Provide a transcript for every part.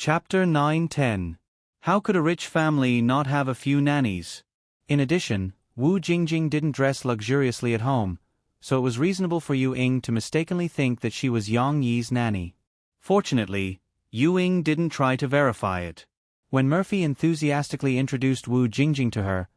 Chapter 9-10. How could a rich family not have a few nannies? In addition, Wu Jingjing didn't dress luxuriously at home, so it was reasonable for Yu Ying to mistakenly think that she was Yang Yi's nanny. Fortunately, Yu Ying didn't try to verify it. When Murphy enthusiastically introduced Wu Jingjing to her,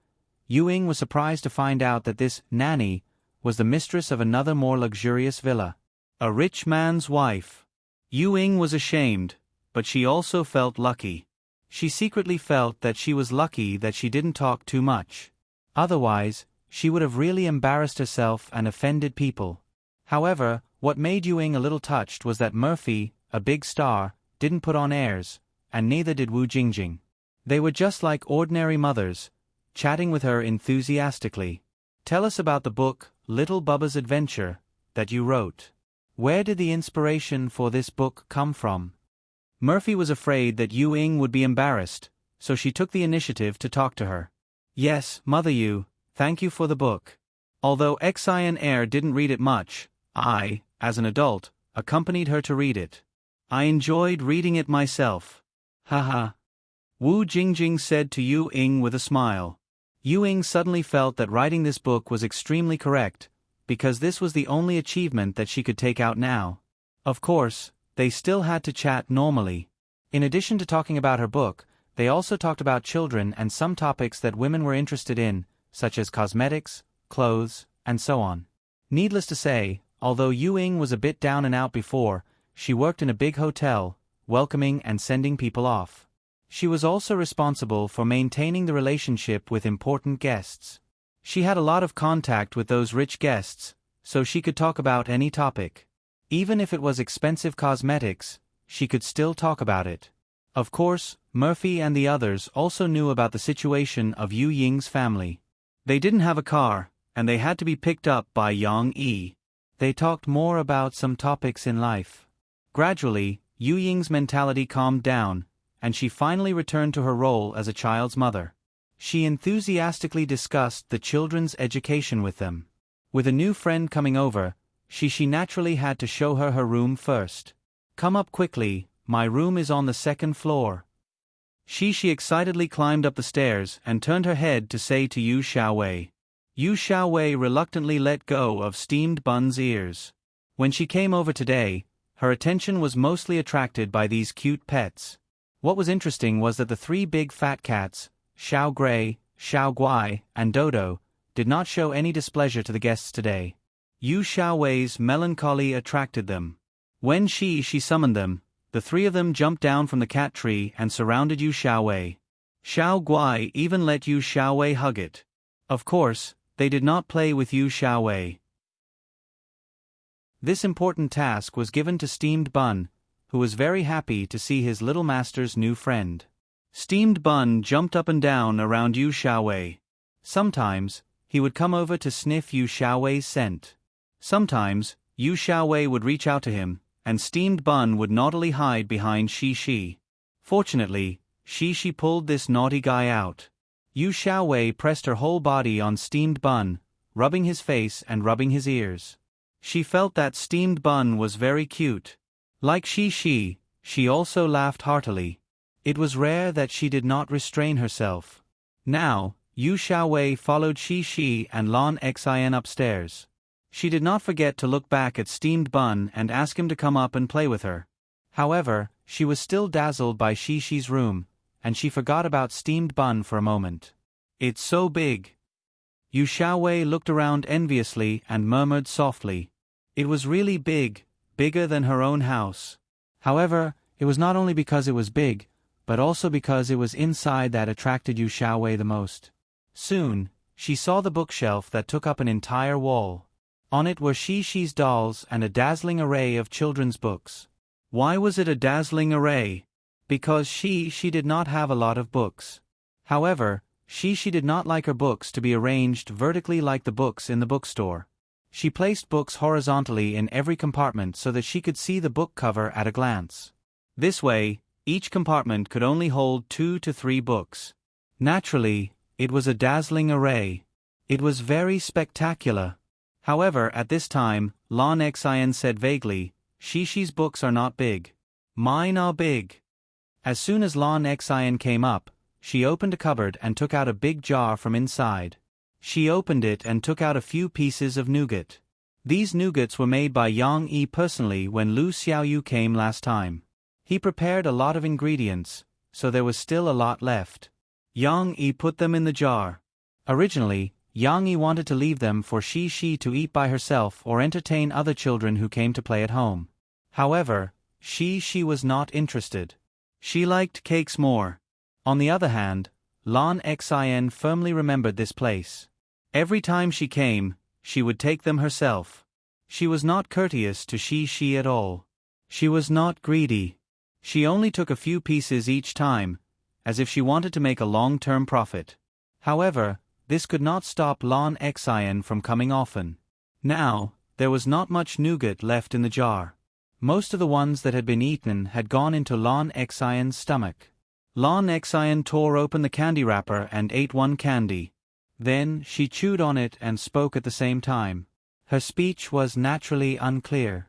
Yu Ying was surprised to find out that this nanny was the mistress of another more luxurious villa. A rich man's wife. Yu Ying was ashamed, but she also felt lucky. She secretly felt that she was lucky that she didn't talk too much. Otherwise, she would have really embarrassed herself and offended people. However, what made Yu Ying a little touched was that Murphy, a big star, didn't put on airs, and neither did Wu Jingjing. They were just like ordinary mothers, chatting with her enthusiastically. Tell us about the book, Little Bubba's Adventure, that you wrote. Where did the inspiration for this book come from? Murphy was afraid that Yu Ying would be embarrassed, so she took the initiative to talk to her. Yes, Mother Yu, thank you for the book. Although Xian Air didn't read it much, I, as an adult, accompanied her to read it. I enjoyed reading it myself. Haha. Wu Jingjing said to Yu Ying with a smile. Yu Ying suddenly felt that writing this book was extremely correct, because this was the only achievement that she could take out now. Of course, they still had to chat normally. In addition to talking about her book, they also talked about children and some topics that women were interested in, such as cosmetics, clothes, and so on. Needless to say, although Yu Ying was a bit down and out before, she worked in a big hotel, welcoming and sending people off. She was also responsible for maintaining the relationship with important guests. She had a lot of contact with those rich guests, so she could talk about any topic. Even if it was expensive cosmetics, she could still talk about it. Of course, Murphy and the others also knew about the situation of Yu Ying's family. They didn't have a car, and they had to be picked up by Yang Yi. They talked more about some topics in life. Gradually, Yu Ying's mentality calmed down, and she finally returned to her role as a child's mother. She enthusiastically discussed the children's education with them. With a new friend coming over, she naturally had to show her her room first. Come up quickly, my room is on the second floor. She excitedly climbed up the stairs and turned her head to say to Yu Xiaowei. Yu Xiaowei reluctantly let go of Steamed Bun's ears. When she came over today, her attention was mostly attracted by these cute pets. What was interesting was that the three big fat cats, Xiao Gray, Xiao Guai, and Dodo, did not show any displeasure to the guests today. Yu Xiaowei's melancholy attracted them. When she summoned them, the three of them jumped down from the cat tree and surrounded Yu Xiaowei. Xiao Guai even let Yu Xiaowei hug it. Of course, they did not play with Yu Xiaowei. This important task was given to Steamed Bun, who was very happy to see his little master's new friend. Steamed Bun jumped up and down around Yu Xiaowei. Sometimes, he would come over to sniff Yu Xiaowei's scent. Sometimes, Yu Xiaowei would reach out to him, and Steamed Bun would naughtily hide behind Shi. Fortunately, Shi pulled this naughty guy out. Yu Xiaowei pressed her whole body on Steamed Bun, rubbing his face and rubbing his ears. She felt that Steamed Bun was very cute. Like Shi also laughed heartily. It was rare that she did not restrain herself. Now, Yu Xiaowei followed Shi and Lan Xian upstairs. She did not forget to look back at Steamed Bun and ask him to come up and play with her. However, she was still dazzled by Shi's room, and she forgot about Steamed Bun for a moment. It's so big. Yu Xiaowei looked around enviously and murmured softly. It was really big, bigger than her own house. However, it was not only because it was big, but also because it was inside that attracted Yu Xiaowei the most. Soon, she saw the bookshelf that took up an entire wall. On it were Shi's dolls and a dazzling array of children's books. Why was it a dazzling array? Because she did not have a lot of books. However, she did not like her books to be arranged vertically like the books in the bookstore. She placed books horizontally in every compartment so that she could see the book cover at a glance. This way, each compartment could only hold 2 to 3 books. Naturally, it was a dazzling array. It was very spectacular. However, at this time, Lan Xian said vaguely, Shi's books are not big. Mine are big. As soon as Lon Xian came up, she opened a cupboard and took out a big jar from inside. She opened it and took out a few pieces of nougat. These nougats were made by Yang Yi personally when Lu Xiaoyu came last time. He prepared a lot of ingredients, so there was still a lot left. Yang Yi put them in the jar. Originally, Yang Yi wanted to leave them for Shi to eat by herself or entertain other children who came to play at home. However, Shi was not interested. She liked cakes more. On the other hand, Lon Xian firmly remembered this place. Every time she came, she would take them herself. She was not courteous to Shi at all. She was not greedy. She only took a few pieces each time, as if she wanted to make a long-term profit. However, this could not stop Lon Xian from coming often. Now, there was not much nougat left in the jar. Most of the ones that had been eaten had gone into Lon Xian's stomach. Lon Xian tore open the candy wrapper and ate one candy. Then, she chewed on it and spoke at the same time. Her speech was naturally unclear.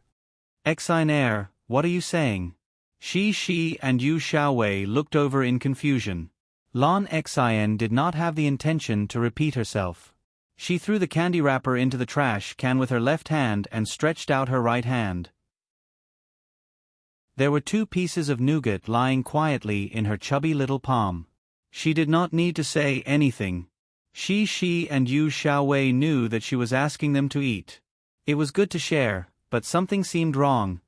Xian, what are you saying? Shi and Yu Xiaowei looked over in confusion. Lon Xian did not have the intention to repeat herself. She threw the candy wrapper into the trash can with her left hand and stretched out her right hand. There were 2 pieces of nougat lying quietly in her chubby little palm. She did not need to say anything. Shi and Yu Xiaowei knew that she was asking them to eat. It was good to share, but something seemed wrong.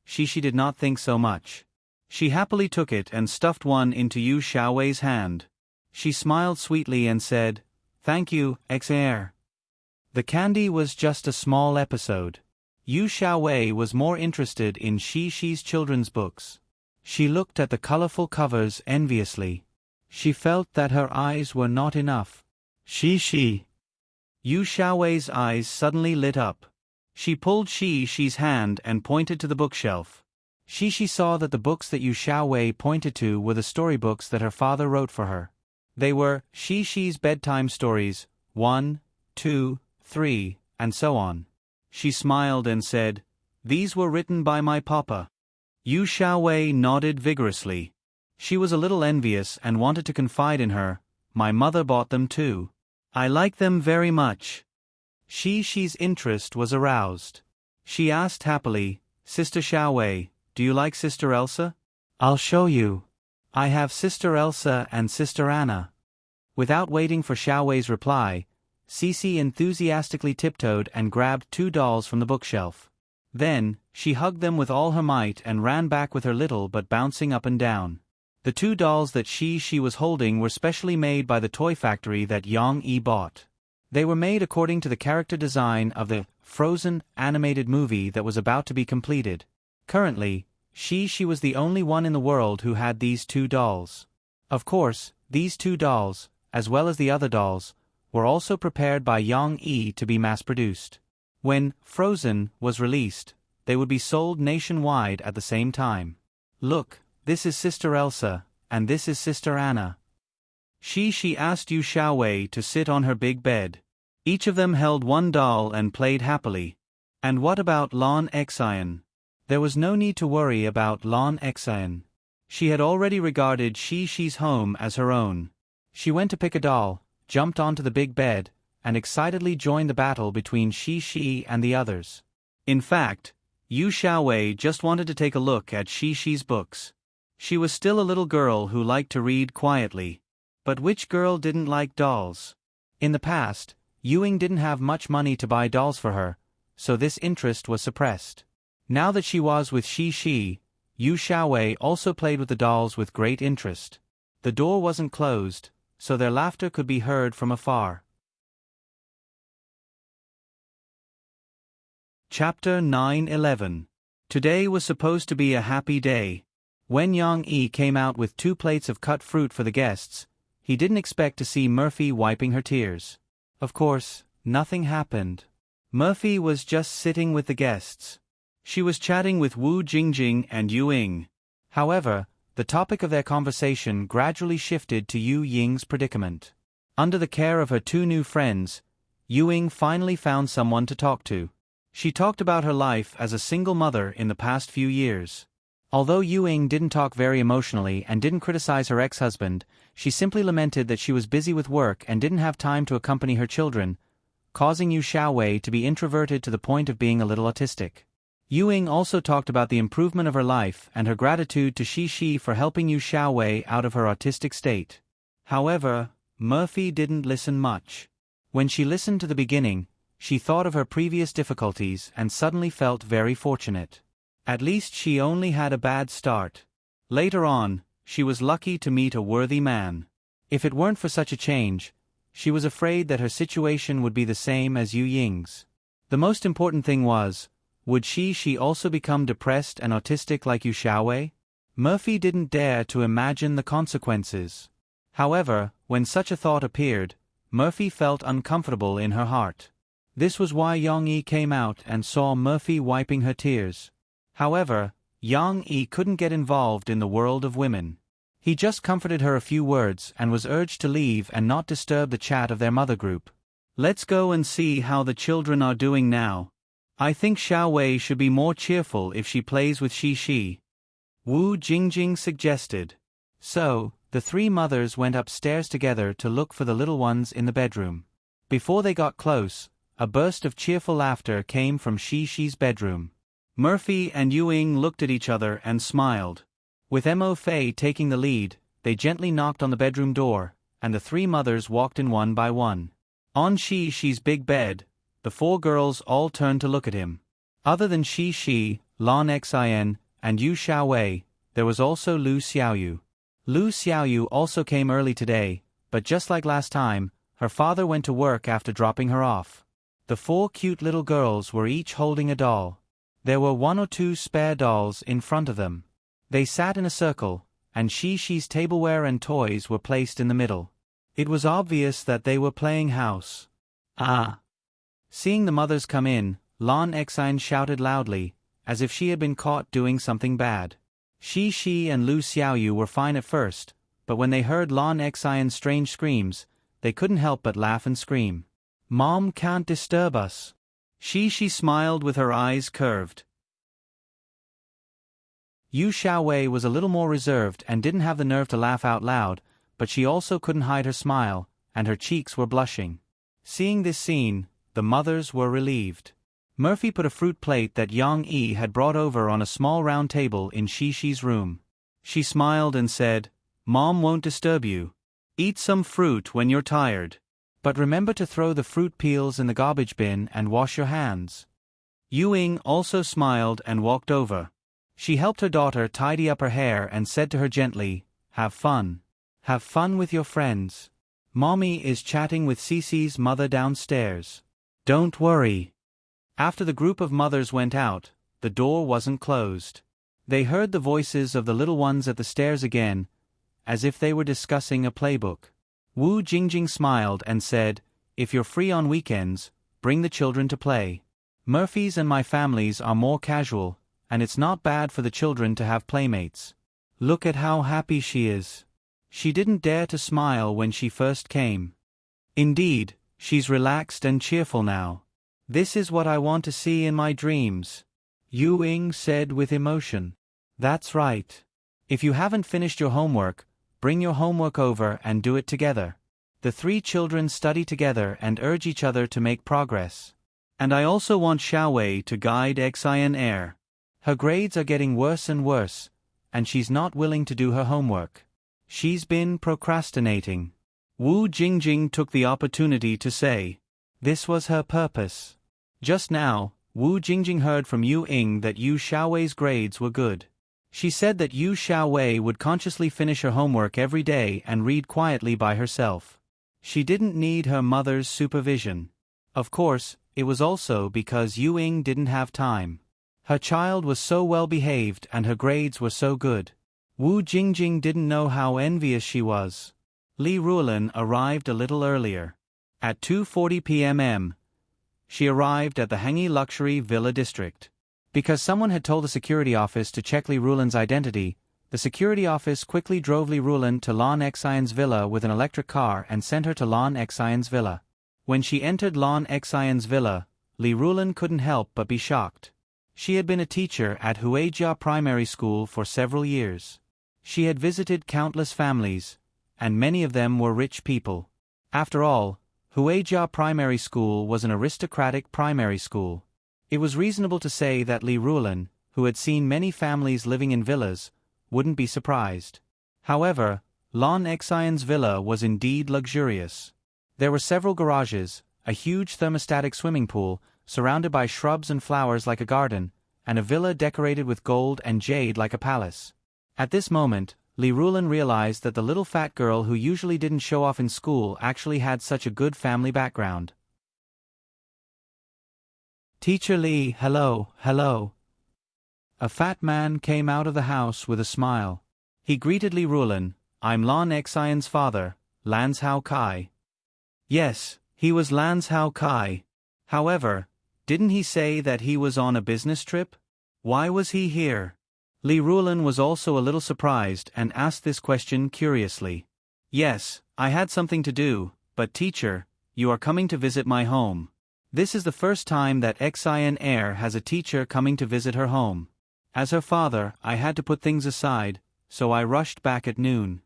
Shi did not think so much. She happily took it and stuffed one into Yu Xiaowei's hand. She smiled sweetly and said, "Thank you, Xian." The candy was just a small episode. Yu Xiaowei was more interested in Shi's children's books. She looked at the colorful covers enviously. She felt that her eyes were not enough. Shi. Yu Xiaowei's eyes suddenly lit up. She pulled Shi's hand and pointed to the bookshelf. Shi saw that the books that Yu Xiaowei pointed to were the storybooks that her father wrote for her. They were Shi's bedtime stories, 1, 2, 3, and so on. She smiled and said, "These were written by my papa." Yu Xiaowei nodded vigorously. She was a little envious and wanted to confide in her. "My mother bought them too. I like them very much." Shi's interest was aroused. She asked happily, "Sister Xiaowei, do you like Sister Elsa?" "I'll show you. I have Sister Elsa and Sister Anna." Without waiting for Xiaowei's reply, Cici enthusiastically tiptoed and grabbed 2 dolls from the bookshelf. Then, she hugged them with all her might and ran back with her little but bouncing up and down. The 2 dolls that she was holding were specially made by the toy factory that Yang Yi bought. They were made according to the character design of the Frozen animated movie that was about to be completed. Currently, she was the only one in the world who had these 2 dolls. Of course, these 2 dolls, as well as the other dolls, were also prepared by Yang Yi to be mass-produced. When Frozen was released, they would be sold nationwide at the same time. "Look, this is Sister Elsa, and this is Sister Anna." She asked Yu Xiaowei to sit on her big bed. Each of them held 1 doll and played happily. And what about Lon Xian? There was no need to worry about Lon Xian. She had already regarded Shi's home as her own. She went to pick a doll, jumped onto the big bed, and excitedly joined the battle between Shi and the others. In fact, Yu Xiaowei just wanted to take a look at Shi's books. She was still a little girl who liked to read quietly. But which girl didn't like dolls? In the past, Yuing didn't have much money to buy dolls for her, so this interest was suppressed. Now that she was with Shi, Yu Xiaowei also played with the dolls with great interest. The door wasn't closed, so their laughter could be heard from afar. Chapter 9-11. Today was supposed to be a happy day. When Yang Yi came out with 2 plates of cut fruit for the guests, he didn't expect to see Murphy wiping her tears. Of course, nothing happened. Murphy was just sitting with the guests. She was chatting with Wu Jingjing and Yu Ying. However, the topic of their conversation gradually shifted to Yu Ying's predicament. Under the care of her 2 new friends, Yu Ying finally found someone to talk to. She talked about her life as a single mother in the past few years. Although Yu Ying didn't talk very emotionally and didn't criticize her ex-husband, she simply lamented that she was busy with work and didn't have time to accompany her children, causing Yu Xiaowei to be introverted to the point of being a little autistic. Yu Ying also talked about the improvement of her life and her gratitude to Shi for helping Yu Xiaowei out of her autistic state. However, Murphy didn't listen much. When she listened to the beginning, she thought of her previous difficulties and suddenly felt very fortunate. At least she only had a bad start. Later on, she was lucky to meet a worthy man. If it weren't for such a change, she was afraid that her situation would be the same as Yu Ying's. The most important thing was, would she also become depressed and autistic like Yu Xiaowei? Murphy didn't dare to imagine the consequences. However, when such a thought appeared, Murphy felt uncomfortable in her heart. This was why Yang Yi came out and saw Murphy wiping her tears. However, Yang Yi couldn't get involved in the world of women. He just comforted her a few words and was urged to leave and not disturb the chat of their mother group. Let's go and see how the children are doing now. I think Xiaowei should be more cheerful if she plays with Shi. Wu Jingjing suggested. So, the three mothers went upstairs together to look for the little ones in the bedroom. Before they got close, a burst of cheerful laughter came from Shi's bedroom. Murphy and Yu Ying looked at each other and smiled. With Mo Fei taking the lead, they gently knocked on the bedroom door, and the three mothers walked in one by one. On Shi's big bed, the four girls all turned to look at him. Other than Shi, Lan Xin, and Yu Xiaowei, there was also Lu Xiaoyu. Lu Xiaoyu also came early today, but just like last time, her father went to work after dropping her off. The four cute little girls were each holding a doll. There were one or two spare dolls in front of them. They sat in a circle, and Shi's tableware and toys were placed in the middle. It was obvious that they were playing house. Ah! Seeing the mothers come in, Lan Xin shouted loudly, as if she had been caught doing something bad. Shi and Lu Xiaoyu were fine at first, but when they heard Lan Xion's strange screams, they couldn't help but laugh and scream. Mom can't disturb us. Shi smiled with her eyes curved. Yu Xiaowei was a little more reserved and didn't have the nerve to laugh out loud, but she also couldn't hide her smile, and her cheeks were blushing. Seeing this scene, the mothers were relieved. Murphy put a fruit plate that Yang Yi had brought over on a small round table in Shi's room. She smiled and said, "Mom won't disturb you. Eat some fruit when you're tired. But remember to throw the fruit peels in the garbage bin and wash your hands." Yu Ying also smiled and walked over. She helped her daughter tidy up her hair and said to her gently, "Have fun. Have fun with your friends. Mommy is chatting with Cece's mother downstairs. Don't worry." After the group of mothers went out, the door wasn't closed. They heard the voices of the little ones at the stairs again, as if they were discussing a playbook. Wu Jingjing smiled and said, "If you're free on weekends, bring the children to play. Murphy's and my families are more casual, and it's not bad for the children to have playmates. Look at how happy she is. She didn't dare to smile when she first came. Indeed, she's relaxed and cheerful now. This is what I want to see in my dreams," Yu Ying said with emotion. "That's right. If you haven't finished your homework, bring your homework over and do it together." The three children study together and urge each other to make progress. And I also want Xiaowei to guide Xian Air. Her grades are getting worse and worse, and she's not willing to do her homework. She's been procrastinating. Wu Jingjing took the opportunity to say. This was her purpose. Just now, Wu Jingjing heard from Yu Ying that Yu Xiaowei's grades were good. She said that Yu Xiaowei would consciously finish her homework every day and read quietly by herself. She didn't need her mother's supervision. Of course, it was also because Yu Ying didn't have time. Her child was so well behaved and her grades were so good. Wu Jingjing didn't know how envious she was. Li Ruolin arrived a little earlier. At 2:40 p.m. she arrived at the Hangi Luxury Villa District. Because someone had told the security office to check Li Ruolin's identity, the security office quickly drove Li Ruolin to Lan Xion's villa with an electric car and sent her to Lan Xion's villa. When she entered Lan Xion's villa, Li Ruolin couldn't help but be shocked. She had been a teacher at Huijia Primary School for several years. She had visited countless families, and many of them were rich people. After all, Huijia Primary School was an aristocratic primary school. It was reasonable to say that Li Rulan, who had seen many families living in villas, wouldn't be surprised. However, Lan Xian's villa was indeed luxurious. There were several garages, a huge thermostatic swimming pool, surrounded by shrubs and flowers like a garden, and a villa decorated with gold and jade like a palace. At this moment, Li Rulan realized that the little fat girl who usually didn't show off in school actually had such a good family background. "Teacher Li, hello, hello." A fat man came out of the house with a smile. He greeted Li Rulan. "I'm Lan Xian's father, Lan Hao Kai." Yes, he was Lan Hao Kai. However, didn't he say that he was on a business trip? Why was he here? Li Rulan was also a little surprised and asked this question curiously. "Yes, I had something to do, but teacher, you are coming to visit my home. This is the first time that Xian heir has a teacher coming to visit her home. As her father, I had to put things aside, so I rushed back at noon."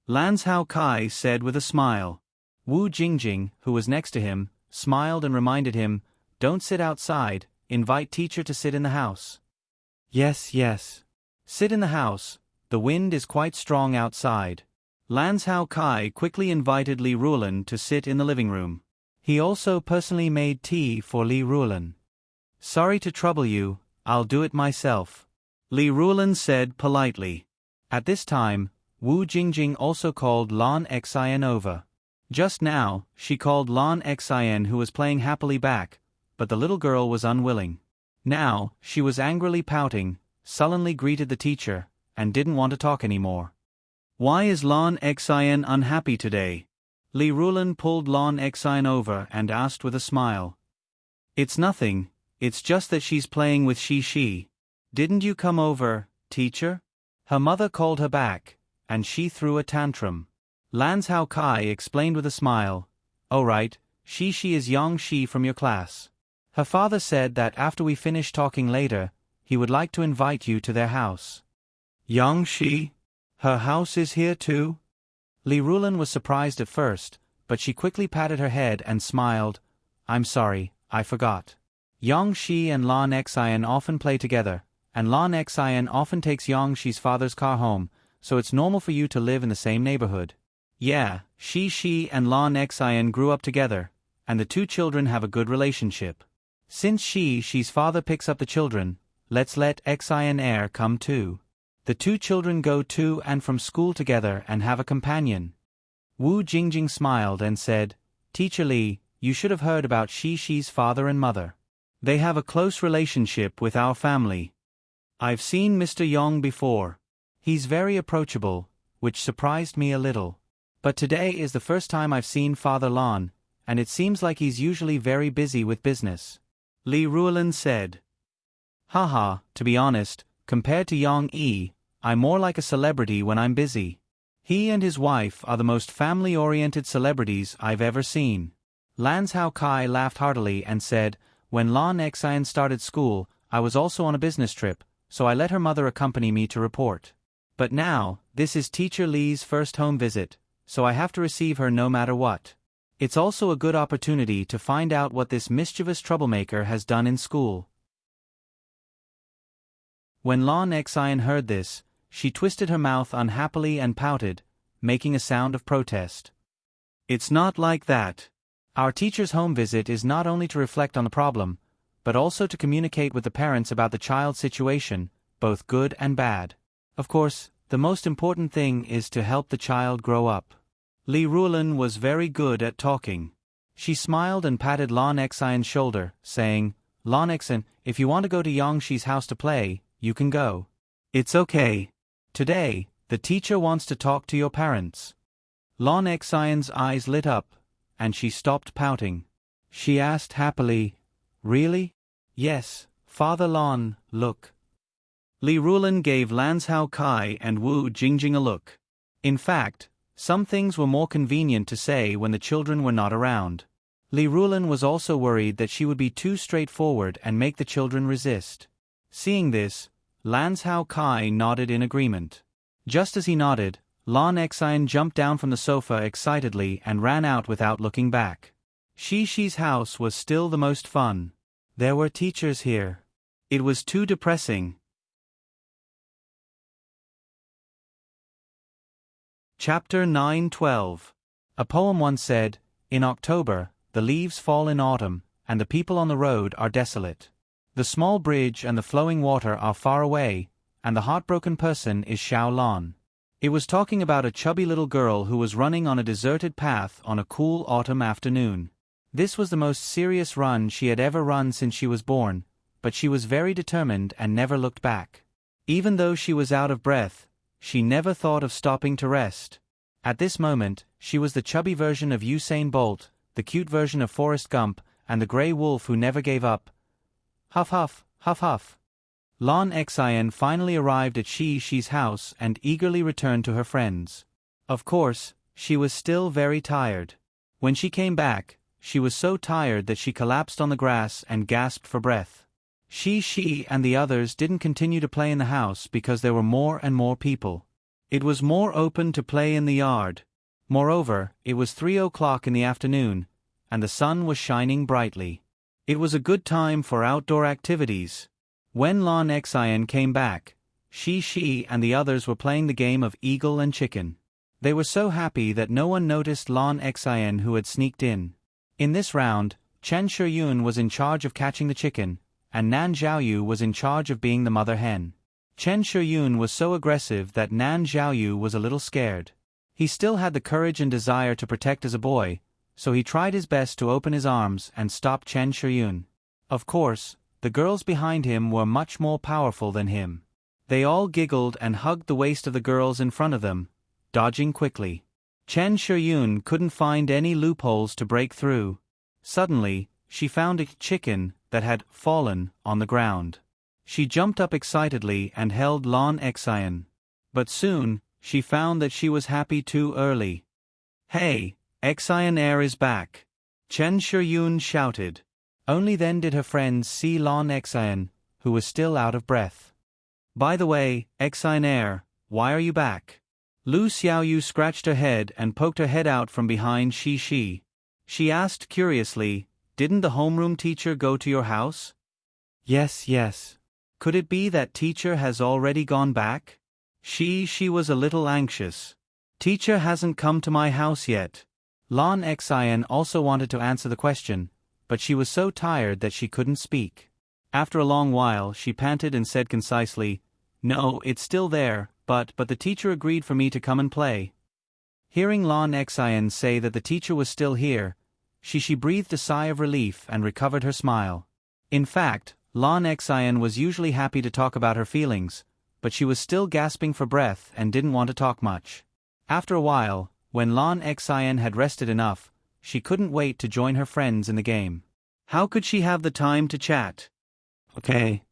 Lan Hao Kai said with a smile. Wu Jingjing, who was next to him, smiled and reminded him, "Don't sit outside, invite teacher to sit in the house." "Yes, yes. Sit in the house, the wind is quite strong outside." Lan Hao Kai quickly invited Li Rulan to sit in the living room. He also personally made tea for Li Rulan. "Sorry to trouble you, I'll do it myself," Li Rulan said politely. At this time, Wu Jingjing also called Lan Xian over. Just now, she called Lan Xian, who was playing happily, back, but the little girl was unwilling. Now, she was angrily pouting, sullenly greeted the teacher, and didn't want to talk anymore. "Why is Lan Xian unhappy today?" Li Rulan pulled Lan Xian over and asked with a smile. "It's nothing, it's just that she's playing with Shi. Didn't you come over, teacher?" Her mother called her back, and she threw a tantrum. Lan Hao Kai explained with a smile, "Oh right, Shi is Yang Shi from your class. Her father said that after we finish talking later, he would like to invite you to their house." "Yang Shi? Her house is here too?" Li Rulan was surprised at first, but she quickly patted her head and smiled. "I'm sorry, I forgot. Yang Shi and Lan Xian often play together, and Lan Xian often takes Yang Shi's father's car home, so it's normal for you to live in the same neighborhood. Yeah, Shi and Lan Xian grew up together, and the two children have a good relationship. Since Shi's father picks up the children, let's let Xian heir come too. The two children go to and from school together and have a companion." Wu Jingjing smiled and said, "Teacher Li, you should have heard about Shi's father and mother. They have a close relationship with our family. I've seen Mr. Yong before. He's very approachable, which surprised me a little. But today is the first time I've seen Father Lan, and it seems like he's usually very busy with business." Li Rulan said. "Haha, to be honest, compared to Yang Yi, I'm more like a celebrity when I'm busy. He and his wife are the most family-oriented celebrities I've ever seen." Lan Hao Kai laughed heartily and said, "When Lan Xian started school, I was also on a business trip, so I let her mother accompany me to report. But now, this is Teacher Li's first home visit, so I have to receive her no matter what. It's also a good opportunity to find out what this mischievous troublemaker has done in school." When Lan Xian heard this, she twisted her mouth unhappily and pouted, making a sound of protest. "It's not like that. Our teacher's home visit is not only to reflect on the problem, but also to communicate with the parents about the child's situation, both good and bad. Of course, the most important thing is to help the child grow up." Li Rulan was very good at talking. She smiled and patted Lan Xian's shoulder, saying, "Lan Xian, if you want to go to Yang Shi's house to play, you can go. It's okay. Today, the teacher wants to talk to your parents." Lan Xian's eyes lit up, and she stopped pouting. She asked happily, "Really?" "Yes, Father Lan, look." Li Rulan gave Lan Hao Kai and Wu Jingjing a look. In fact, some things were more convenient to say when the children were not around. Li Rulan was also worried that she would be too straightforward and make the children resist. Seeing this, Lan Hao Kai nodded in agreement. Just as he nodded, Lan Xian jumped down from the sofa excitedly and ran out without looking back. Shi's house was still the most fun. There were teachers here. It was too depressing. Chapter 9:12. A poem once said, "In October, the leaves fall in autumn, and the people on the road are desolate. The small bridge and the flowing water are far away, and the heartbroken person is Xiao Lan." It was talking about a chubby little girl who was running on a deserted path on a cool autumn afternoon. This was the most serious run she had ever run since she was born, but she was very determined and never looked back. Even though she was out of breath, she never thought of stopping to rest. At this moment, she was the chubby version of Usain Bolt, the cute version of Forrest Gump, and the gray wolf who never gave up. Huff huff, huff huff. Lan Xian finally arrived at Shi's house and eagerly returned to her friends. Of course, she was still very tired. When she came back, she was so tired that she collapsed on the grass and gasped for breath. Shi and the others didn't continue to play in the house because there were more and more people. It was more open to play in the yard. Moreover, it was 3 o'clock in the afternoon, and the sun was shining brightly. It was a good time for outdoor activities. When Lan Xian came back, Shi and the others were playing the game of eagle and chicken. They were so happy that no one noticed Lan Xian who had sneaked in. In this round, Chen Shiyun was in charge of catching the chicken, and Nan Xiaoyu was in charge of being the mother hen. Chen Shiyun was so aggressive that Nan Xiaoyu was a little scared. He still had the courage and desire to protect as a boy, so he tried his best to open his arms and stop Chen Shiyun. Of course, the girls behind him were much more powerful than him. They all giggled and hugged the waist of the girls in front of them, dodging quickly. Chen Shiyun couldn't find any loopholes to break through. Suddenly, she found a chicken that had fallen on the ground. She jumped up excitedly and held Lan Xian. But soon, she found that she was happy too early. "Hey, Xian Air is back!" Chen Shiyun shouted. Only then did her friends see Lan Xian, who was still out of breath. "By the way, Xian Air, why are you back?" Lu Xiaoyu scratched her head and poked her head out from behind Shi. She asked curiously, "Didn't the homeroom teacher go to your house?" Yes. Could it be that teacher has already gone back?" She was a little anxious. "Teacher hasn't come to my house yet." Lan Xian also wanted to answer the question, but she was so tired that she couldn't speak. After a long while she panted and said concisely, "No, it's still there, but the teacher agreed for me to come and play." Hearing Lan Xian say that the teacher was still here, she breathed a sigh of relief and recovered her smile. In fact, Lan Xian was usually happy to talk about her feelings, but she was still gasping for breath and didn't want to talk much. After a while, when Lan Xian had rested enough, she couldn't wait to join her friends in the game. How could she have the time to chat? Okay.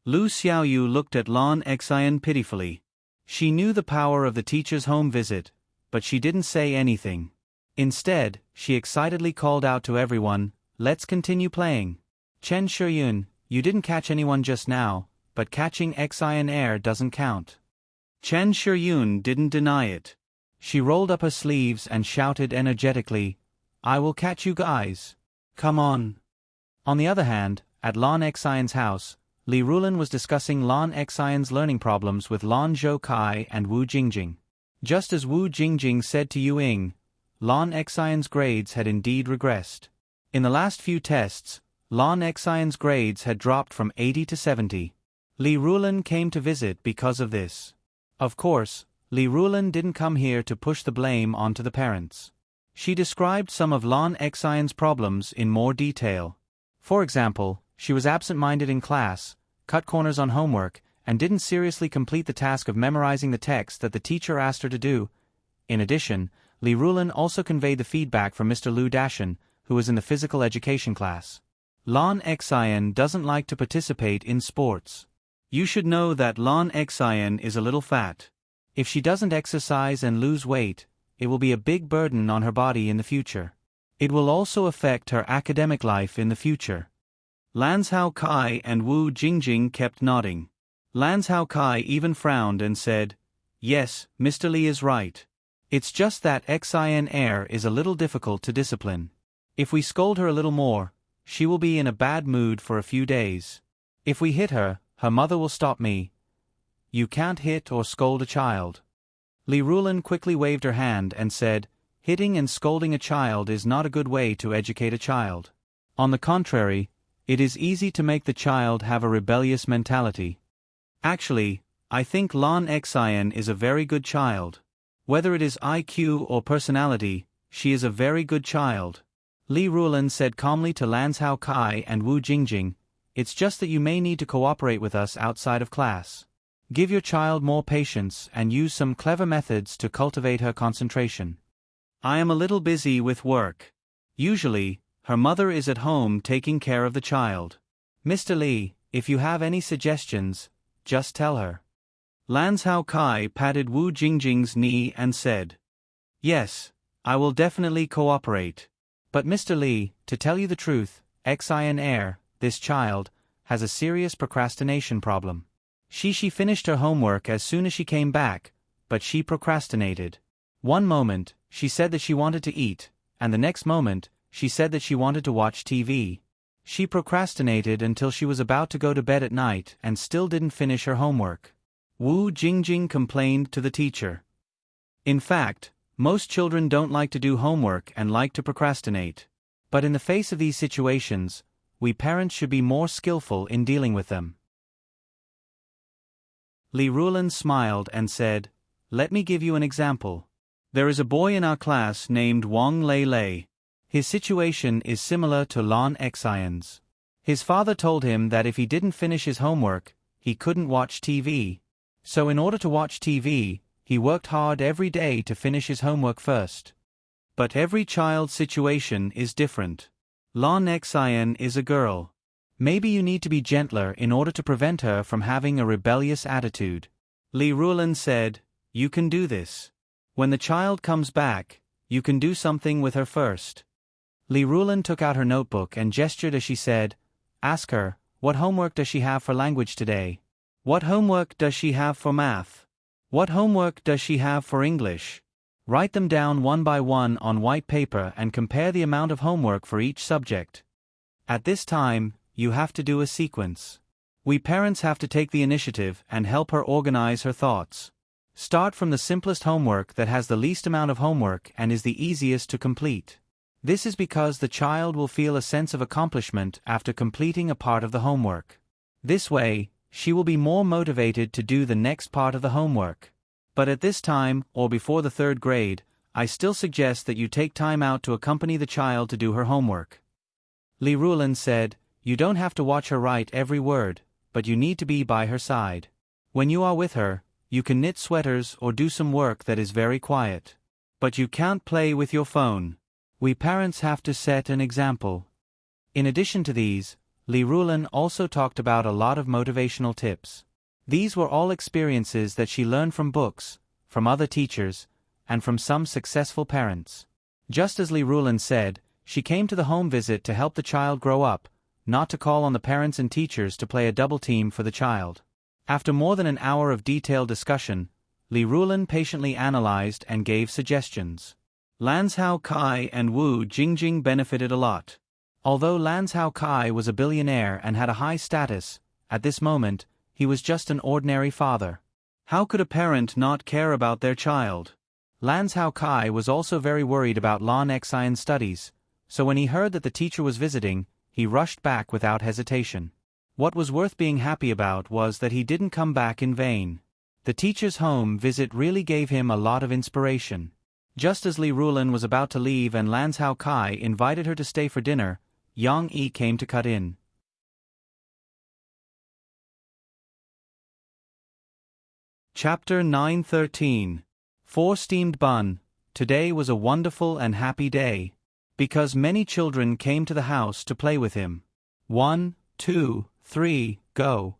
Lu Xiaoyu looked at Lan Xian pitifully. She knew the power of the teacher's home visit, but she didn't say anything. Instead, she excitedly called out to everyone, "Let's continue playing. Chen Shiyun, you didn't catch anyone just now, but catching Xian Air doesn't count." Chen Shiyun didn't deny it. She rolled up her sleeves and shouted energetically, "I will catch you guys. Come on." On the other hand, at Lan Xian's house, Li Rulin was discussing Lan Xian's learning problems with Lan Zhoukai and Wu Jingjing. Just as Wu Jingjing said to Yu Ying, Lan Xian's grades had indeed regressed. In the last few tests, Lan Xian's grades had dropped from 80 to 70. Li Rulin came to visit because of this. Of course, Li Rulin didn't come here to push the blame onto the parents. She described some of Lan Xian's problems in more detail. For example, she was absent-minded in class, cut corners on homework, and didn't seriously complete the task of memorizing the text that the teacher asked her to do. In addition, Li Rulin also conveyed the feedback from Mr. Lu Dashan, who was in the physical education class. Lan Xian doesn't like to participate in sports. You should know that Lan Xian is a little fat. If she doesn't exercise and lose weight, it will be a big burden on her body in the future. It will also affect her academic life in the future. Lan Hao Kai and Wu Jingjing kept nodding. Lan Hao Kai even frowned and said, "Yes, Mr. Li is right. It's just that Xin heir is a little difficult to discipline. If we scold her a little more, she will be in a bad mood for a few days. If we hit her, her mother will stop me. You can't hit or scold a child." Li Rulan quickly waved her hand and said, "Hitting and scolding a child is not a good way to educate a child. On the contrary, it is easy to make the child have a rebellious mentality. Actually, I think Lan Xian is a very good child. Whether it is IQ or personality, she is a very good child." Li Rulan said calmly to Lan Hao Kai and Wu Jingjing, "It's just that you may need to cooperate with us outside of class. Give your child more patience and use some clever methods to cultivate her concentration. I am a little busy with work. Usually, her mother is at home taking care of the child. Mr. Li, if you have any suggestions, just tell her." Lan Hao Kai patted Wu Jingjing's knee and said, "Yes, I will definitely cooperate. But Mr. Li, to tell you the truth, Xin heir, this child, has a serious procrastination problem. She finished her homework as soon as she came back, but she procrastinated. One moment, she said that she wanted to eat, and the next moment, she said that she wanted to watch TV. She procrastinated until she was about to go to bed at night and still didn't finish her homework." Wu Jingjing complained to the teacher. In fact, most children don't like to do homework and like to procrastinate. But in the face of these situations, we parents should be more skillful in dealing with them. Li Rulan smiled and said, "Let me give you an example. There is a boy in our class named Wang Lei Lei. His situation is similar to Lan Xian's. His father told him that if he didn't finish his homework, he couldn't watch TV. So in order to watch TV, he worked hard every day to finish his homework first. But every child's situation is different. Lan Xian is a girl. Maybe you need to be gentler in order to prevent her from having a rebellious attitude." Li Rulan said, "You can do this. When the child comes back, you can do something with her first." Li Rulan took out her notebook and gestured as she said, "Ask her, what homework does she have for language today? What homework does she have for math? What homework does she have for English? Write them down one by one on white paper and compare the amount of homework for each subject. At this time, you have to do a sequence. We parents have to take the initiative and help her organize her thoughts. Start from the simplest homework that has the least amount of homework and is the easiest to complete. This is because the child will feel a sense of accomplishment after completing a part of the homework. This way, she will be more motivated to do the next part of the homework. But at this time, or before the 3rd grade, I still suggest that you take time out to accompany the child to do her homework." Li Rulan said, "You don't have to watch her write every word, but you need to be by her side. When you are with her, you can knit sweaters or do some work that is very quiet. But you can't play with your phone. We parents have to set an example." In addition to these, Li Rulan also talked about a lot of motivational tips. These were all experiences that she learned from books, from other teachers, and from some successful parents. Just as Li Rulan said, she came to the home visit to help the child grow up, not to call on the parents and teachers to play a double team for the child. After more than an hour of detailed discussion, Li Rulan patiently analyzed and gave suggestions. Lan Hao Kai and Wu Jingjing benefited a lot. Although Lan Hao Kai was a billionaire and had a high status, at this moment, he was just an ordinary father. How could a parent not care about their child? Lan Hao Kai was also very worried about Lan Xian's studies, so when he heard that the teacher was visiting, he rushed back without hesitation. What was worth being happy about was that he didn't come back in vain. The teacher's home visit really gave him a lot of inspiration. Just as Li Rulan was about to leave and Lan Hao Kai invited her to stay for dinner, Yang Yi came to cut in. Chapter 9:13. 4 Steamed Bun. Today was a wonderful and happy day. Because many children came to the house to play with him. 1, 2, 3, go.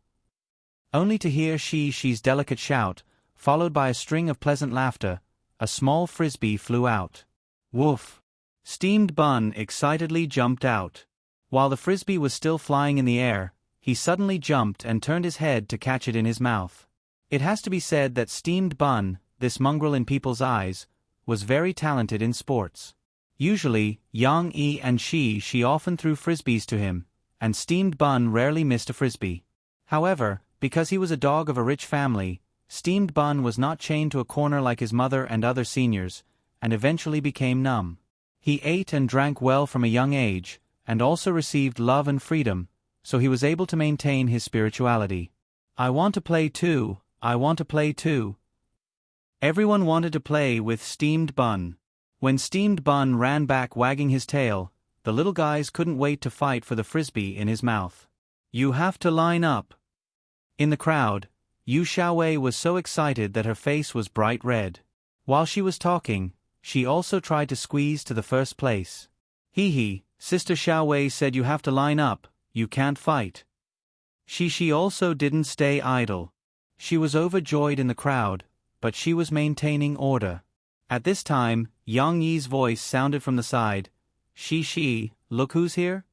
Only to hear she's delicate shout, followed by a string of pleasant laughter, a small frisbee flew out. Woof! Steamed Bun excitedly jumped out. While the frisbee was still flying in the air, he suddenly jumped and turned his head to catch it in his mouth. It has to be said that Steamed Bun, this mongrel in people's eyes, was very talented in sports. Usually, Yang Yi and she often threw frisbees to him, and Steamed Bun rarely missed a frisbee. However, because he was a dog of a rich family, Steamed Bun was not chained to a corner like his mother and other seniors, and eventually became numb. He ate and drank well from a young age, and also received love and freedom, so he was able to maintain his spirituality. I want to play too, I want to play too. Everyone wanted to play with Steamed Bun. When Steamed Bun ran back wagging his tail, the little guys couldn't wait to fight for the frisbee in his mouth. You have to line up. In the crowd, Yu Xiaowei was so excited that her face was bright red. While she was talking, she also tried to squeeze to the first place. Hee, Sister Xiaowei said you have to line up, you can't fight. She also didn't stay idle. She was overjoyed in the crowd, but she was maintaining order. At this time, Yang Yi's voice sounded from the side. She, look who's here?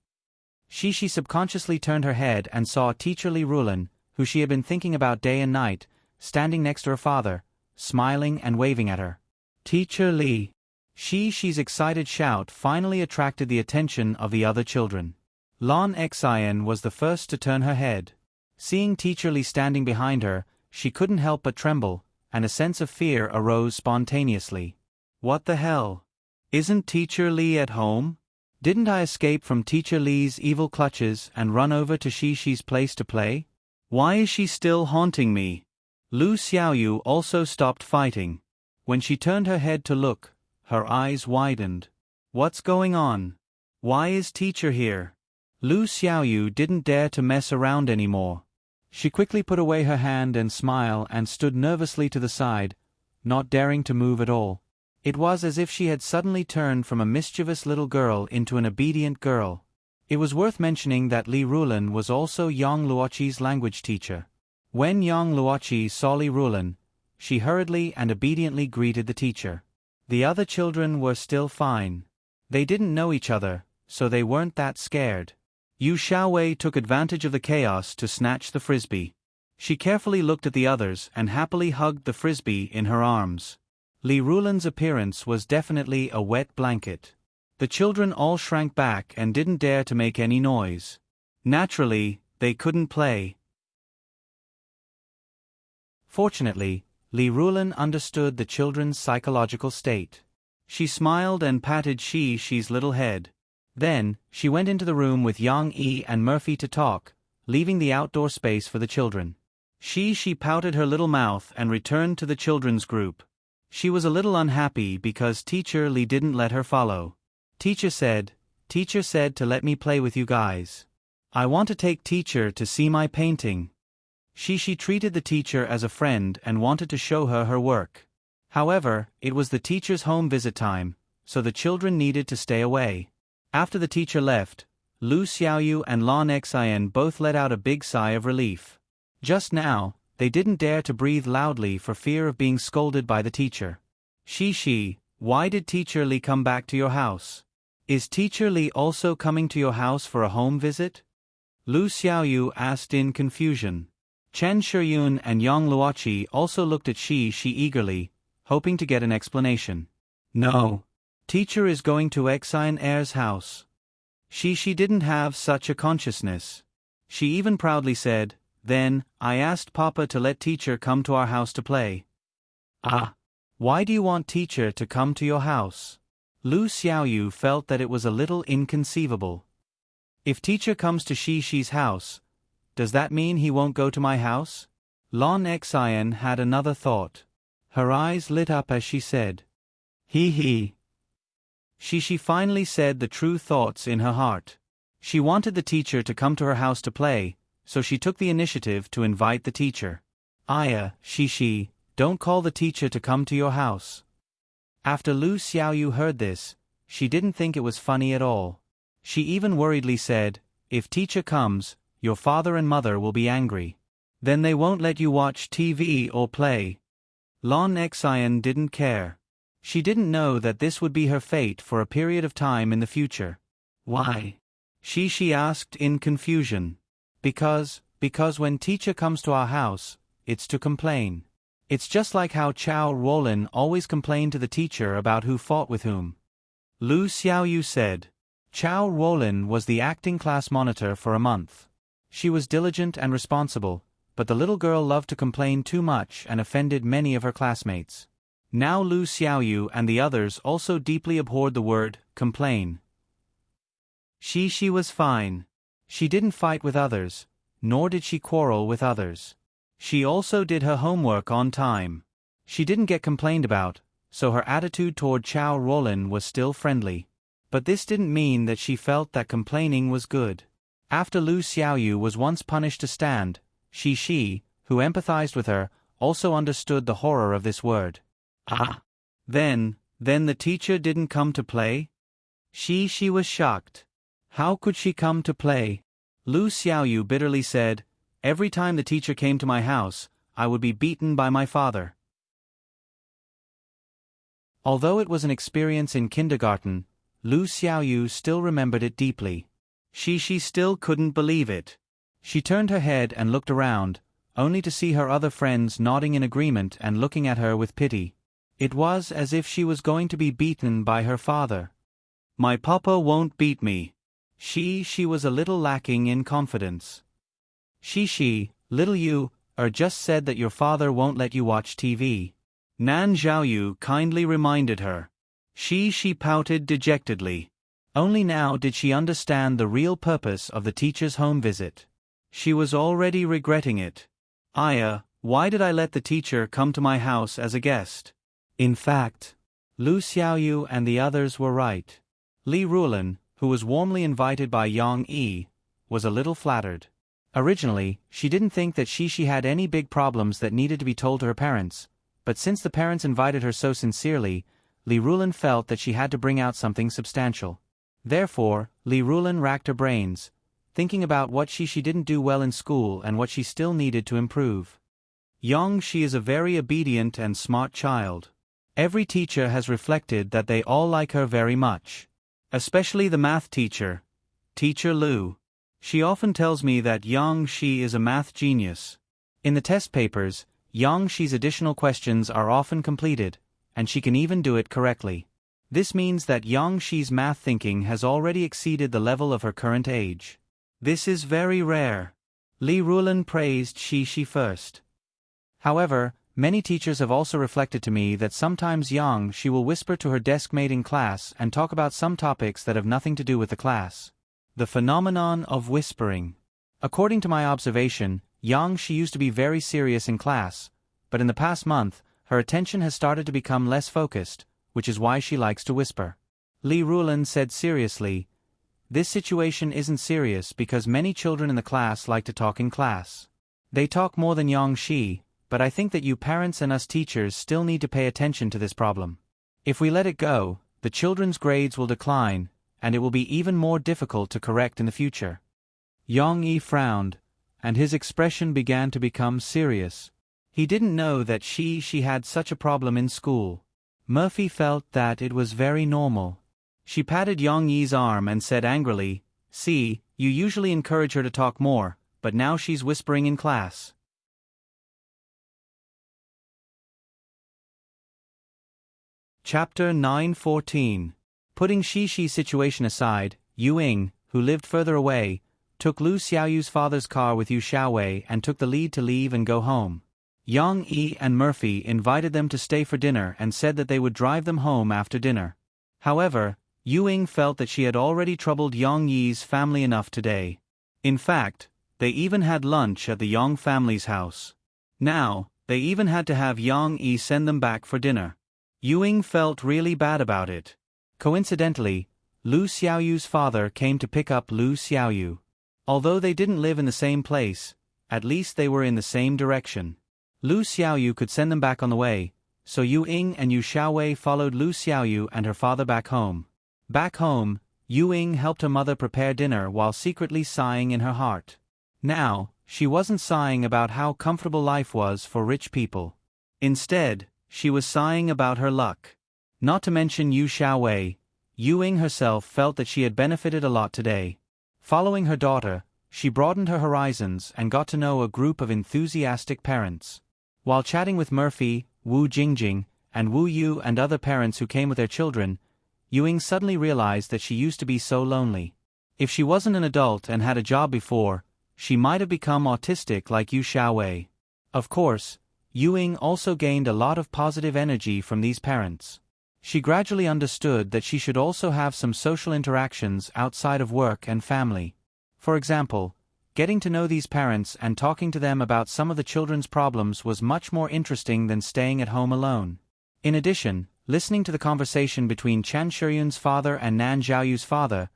She subconsciously turned her head and saw Teacher Li Rulin, who she had been thinking about day and night, standing next to her father, smiling and waving at her. Teacher Li. She's excited shout finally attracted the attention of the other children. Lan Xian was the first to turn her head. Seeing Teacher Li standing behind her, she couldn't help but tremble, and a sense of fear arose spontaneously. What the hell? Isn't Teacher Li at home? Didn't I escape from Teacher Li's evil clutches and run over to she's place to play? Why is she still haunting me? Lu Xiaoyu also stopped fighting. When she turned her head to look, her eyes widened. What's going on? Why is Teacher here? Lu Xiaoyu didn't dare to mess around anymore. She quickly put away her hand and smile and stood nervously to the side, not daring to move at all. It was as if she had suddenly turned from a mischievous little girl into an obedient girl. It was worth mentioning that Li Rulin was also Yang Luoqi's language teacher. When Yang Luoqi saw Li Rulin, she hurriedly and obediently greeted the teacher. The other children were still fine. They didn't know each other, so they weren't that scared. Yu Xiaowei took advantage of the chaos to snatch the frisbee. She carefully looked at the others and happily hugged the frisbee in her arms. Li Rulin's appearance was definitely a wet blanket. The children all shrank back and didn't dare to make any noise. Naturally, they couldn't play. Fortunately, Li Rulin understood the children's psychological state. She smiled and patted she's little head. Then, she went into the room with Yang Yi and Murphy to talk, leaving the outdoor space for the children. She pouted her little mouth and returned to the children's group. She was a little unhappy because Teacher Li didn't let her follow. Teacher said to let me play with you guys. I want to take Teacher to see my painting. She treated the teacher as a friend and wanted to show her work. However, it was the teacher's home visit time, so the children needed to stay away. After the teacher left, Lu Xiaoyu and Lan Xian both let out a big sigh of relief. Just now, they didn't dare to breathe loudly for fear of being scolded by the teacher. Why did Teacher Li come back to your house? Is Teacher Li also coming to your house for a home visit? Lu Xiaoyu asked in confusion. Chen Shiyun and Yang Luoqi also looked at she eagerly, hoping to get an explanation. No. Teacher is going to Xian Er's house. She didn't have such a consciousness. She even proudly said, then, I asked Papa to let Teacher come to our house to play. Ah. Why do you want Teacher to come to your house? Lu Xiaoyu felt that it was a little inconceivable. If Teacher comes to she's house, does that mean he won't go to my house? Lan Xian had another thought. Her eyes lit up as she said. He. She finally said the true thoughts in her heart. She wanted the teacher to come to her house to play, so she took the initiative to invite the teacher. Aya, she, don't call the teacher to come to your house. After Lu Xiaoyu heard this, she didn't think it was funny at all. She even worriedly said, if teacher comes, your father and mother will be angry. Then they won't let you watch TV or play. Lan Xian didn't care. She didn't know that this would be her fate for a period of time in the future. Why? She asked in confusion. Because when teacher comes to our house, it's to complain. It's just like how Chow Rolin always complained to the teacher about who fought with whom. Lu Xiaoyu said. Chow Rolin was the acting class monitor for a month. She was diligent and responsible, but the little girl loved to complain too much and offended many of her classmates. Now Lu Xiaoyu and the others also deeply abhorred the word complain. She was fine. She didn't fight with others, nor did she quarrel with others. She also did her homework on time. She didn't get complained about, so her attitude toward Chow Rolin was still friendly. But this didn't mean that she felt that complaining was good. After Lu Xiaoyu was once punished to stand, Shi, who empathized with her, also understood the horror of this word. Ah! Then the teacher didn't come to play? She was shocked. How could she come to play? Lu Xiaoyu bitterly said, every time the teacher came to my house, I would be beaten by my father. Although it was an experience in kindergarten, Lu Xiaoyu still remembered it deeply. She still couldn't believe it. She turned her head and looked around, only to see her other friends nodding in agreement and looking at her with pity. It was as if she was going to be beaten by her father. My papa won't beat me. She was a little lacking in confidence. Little you, just said that your father won't let you watch TV. Nan Zhaoyu kindly reminded her. She pouted dejectedly. Only now did she understand the real purpose of the teacher's home visit. She was already regretting it. Why did I let the teacher come to my house as a guest? In fact, Lu Xiaoyu and the others were right. Li Rulin, who was warmly invited by Yang Yi, was a little flattered. Originally, she didn't think that she had any big problems that needed to be told to her parents, but since the parents invited her so sincerely, Li Rulin felt that she had to bring out something substantial. Therefore, Li Rulin racked her brains, thinking about what she didn't do well in school and what she still needed to improve. She is a very obedient and smart child. Every teacher has reflected that they all like her very much. Especially the math teacher, Teacher Lu. She often tells me that Shi is a math genius. In the test papers, Shi's additional questions are often completed, and she can even do it correctly. This means that Shi's math thinking has already exceeded the level of her current age. This is very rare. Li Rulin praised Shi first. However, many teachers have also reflected to me that sometimes Shi will whisper to her deskmate in class and talk about some topics that have nothing to do with the class. The phenomenon of whispering. According to my observation, Shi used to be very serious in class, but in the past month, her attention has started to become less focused, which is why she likes to whisper. Li Rulin said seriously, this situation isn't serious because many children in the class like to talk in class. They talk more than Shi, but I think that you parents and us teachers still need to pay attention to this problem. If we let it go, the children's grades will decline, and it will be even more difficult to correct in the future. Yang Yi frowned, and his expression began to become serious. He didn't know that she had such a problem in school. Murphy felt that it was very normal. She patted Yang Yi's arm and said angrily, see, you usually encourage her to talk more, but now she's whispering in class. Chapter 9:14. Putting Shi's situation aside, Yu Ying, who lived further away, took Lu Xiaoyu's father's car with Yu Xiaowei and took the lead to leave and go home. Yang Yi and Murphy invited them to stay for dinner and said that they would drive them home after dinner. However, Yu Ying felt that she had already troubled Yang Yi's family enough today. In fact, they even had lunch at the Yang family's house. Now, they even had to have Yang Yi send them back for dinner. Yu Ying felt really bad about it. Coincidentally, Lu Xiaoyu's father came to pick up Lu Xiaoyu. Although they didn't live in the same place, at least they were in the same direction. Lu Xiaoyu could send them back on the way, so Yu Ying and Yu Xiaowei followed Lu Xiaoyu and her father back home. Back home, Yu Ying helped her mother prepare dinner while secretly sighing in her heart. Now, she wasn't sighing about how comfortable life was for rich people. Instead, she was sighing about her luck. Not to mention Yu Xiaowei, Yu Ying herself felt that she had benefited a lot today. Following her daughter, she broadened her horizons and got to know a group of enthusiastic parents. While chatting with Murphy, Wu Jingjing, and Wu Yu and other parents who came with their children, Ying suddenly realized that she used to be so lonely. If she wasn't an adult and had a job before, she might have become autistic like Yu Xiaowei. Of course, Ying also gained a lot of positive energy from these parents. She gradually understood that she should also have some social interactions outside of work and family. For example, getting to know these parents and talking to them about some of the children's problems was much more interesting than staying at home alone. In addition, listening to the conversation between Chen Shiyun's father and Nan Zhaoyu's father,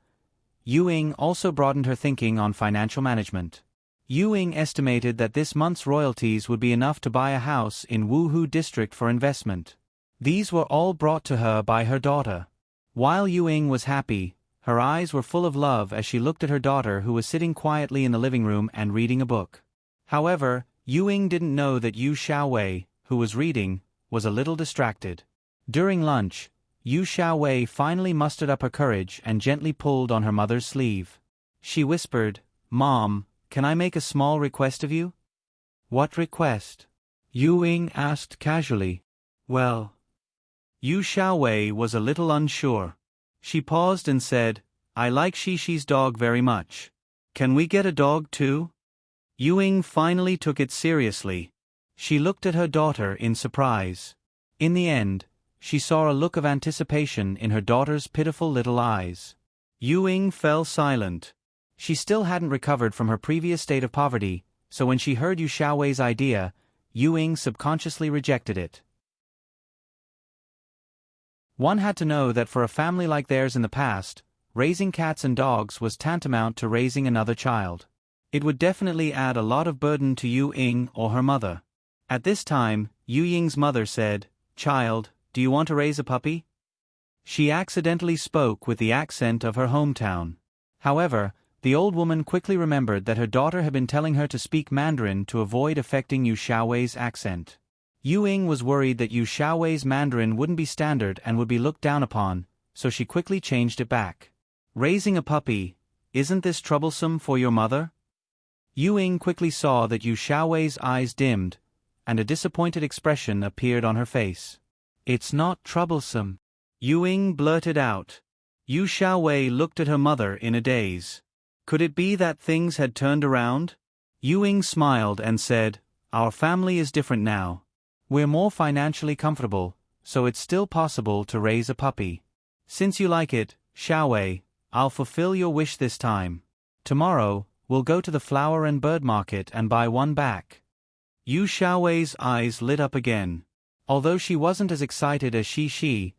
Ying also broadened her thinking on financial management. Ying estimated that this month's royalties would be enough to buy a house in Wuhu district for investment. These were all brought to her by her daughter. While Ying was happy, her eyes were full of love as she looked at her daughter who was sitting quietly in the living room and reading a book. However, Ying didn't know that Yu Xiaowei, who was reading, was a little distracted. During lunch, Yu Xiaowei finally mustered up her courage and gently pulled on her mother's sleeve. She whispered, "Mom, can I make a small request of you?" "What request?" Ying asked casually. "Well..." Yu Xiaowei was a little unsure. She paused and said, "I like Shishi's dog very much. Can we get a dog too?" Ying finally took it seriously. She looked at her daughter in surprise. In the end, she saw a look of anticipation in her daughter's pitiful little eyes. Ying fell silent. She still hadn't recovered from her previous state of poverty, so when she heard Yu Xiaowei's idea, Ying subconsciously rejected it. One had to know that for a family like theirs in the past, raising cats and dogs was tantamount to raising another child. It would definitely add a lot of burden to Ying or her mother. At this time, Ying's mother said, "Child, do you want to raise a puppy?" She accidentally spoke with the accent of her hometown. However, the old woman quickly remembered that her daughter had been telling her to speak Mandarin to avoid affecting Yu Xiaowei's accent. Ying was worried that Yu Xiaowei's Mandarin wouldn't be standard and would be looked down upon, so she quickly changed it back. "Raising a puppy, isn't this troublesome for your mother?" Ying quickly saw that Yu Xiaowei's eyes dimmed, and a disappointed expression appeared on her face. "It's not troublesome," Ying blurted out. Yu Xiaowei looked at her mother in a daze. Could it be that things had turned around? Ying smiled and said, "Our family is different now. We're more financially comfortable, so it's still possible to raise a puppy. Since you like it, Xiaowei, I'll fulfill your wish this time. Tomorrow, we'll go to the flower and bird market and buy one back." Yu Xiaowei's eyes lit up again. Although she wasn't as excited as she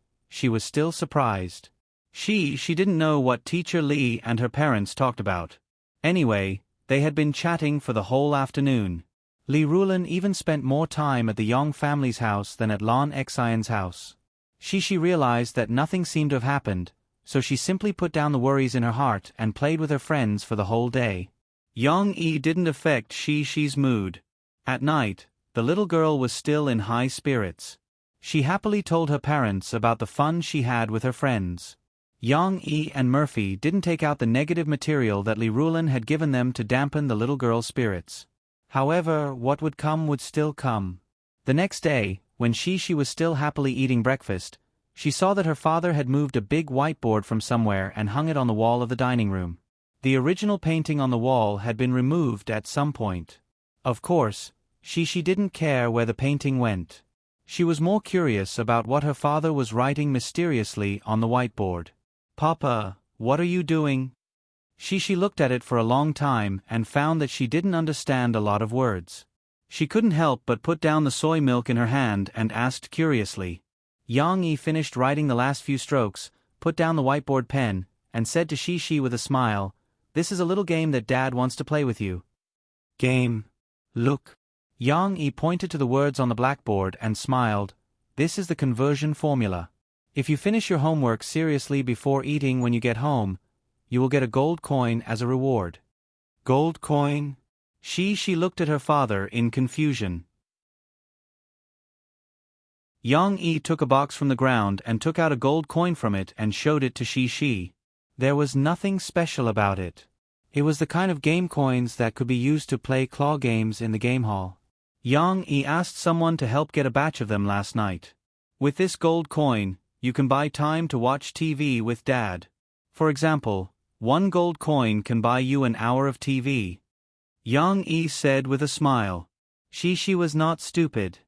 was still surprised. She didn't know what Teacher Li and her parents talked about. Anyway, they had been chatting for the whole afternoon. Li Rulan even spent more time at the Yong family's house than at Lan Xian's house. She realized that nothing seemed to have happened, so she simply put down the worries in her heart and played with her friends for the whole day. Yang Yi didn't affect Shi's mood. At night, the little girl was still in high spirits. She happily told her parents about the fun she had with her friends. Yang Yi and Murphy didn't take out the negative material that Li Rulan had given them to dampen the little girl's spirits. However, what would come would still come. The next day, when she was still happily eating breakfast, she saw that her father had moved a big whiteboard from somewhere and hung it on the wall of the dining room. The original painting on the wall had been removed at some point. Of course, she didn't care where the painting went. She was more curious about what her father was writing mysteriously on the whiteboard. "Papa, what are you doing?" She looked at it for a long time and found that she didn't understand a lot of words. She couldn't help but put down the soy milk in her hand and asked curiously. Yang Yi finished writing the last few strokes, put down the whiteboard pen, and said to Shi with a smile, "This is a little game that Dad wants to play with you." "Game? Look." Yang Yi pointed to the words on the blackboard and smiled. "This is the conversion formula. If you finish your homework seriously before eating when you get home, you will get a gold coin as a reward." "Gold coin?" She looked at her father in confusion. Yang Yi took a box from the ground and took out a gold coin from it and showed it to Shi. There was nothing special about it. It was the kind of game coins that could be used to play claw games in the game hall. Yang Yi asked someone to help get a batch of them last night. With this gold coin, you can buy time to watch TV with Dad. For example, 1 gold coin can buy you an hour of TV. Yang Yi said with a smile. She was not stupid.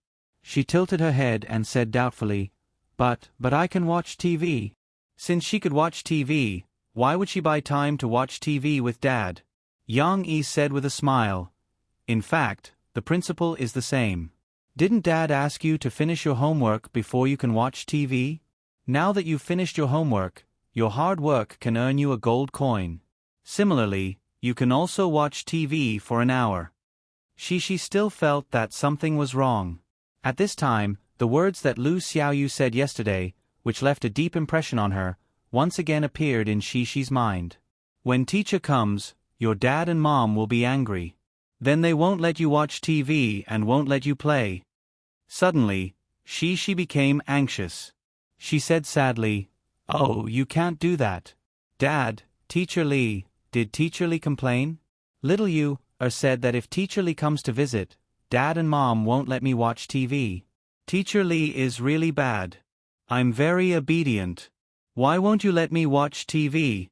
She tilted her head and said doubtfully, But I can watch TV. Since she could watch TV, why would she buy time to watch TV with Dad? Yang Yi said with a smile. In fact, the principle is the same. Didn't Dad ask you to finish your homework before you can watch TV? Now that you've finished your homework, your hard work can earn you a gold coin. Similarly, you can also watch TV for an hour. She still felt that something was wrong. At this time, the words that Lu Xiaoyu said yesterday, which left a deep impression on her, once again appeared in Shi's mind. When teacher comes, your dad and mom will be angry. Then they won't let you watch TV and won't let you play. Suddenly, she became anxious. She said sadly, Oh, you can't do that. Dad, Teacher Li, did Teacher Li complain? Little Yu said that if Teacher Li comes to visit, Dad and Mom won't let me watch TV. Teacher Li is really bad. I'm very obedient. Why won't you let me watch TV?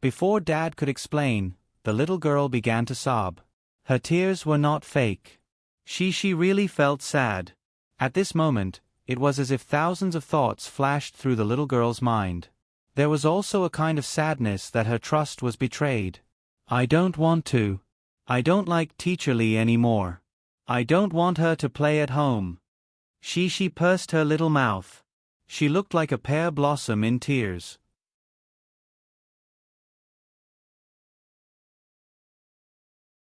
Before Dad could explain, the little girl began to sob. Her tears were not fake. She really felt sad. At this moment, it was as if thousands of thoughts flashed through the little girl's mind. There was also a kind of sadness that her trust was betrayed. I don't want to. I don't like Teacher Li anymore. I don't want her to play at home. She pursed her little mouth. She looked like a pear blossom in tears.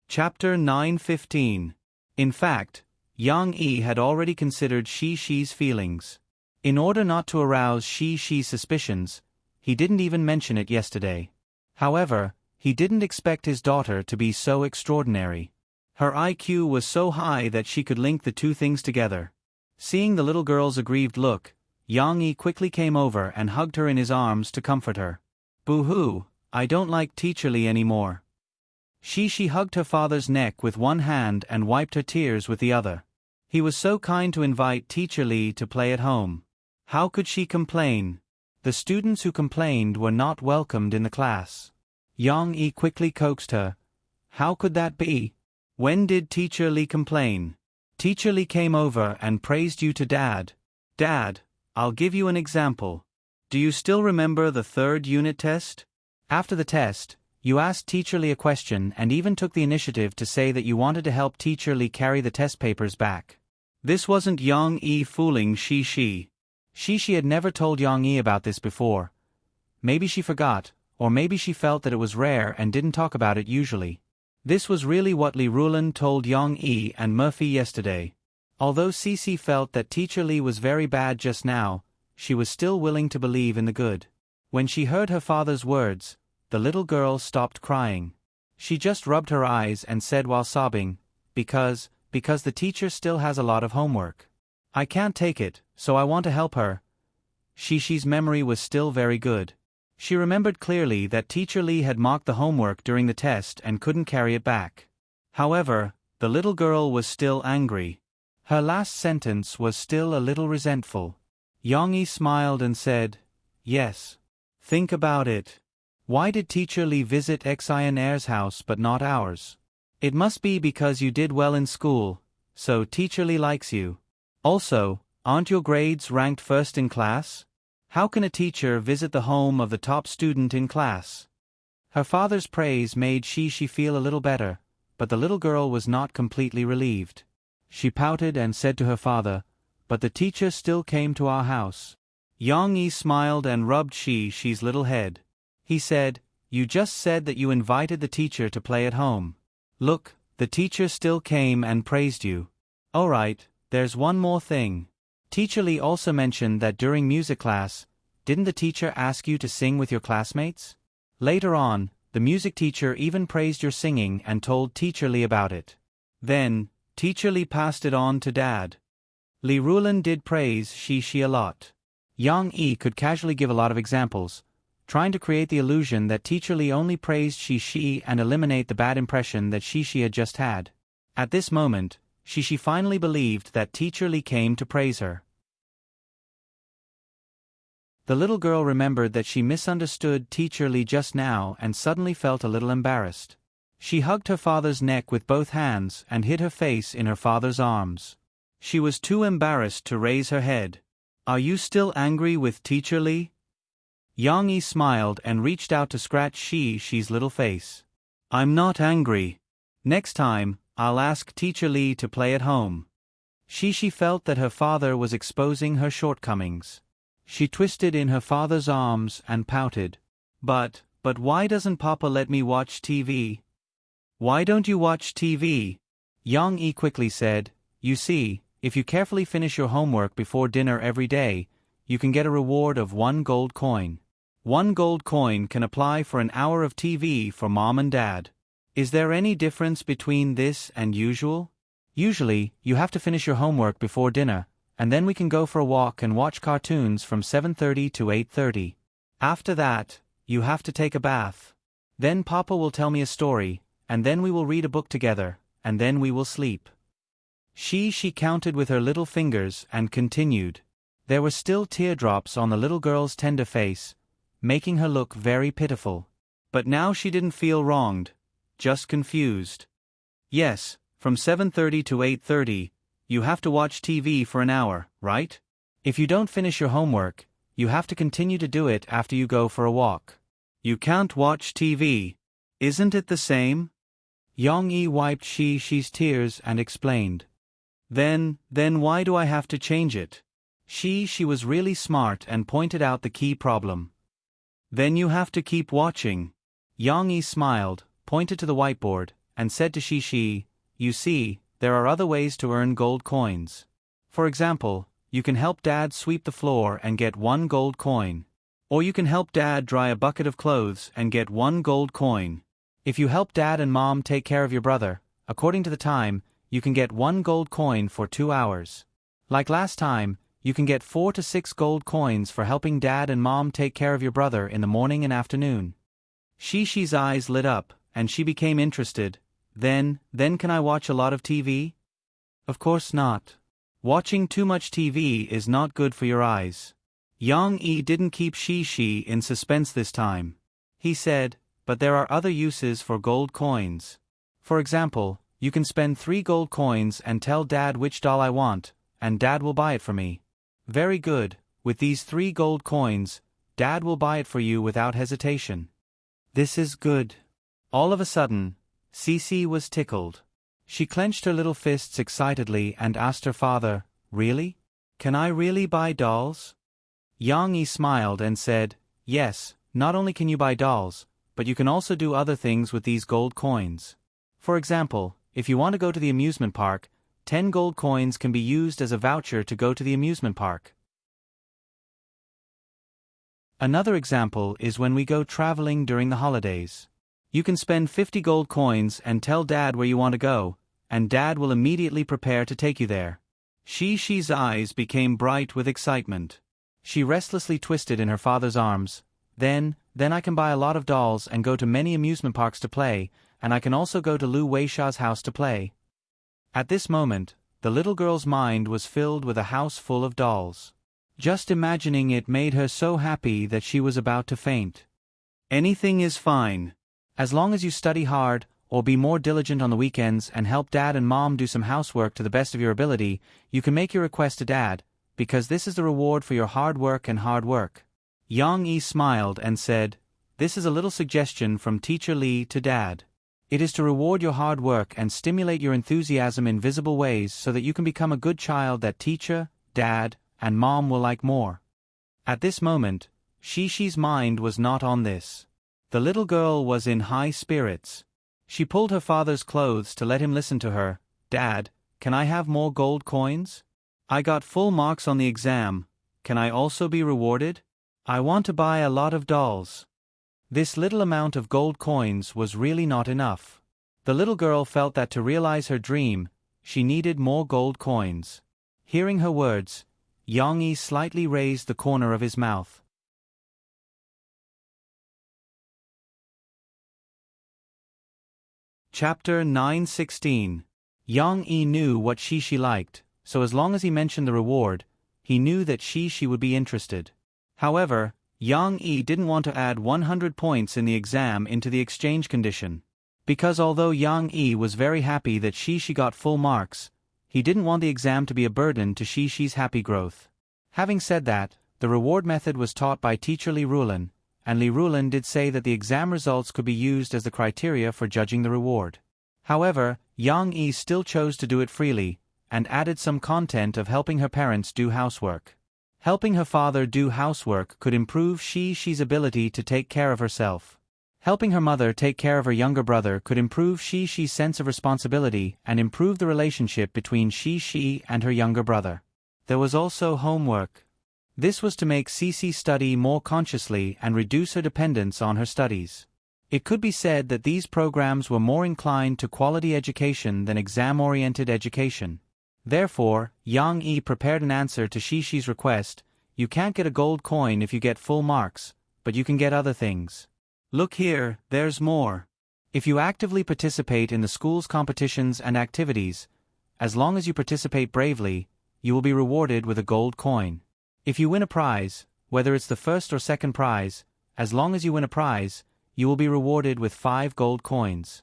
Chapter 9:15. In fact, Yang Yi had already considered Shi's feelings. In order not to arouse Shi's suspicions, he didn't even mention it yesterday. However, he didn't expect his daughter to be so extraordinary. Her IQ was so high that she could link the two things together. Seeing the little girl's aggrieved look, Yang Yi quickly came over and hugged her in his arms to comfort her. Boo-hoo, I don't like Teacher Li anymore. She hugged her father's neck with one hand and wiped her tears with the other. He was so kind to invite Teacher Li to play at home. How could she complain? The students who complained were not welcomed in the class. Yang Yi quickly coaxed her. How could that be? When did Teacher Li complain? Teacher Li came over and praised you to Dad. Dad, I'll give you an example. Do you still remember the 3rd unit test? After the test, you asked Teacher Li a question and even took the initiative to say that you wanted to help Teacher Li carry the test papers back. This wasn't Yang Yi fooling Shi. Shi had never told Yang Yi about this before. Maybe she forgot, or maybe she felt that it was rare and didn't talk about it usually. This was really what Li Rulan told Yang Yi and Murphy yesterday. Although Cici felt that Teacher Li was very bad just now, she was still willing to believe in the good. When she heard her father's words, the little girl stopped crying. She just rubbed her eyes and said while sobbing, because the teacher still has a lot of homework. I can't take it, so I want to help her. Shi's memory was still very good. She remembered clearly that Teacher Li had mocked the homework during the test and couldn't carry it back. However, the little girl was still angry. Her last sentence was still a little resentful. Yang Yi smiled and said, Yes. Think about it. Why did Teacher Li visit Xinr's house but not ours? It must be because you did well in school, so Teacher Li likes you. Also, aren't your grades ranked first in class? How can a teacher visit the home of the top student in class? Her father's praise made Shi feel a little better, but the little girl was not completely relieved. She pouted and said to her father, But the teacher still came to our house. Yang Yi smiled and rubbed Shi's little head. He said, You just said that you invited the teacher to play at home. Look, the teacher still came and praised you. Alright, there's one more thing. Teacher Li also mentioned that during music class, didn't the teacher ask you to sing with your classmates? Later on, the music teacher even praised your singing and told Teacher Li about it. Then, Teacher Li passed it on to Dad. Li Rulan did praise Shi a lot. Yang Yi could casually give a lot of examples, trying to create the illusion that Teacher Li only praised Shi and eliminate the bad impression that Shi had just had. At this moment, Shi finally believed that Teacher Li came to praise her. The little girl remembered that she misunderstood Teacher Li just now and suddenly felt a little embarrassed. She hugged her father's neck with both hands and hid her face in her father's arms. She was too embarrassed to raise her head. "Are you still angry with Teacher Li?" Yang Yi smiled and reached out to scratch Shi's little face. "I'm not angry. Next time, I'll ask Teacher Li to play at home." Shi felt that her father was exposing her shortcomings. She twisted in her father's arms and pouted. But why doesn't Papa let me watch TV? "Why don't you watch TV?" Yang Yi quickly said, "You see, if you carefully finish your homework before dinner every day, you can get a reward of 1 gold coin. 1 gold coin can apply for an hour of TV for Mom and Dad. Is there any difference between this and usual? Usually, you have to finish your homework before dinner, and then we can go for a walk and watch cartoons from 7:30 to 8:30. After that, you have to take a bath. Then Papa will tell me a story, and then we will read a book together, and then we will sleep." She counted with her little fingers and continued. There were still teardrops on the little girl's tender face, making her look very pitiful. But now she didn't feel wronged, just confused. "Yes, from 7:30 to 8:30, you have to watch TV for an hour, right? If you don't finish your homework, you have to continue to do it after you go for a walk. You can't watch TV. Isn't it the same?" Yang Yi wiped Shi's tears and explained. Then why do I have to change it?" She was really smart and pointed out the key problem. "Then you have to keep watching." Yang Yi smiled, pointed to the whiteboard, and said to Shi, "You see, there are other ways to earn gold coins. For example, you can help Dad sweep the floor and get 1 gold coin. Or you can help Dad dry a bucket of clothes and get 1 gold coin. If you help Dad and Mom take care of your brother, according to the time, you can get 1 gold coin for 2 hours. Like last time, you can get 4 to 6 gold coins for helping Dad and Mom take care of your brother in the morning and afternoon." Shi's eyes lit up, and she became interested. Then can I watch a lot of TV?" "Of course not. Watching too much TV is not good for your eyes." Yang Yi didn't keep Shi in suspense this time. He said, "But there are other uses for gold coins. For example, you can spend 3 gold coins and tell Dad which doll I want, and Dad will buy it for me." "Very good, with these 3 gold coins, Dad will buy it for you without hesitation." "This is good." All of a sudden, Cici was tickled. She clenched her little fists excitedly and asked her father, "Really? Can I really buy dolls?" Yang Yi smiled and said, "Yes, not only can you buy dolls, but you can also do other things with these gold coins. For example, if you want to go to the amusement park, 10 gold coins can be used as a voucher to go to the amusement park. Another example is when we go traveling during the holidays. You can spend 50 gold coins and tell Dad where you want to go, and Dad will immediately prepare to take you there." Shi's eyes became bright with excitement. She restlessly twisted in her father's arms. Then I can buy a lot of dolls and go to many amusement parks to play, and I can also go to Lu Weisha's house to play. At this moment, the little girl's mind was filled with a house full of dolls. Just imagining it made her so happy that she was about to faint. "Anything is fine. As long as you study hard, or be more diligent on the weekends and help Dad and Mom do some housework to the best of your ability, you can make your request to Dad, because this is the reward for your hard work and hard work." Yang Yi smiled and said, "This is a little suggestion from Teacher Li to Dad. It is to reward your hard work and stimulate your enthusiasm in visible ways so that you can become a good child that Teacher, Dad, and Mom will like more." At this moment, Shi's mind was not on this. The little girl was in high spirits. She pulled her father's clothes to let him listen to her. "Dad, can I have more gold coins? I got full marks on the exam. Can I also be rewarded? I want to buy a lot of dolls." This little amount of gold coins was really not enough. The little girl felt that to realize her dream, she needed more gold coins. Hearing her words, Yang Yi slightly raised the corner of his mouth. Chapter 9:16. Yang Yi knew what Shishi liked, so as long as he mentioned the reward, he knew that Shishi would be interested. However, Yang Yi didn't want to add 100 points in the exam into the exchange condition. Because although Yang Yi was very happy that Shishi got full marks, he didn't want the exam to be a burden to Shishi's happy growth. Having said that, the reward method was taught by teacher Li Rulin, and Li Rulin did say that the exam results could be used as the criteria for judging the reward. However, Yang Yi still chose to do it freely, and added some content of helping her parents do housework. Helping her father do housework could improve Shishi's ability to take care of herself. Helping her mother take care of her younger brother could improve Shishi's sense of responsibility and improve the relationship between Shishi and her younger brother. There was also homework. This was to make Cici study more consciously and reduce her dependence on her studies. It could be said that these programs were more inclined to quality education than exam-oriented education. Therefore, Yang Yi prepared an answer to Shishi's request. You can't get a gold coin if you get full marks, but you can get other things. Look here, there's more. If you actively participate in the school's competitions and activities, as long as you participate bravely, you will be rewarded with a gold coin. If you win a prize, whether it's the first or second prize, as long as you win a prize, you will be rewarded with 5 gold coins.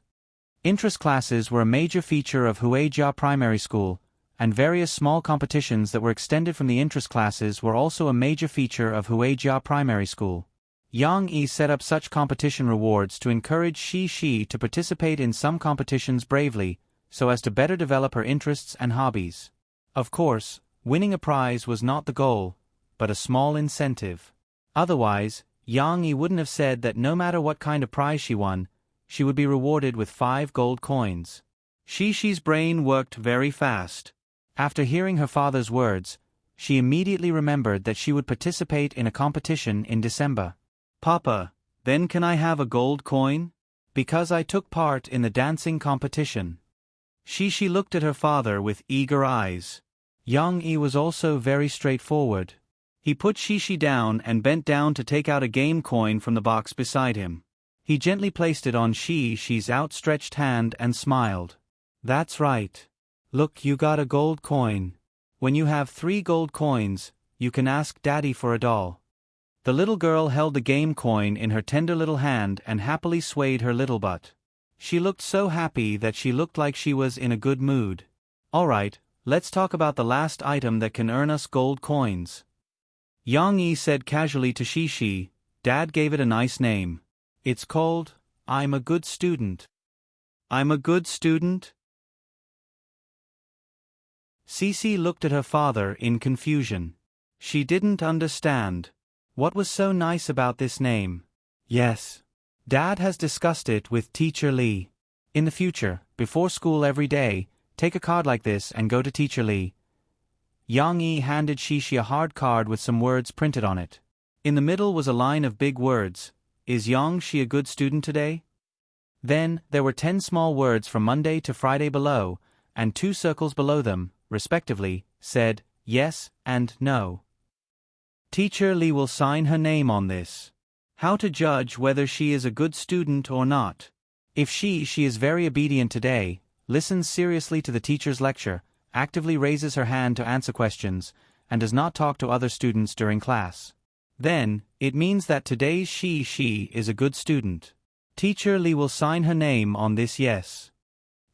Interest classes were a major feature of Huijia Primary School, and various small competitions that were extended from the interest classes were also a major feature of Huijia Primary School. Yang Yi set up such competition rewards to encourage Shishi to participate in some competitions bravely, so as to better develop her interests and hobbies. Of course, winning a prize was not the goal, but a small incentive. Otherwise, Yang Yi wouldn't have said that no matter what kind of prize she won, she would be rewarded with 5 gold coins. Shishi's brain worked very fast. After hearing her father's words, she immediately remembered that she would participate in a competition in December. Papa, then can I have a gold coin? Because I took part in the dancing competition. Shishi looked at her father with eager eyes. Yang Yi was also very straightforward. He put Shishi down and bent down to take out a game coin from the box beside him. He gently placed it on Shishi's outstretched hand and smiled. That's right. Look, you got a gold coin. When you have 3 gold coins, you can ask Daddy for a doll. The little girl held the game coin in her tender little hand and happily swayed her little butt. She looked so happy that she looked like she was in a good mood. All right, let's talk about the last item that can earn us gold coins. Yang Yi said casually to Shishi. Dad gave it a nice name. It's called, I'm a good student. I'm a good student? Cici looked at her father in confusion. She didn't understand. What was so nice about this name? Yes. Dad has discussed it with Teacher Li. In the future, before school every day, take a card like this and go to Teacher Li. Yang Yi handed Shishi a hard card with some words printed on it. In the middle was a line of big words. Is Yang Shi a good student today? Then, there were 10 small words from Monday to Friday below, and 2 circles below them, respectively, said, yes and no. Teacher Li will sign her name on this. How to judge whether she is a good student or not. If she is very obedient today, listens seriously to the teacher's lecture, actively raises her hand to answer questions, and does not talk to other students during class, then, it means that today's she is a good student. Teacher Li will sign her name on this yes.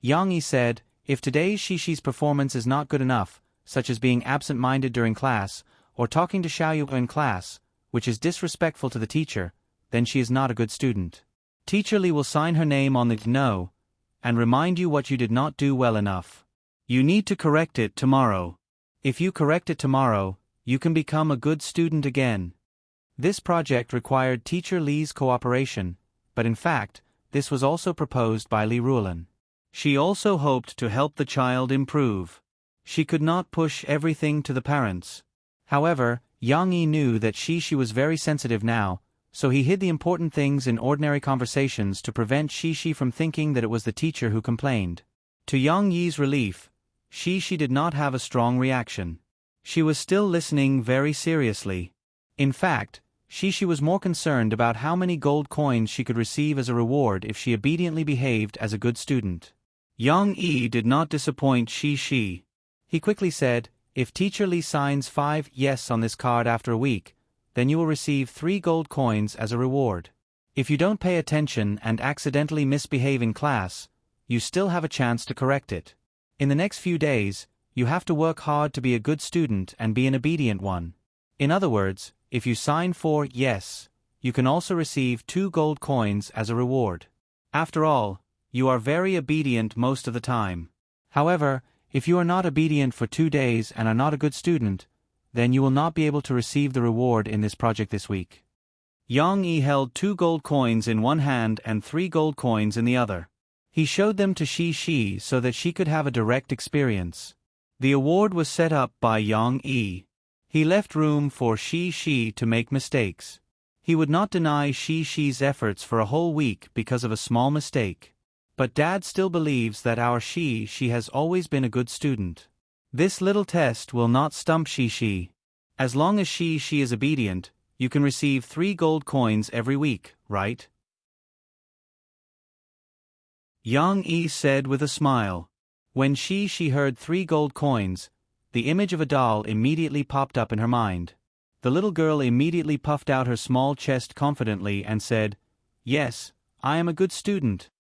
Yang Yi said, if today's Shishi's performance is not good enough, such as being absent-minded during class, or talking to Xiaoyu in class, which is disrespectful to the teacher, then she is not a good student. Teacher Li will sign her name on the no, and remind you what you did not do well enough. You need to correct it tomorrow. If you correct it tomorrow, you can become a good student again. This project required Teacher Li's cooperation, but in fact, this was also proposed by Li Rulin. She also hoped to help the child improve. She could not push everything to the parents. However, Yang Yi knew that she was very sensitive now, so he hid the important things in ordinary conversations to prevent Shishi from thinking that it was the teacher who complained. To Yang Yi's relief, Shishi did not have a strong reaction. She was still listening very seriously. In fact, She was more concerned about how many gold coins she could receive as a reward if she obediently behaved as a good student. Yang Yi did not disappoint Shi. He quickly said, "If Teacher Li signs 5 yes on this card after a week, then you will receive 3 gold coins as a reward. If you don't pay attention and accidentally misbehave in class, you still have a chance to correct it. In the next few days, you have to work hard to be a good student and be an obedient one. In other words, if you sign 4 yes, you can also receive 2 gold coins as a reward. After all, you are very obedient most of the time. However, if you are not obedient for 2 days and are not a good student, then you will not be able to receive the reward in this project this week." Yang Yi held 2 gold coins in one hand and 3 gold coins in the other. He showed them to Shi so that she could have a direct experience. The award was set up by Yang Yi. He left room for Shi to make mistakes. He would not deny Shi's efforts for a whole week because of a small mistake. But Dad still believes that our Shi has always been a good student. This little test will not stump Shi. As long as Shi is obedient, you can receive 3 gold coins every week, right? Yang Yi said with a smile. When Shi heard 3 gold coins, the image of a doll immediately popped up in her mind. The little girl immediately puffed out her small chest confidently and said, "Yes, I am a good student."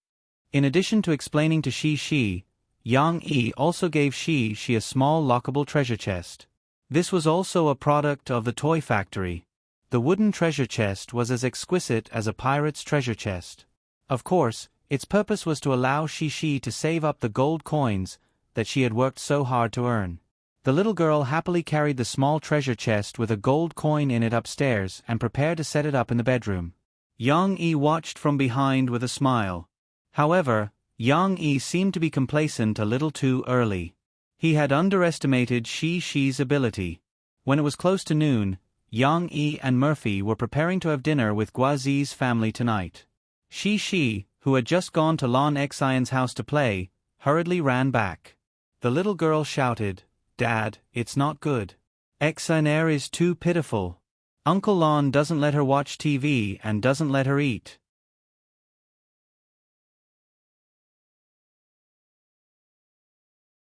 In addition to explaining to Shi, Yang Yi also gave Shi a small lockable treasure chest. This was also a product of the toy factory. The wooden treasure chest was as exquisite as a pirate's treasure chest. Of course, its purpose was to allow Shi to save up the gold coins that she had worked so hard to earn. The little girl happily carried the small treasure chest with a gold coin in it upstairs and prepared to set it up in the bedroom. Yang Yi watched from behind with a smile. However, Yang Yi seemed to be complacent a little too early. He had underestimated Shi's ability. When it was close to noon, Yang Yi and Murphy were preparing to have dinner with Guazi's family tonight. Shi, who had just gone to Lon Xian's house to play, hurriedly ran back. The little girl shouted, "Dad, it's not good. Xian is too pitiful. Uncle Lon doesn't let her watch TV and doesn't let her eat."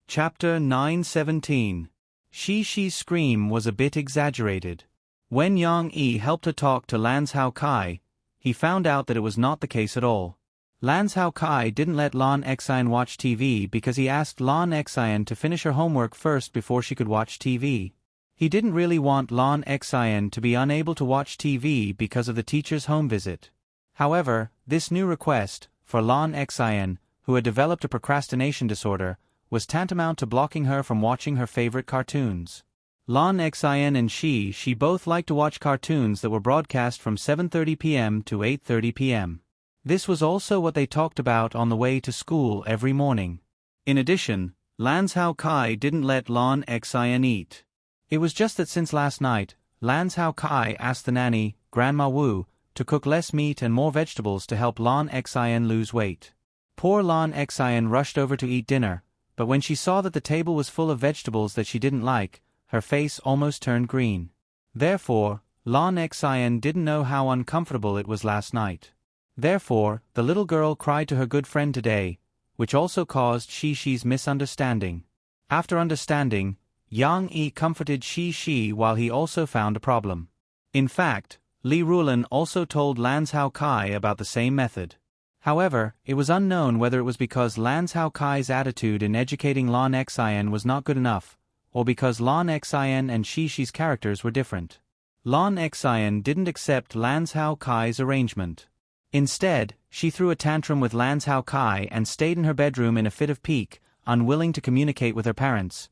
Chapter 9:17. Shi's scream was a bit exaggerated. When Yang Yi helped her talk to Lan Cao Kai, he found out that it was not the case at all. Lan Cao Kai didn't let Lon Xian watch TV because he asked Lon Xian to finish her homework first before she could watch TV. He didn't really want Lon Xian to be unable to watch TV because of the teacher's home visit. However, this new request, for Lon Xian, who had developed a procrastination disorder, was tantamount to blocking her from watching her favorite cartoons. Lon Xian and Shi both liked to watch cartoons that were broadcast from 7:30 p.m. to 8:30 p.m. This was also what they talked about on the way to school every morning. In addition, Lan Cao Kai didn't let Lon Xian eat. It was just that since last night, Lan Cao Kai asked the nanny, Grandma Wu, to cook less meat and more vegetables to help Lon Xian lose weight. Poor Lon Xian rushed over to eat dinner, but when she saw that the table was full of vegetables that she didn't like, her face almost turned green. Therefore, Lon Xian didn't know how uncomfortable it was last night. Therefore, the little girl cried to her good friend today, which also caused Shi's misunderstanding. After understanding, Yang Yi comforted Shi while he also found a problem. In fact, Li Rulan also told Lan Cao Kai about the same method. However, it was unknown whether it was because Lan Cao Kai's attitude in educating Lon Xian was not good enough, or because Lon Xian and Shi's characters were different. Lon Xian didn't accept Lan Cao Kai's arrangement. Instead, she threw a tantrum with Lan Cao Kai and stayed in her bedroom in a fit of pique, unwilling to communicate with her parents.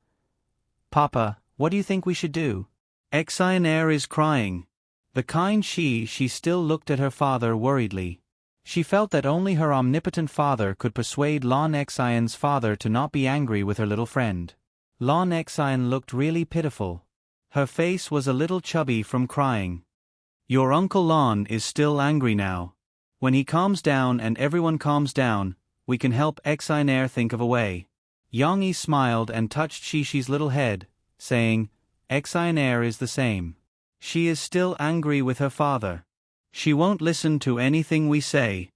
"Papa, what do you think we should do? Xian is crying." The kind Shi still looked at her father worriedly. She felt that only her omnipotent father could persuade Lon Xian's father to not be angry with her little friend. Lon Xian looked really pitiful. Her face was a little chubby from crying. "Your Uncle Lon is still angry now. When he calms down and everyone calms down, we can help Xian think of a way." Yang Yi smiled and touched Shi's little head, saying, "Xian is the same. She is still angry with her father. She won't listen to anything we say.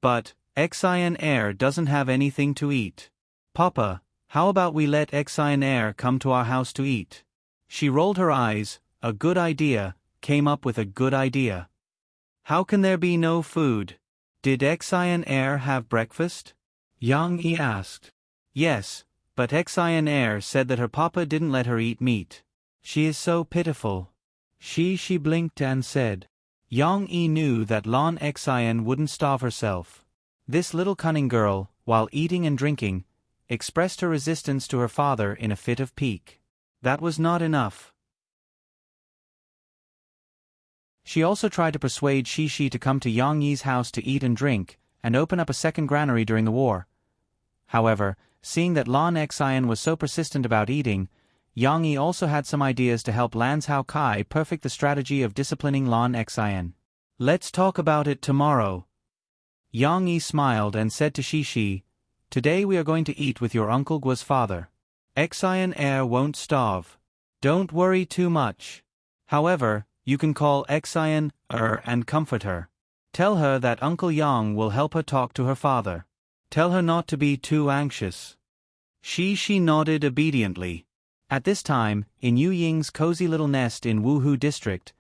But, Xian Air doesn't have anything to eat. Papa, how about we let Xian Air come to our house to eat? She rolled her eyes. A good idea, came up with a good idea. How can there be no food? Did Xian Air have breakfast? Yang Yi asked. Yes, but Xian Air said that her papa didn't let her eat meat. She is so pitiful. She blinked and said. Yang Yi knew that Lan Xian wouldn't starve herself. This little cunning girl, while eating and drinking, expressed her resistance to her father in a fit of pique. That was not enough. She also tried to persuade Shi to come to Yang Yi's house to eat and drink, and open up a second granary during the war. However, seeing that Lan Xian was so persistent about eating, Yang Yi also had some ideas to help Lan Cao Kai perfect the strategy of disciplining Lan Xian. Let's talk about it tomorrow. Yang Yi smiled and said to Shi, today we are going to eat with your Uncle Guo's father. Xian Air won't starve. Don't worry too much. However, you can call Xian and comfort her. Tell her that Uncle Yang will help her talk to her father. Tell her not to be too anxious. Shi nodded obediently. At this time, in Yu Ying's cozy little nest in Wuhu district,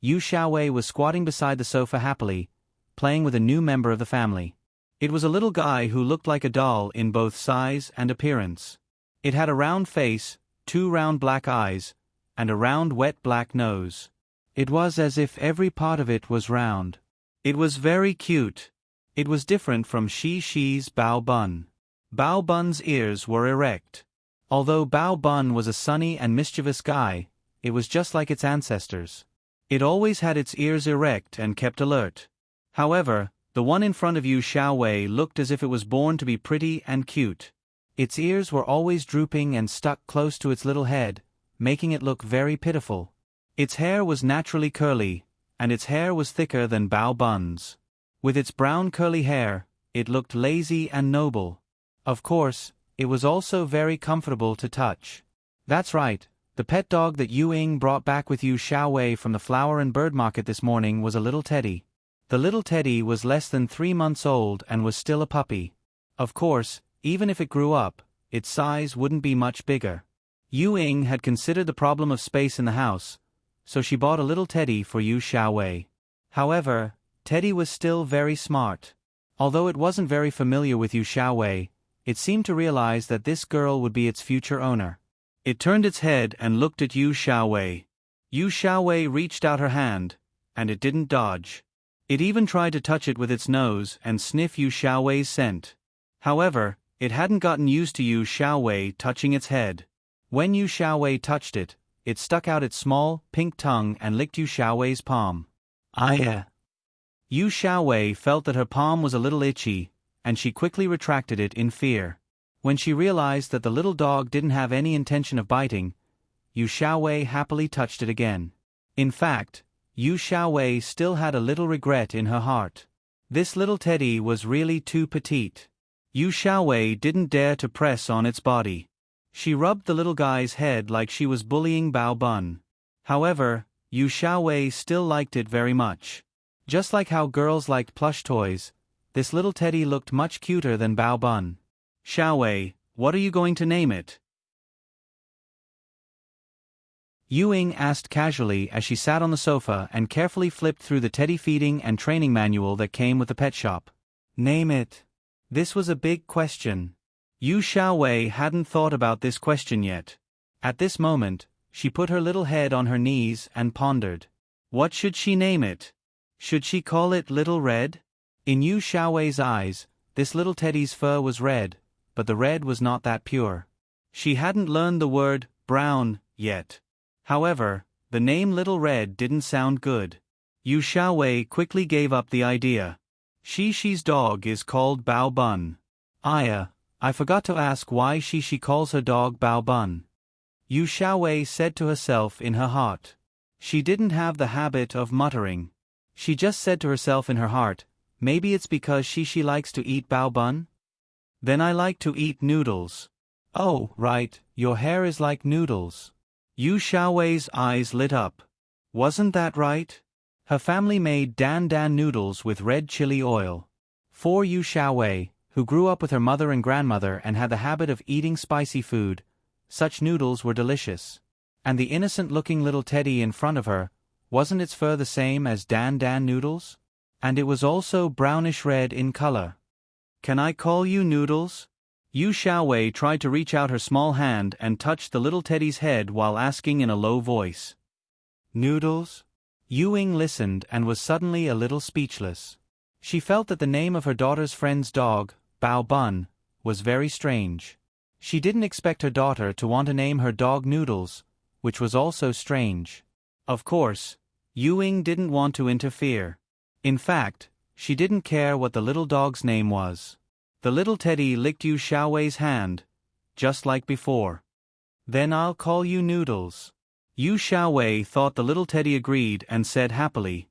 Yu Xiaowei was squatting beside the sofa happily, playing with a new member of the family. It was a little guy who looked like a doll in both size and appearance. It had a round face, 2 round black eyes, and a round wet black nose. It was as if every part of it was round. It was very cute. It was different from Shi's Bao Bun. Bao Bun's ears were erect. Although Bao Bun was a sunny and mischievous guy, it was just like its ancestors. It always had its ears erect and kept alert. However, the one in front of Yu Xiaowei looked as if it was born to be pretty and cute. Its ears were always drooping and stuck close to its little head, making it look very pitiful. Its hair was naturally curly, and its hair was thicker than Bao Bun's. With its brown curly hair, it looked lazy and noble. Of course, it was also very comfortable to touch. That's right, the pet dog that Yu Ying brought back with Yu Xiaowei from the flower and bird market this morning was a little teddy. The little teddy was less than 3 months old and was still a puppy. Of course, even if it grew up, its size wouldn't be much bigger. Yu Ying had considered the problem of space in the house, so she bought a little teddy for Yu Xiaowei. However, Teddy was still very smart. Although it wasn't very familiar with Yu Xiaowei, it seemed to realize that this girl would be its future owner. It turned its head and looked at Yu Xiaowei. Yu Xiaowei reached out her hand, and it didn't dodge. It even tried to touch it with its nose and sniff Yu Xiaowei's scent. However, it hadn't gotten used to Yu Xiaowei touching its head. When Yu Xiaowei touched it, it stuck out its small, pink tongue and licked Yu Xiaowei's palm. Aya! Yu Xiaowei felt that her palm was a little itchy, and she quickly retracted it in fear. When she realized that the little dog didn't have any intention of biting, Yu Xiaowei happily touched it again. In fact, Yu Xiaowei still had a little regret in her heart. This little teddy was really too petite. Yu Xiaowei didn't dare to press on its body. She rubbed the little guy's head like she was bullying Bao Bun. However, Yu Xiaowei still liked it very much. Just like how girls liked plush toys, this little teddy looked much cuter than Bao Bun. Xiaowei, what are you going to name it? Yu Ying asked casually as she sat on the sofa and carefully flipped through the teddy feeding and training manual that came with the pet shop. Name it. This was a big question. Yu Xiaowei hadn't thought about this question yet. At this moment, she put her little head on her knees and pondered. What should she name it? Should she call it Little Red? In Yu Xiaowei's eyes, this little teddy's fur was red, but the red was not that pure. She hadn't learned the word brown yet. However, the name Little Red didn't sound good. Yu Xiaowei quickly gave up the idea. Shi's dog is called Bao Bun. Aya, I forgot to ask why Shi calls her dog Bao Bun. Yu Xiaowei said to herself in her heart. She didn't have the habit of muttering. She just said to herself in her heart, maybe it's because Shi likes to eat Bao Bun? Then I like to eat noodles. Oh, right, your hair is like noodles. Yu Xiaowei's eyes lit up. Wasn't that right? Her family made dan dan noodles with red chili oil. For Yu Xiaowei, who grew up with her mother and grandmother and had the habit of eating spicy food, such noodles were delicious. And the innocent-looking little teddy in front of her, wasn't its fur the same as dan dan noodles? And it was also brownish-red in color. Can I call you Noodles? Yu Xiaowei tried to reach out her small hand and touch the little teddy's head while asking in a low voice. Noodles? Yu Ying listened and was suddenly a little speechless. She felt that the name of her daughter's friend's dog, Bao Bun, was very strange. She didn't expect her daughter to want to name her dog Noodles, which was also strange. Of course, Yu Ying didn't want to interfere. In fact, she didn't care what the little dog's name was. The little teddy licked Yu Xiaowei's hand, just like before. Then I'll call you Noodles. Yu Xiaowei thought the little teddy agreed and said happily.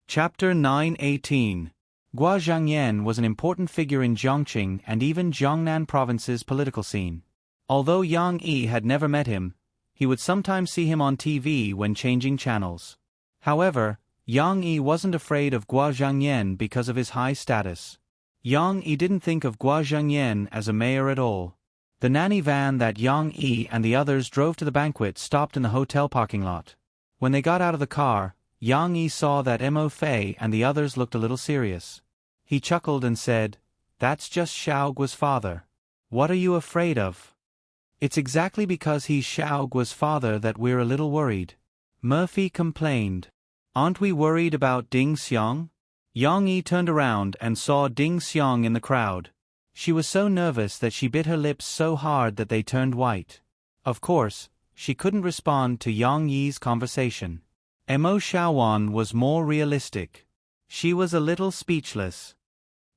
Chapter 9:18. Gua Zhangyan was an important figure in Zhongqing and even Jiangnan province's political scene. Although Yang Yi had never met him, he would sometimes see him on TV when changing channels. However, Yang Yi wasn't afraid of Gua Zhangyan because of his high status. Yang Yi didn't think of Gua Zhangyan as a mayor at all. The nanny van that Yang Yi and the others drove to the banquet stopped in the hotel parking lot. When they got out of the car, Yang Yi saw that Mo Fei and the others looked a little serious. He chuckled and said, "That's just Xiaoguo's father. What are you afraid of?" "It's exactly because he's Xiaoguo's father that we're a little worried," Murphy complained. "Aren't we worried about Ding Xiang?" Yang Yi turned around and saw Ding Xiang in the crowd. She was so nervous that she bit her lips so hard that they turned white. Of course, she couldn't respond to Yang Yi's conversation. Mo Xiaowan was more realistic. She was a little speechless.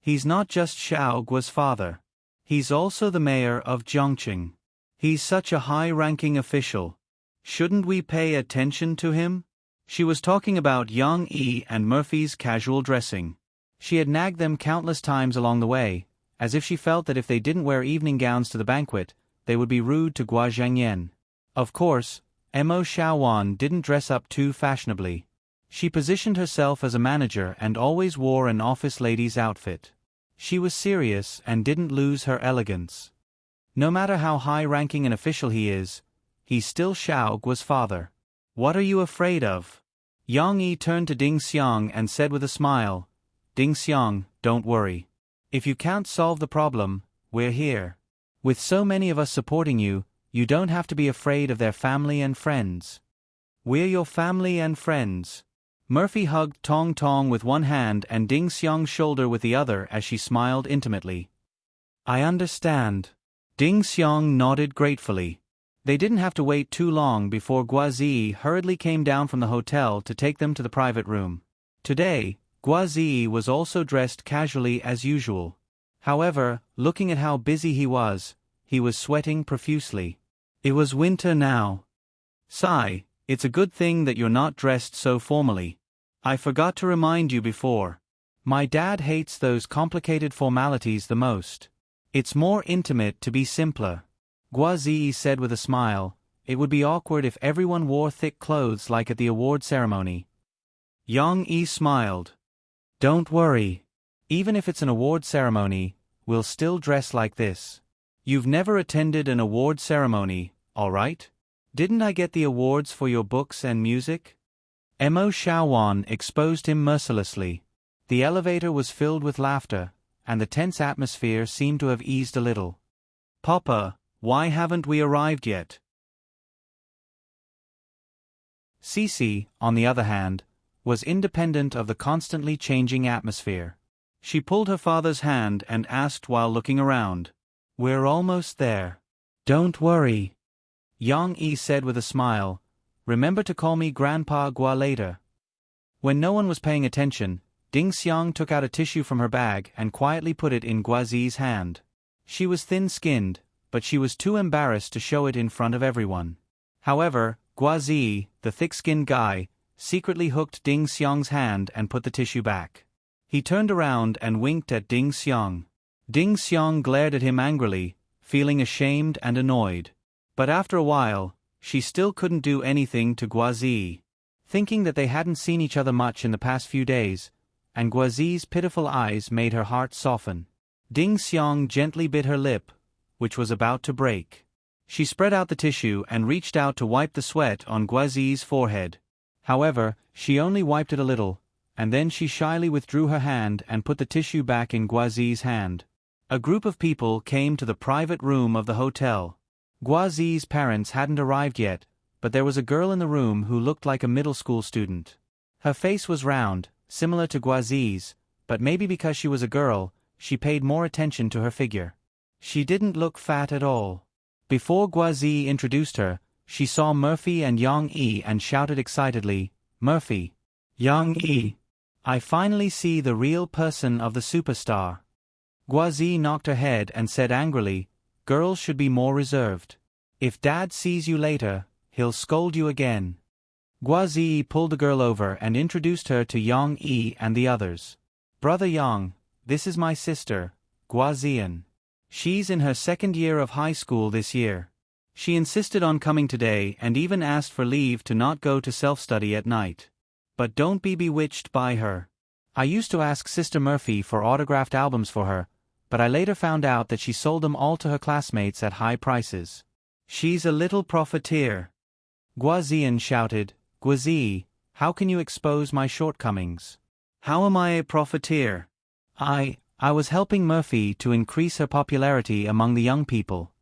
He's not just Xiaoguo's father. He's also the mayor of Zhongqing. He's such a high-ranking official. Shouldn't we pay attention to him? She was talking about Yang Yi and Murphy's casual dressing. She had nagged them countless times along the way, as if she felt that if they didn't wear evening gowns to the banquet, they would be rude to Gua Zhangyan. Of course, Mo Xiaowan didn't dress up too fashionably. She positioned herself as a manager and always wore an office lady's outfit. She was serious and didn't lose her elegance. No matter how high-ranking an official he is, he's still Xiaoguo's father. "What are you afraid of?" Yang Yi turned to Ding Xiang and said with a smile, "Ding Xiang, don't worry. If you can't solve the problem, we're here. With so many of us supporting you, you don't have to be afraid of their family and friends. We're your family and friends." Murphy hugged Tong Tong with one hand and Ding Xiang's shoulder with the other as she smiled intimately. "I understand." Ding Xiang nodded gratefully. They didn't have to wait too long before Guazi hurriedly came down from the hotel to take them to the private room. Today, Guazi was also dressed casually as usual. However, looking at how busy he was sweating profusely. It was winter now. "Sai, it's a good thing that you're not dressed so formally. I forgot to remind you before. My dad hates those complicated formalities the most. It's more intimate to be simpler." Guazi said with a smile, "It would be awkward if everyone wore thick clothes like at the award ceremony." Yang Yi smiled. "Don't worry. Even if it's an award ceremony, we'll still dress like this. You've never attended an award ceremony, all right? Didn't I get the awards for your books and music?" Mo Xiaowan exposed him mercilessly. The elevator was filled with laughter, and the tense atmosphere seemed to have eased a little. "Papa, why haven't we arrived yet?" Cece, on the other hand, was independent of the constantly changing atmosphere. She pulled her father's hand and asked while looking around, "We're almost there. Don't worry." Yang Yi said with a smile, "Remember to call me Grandpa Gua later." When no one was paying attention, Ding Xiang took out a tissue from her bag and quietly put it in Guazi's hand. She was thin-skinned, but she was too embarrassed to show it in front of everyone. However, Guazi, the thick-skinned guy, secretly hooked Ding Xiang's hand and put the tissue back. He turned around and winked at Ding Xiang. Ding Xiang glared at him angrily, feeling ashamed and annoyed. But after a while, she still couldn't do anything to Guazi. Thinking that they hadn't seen each other much in the past few days, and Guazi's pitiful eyes made her heart soften. Ding Xiang gently bit her lip, which was about to break. She spread out the tissue and reached out to wipe the sweat on Guazi's forehead. However, she only wiped it a little, and then she shyly withdrew her hand and put the tissue back in Guazi's hand. A group of people came to the private room of the hotel. Guazi's parents hadn't arrived yet, but there was a girl in the room who looked like a middle school student. Her face was round, similar to Guazi's, but maybe because she was a girl, she paid more attention to her figure. She didn't look fat at all. Before Guazi introduced her, she saw Murphy and Yang Yi and shouted excitedly, "Murphy! Yang Yi! I finally see the real person of the superstar." Guazi knocked her head and said angrily, "Girls should be more reserved. If Dad sees you later, he'll scold you again." Guazi pulled the girl over and introduced her to Yang Yi and the others. "Brother Yang, this is my sister, Guazian. She's in her second year of high school this year. She insisted on coming today and even asked for leave to not go to self-study at night. But don't be bewitched by her. I used to ask Sister Murphy for autographed albums for her, but I later found out that she sold them all to her classmates at high prices. She's a little profiteer." Guazian shouted, "Guazi, how can you expose my shortcomings? How am I a profiteer? I was helping Murphy to increase her popularity among the young people."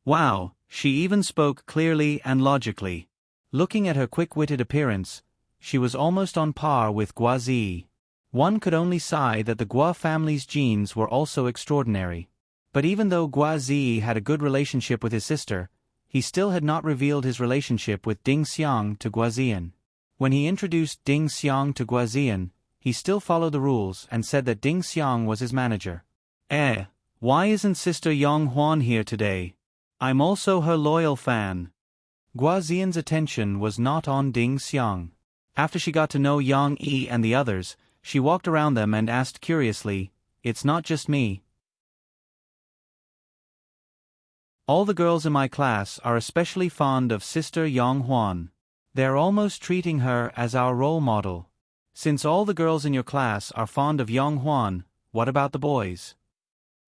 Wow, she even spoke clearly and logically. Looking at her quick-witted appearance, she was almost on par with Guazi. One could only sigh that the Gua family's genes were also extraordinary. But even though Guazi had a good relationship with his sister, he still had not revealed his relationship with Ding Xiang to Guazian. When he introduced Ding Xiang to Guazian, he still followed the rules and said that Ding Xiang was his manager. Why isn't Sister Yang Huan here today? I'm also her loyal fan." Guazian's attention was not on Ding Xiang. After she got to know Yang Yi and the others, she walked around them and asked curiously, "It's not just me. All the girls in my class are especially fond of Sister Yang Huan. They're almost treating her as our role model. Since all the girls in your class are fond of Yang Huan, what about the boys?"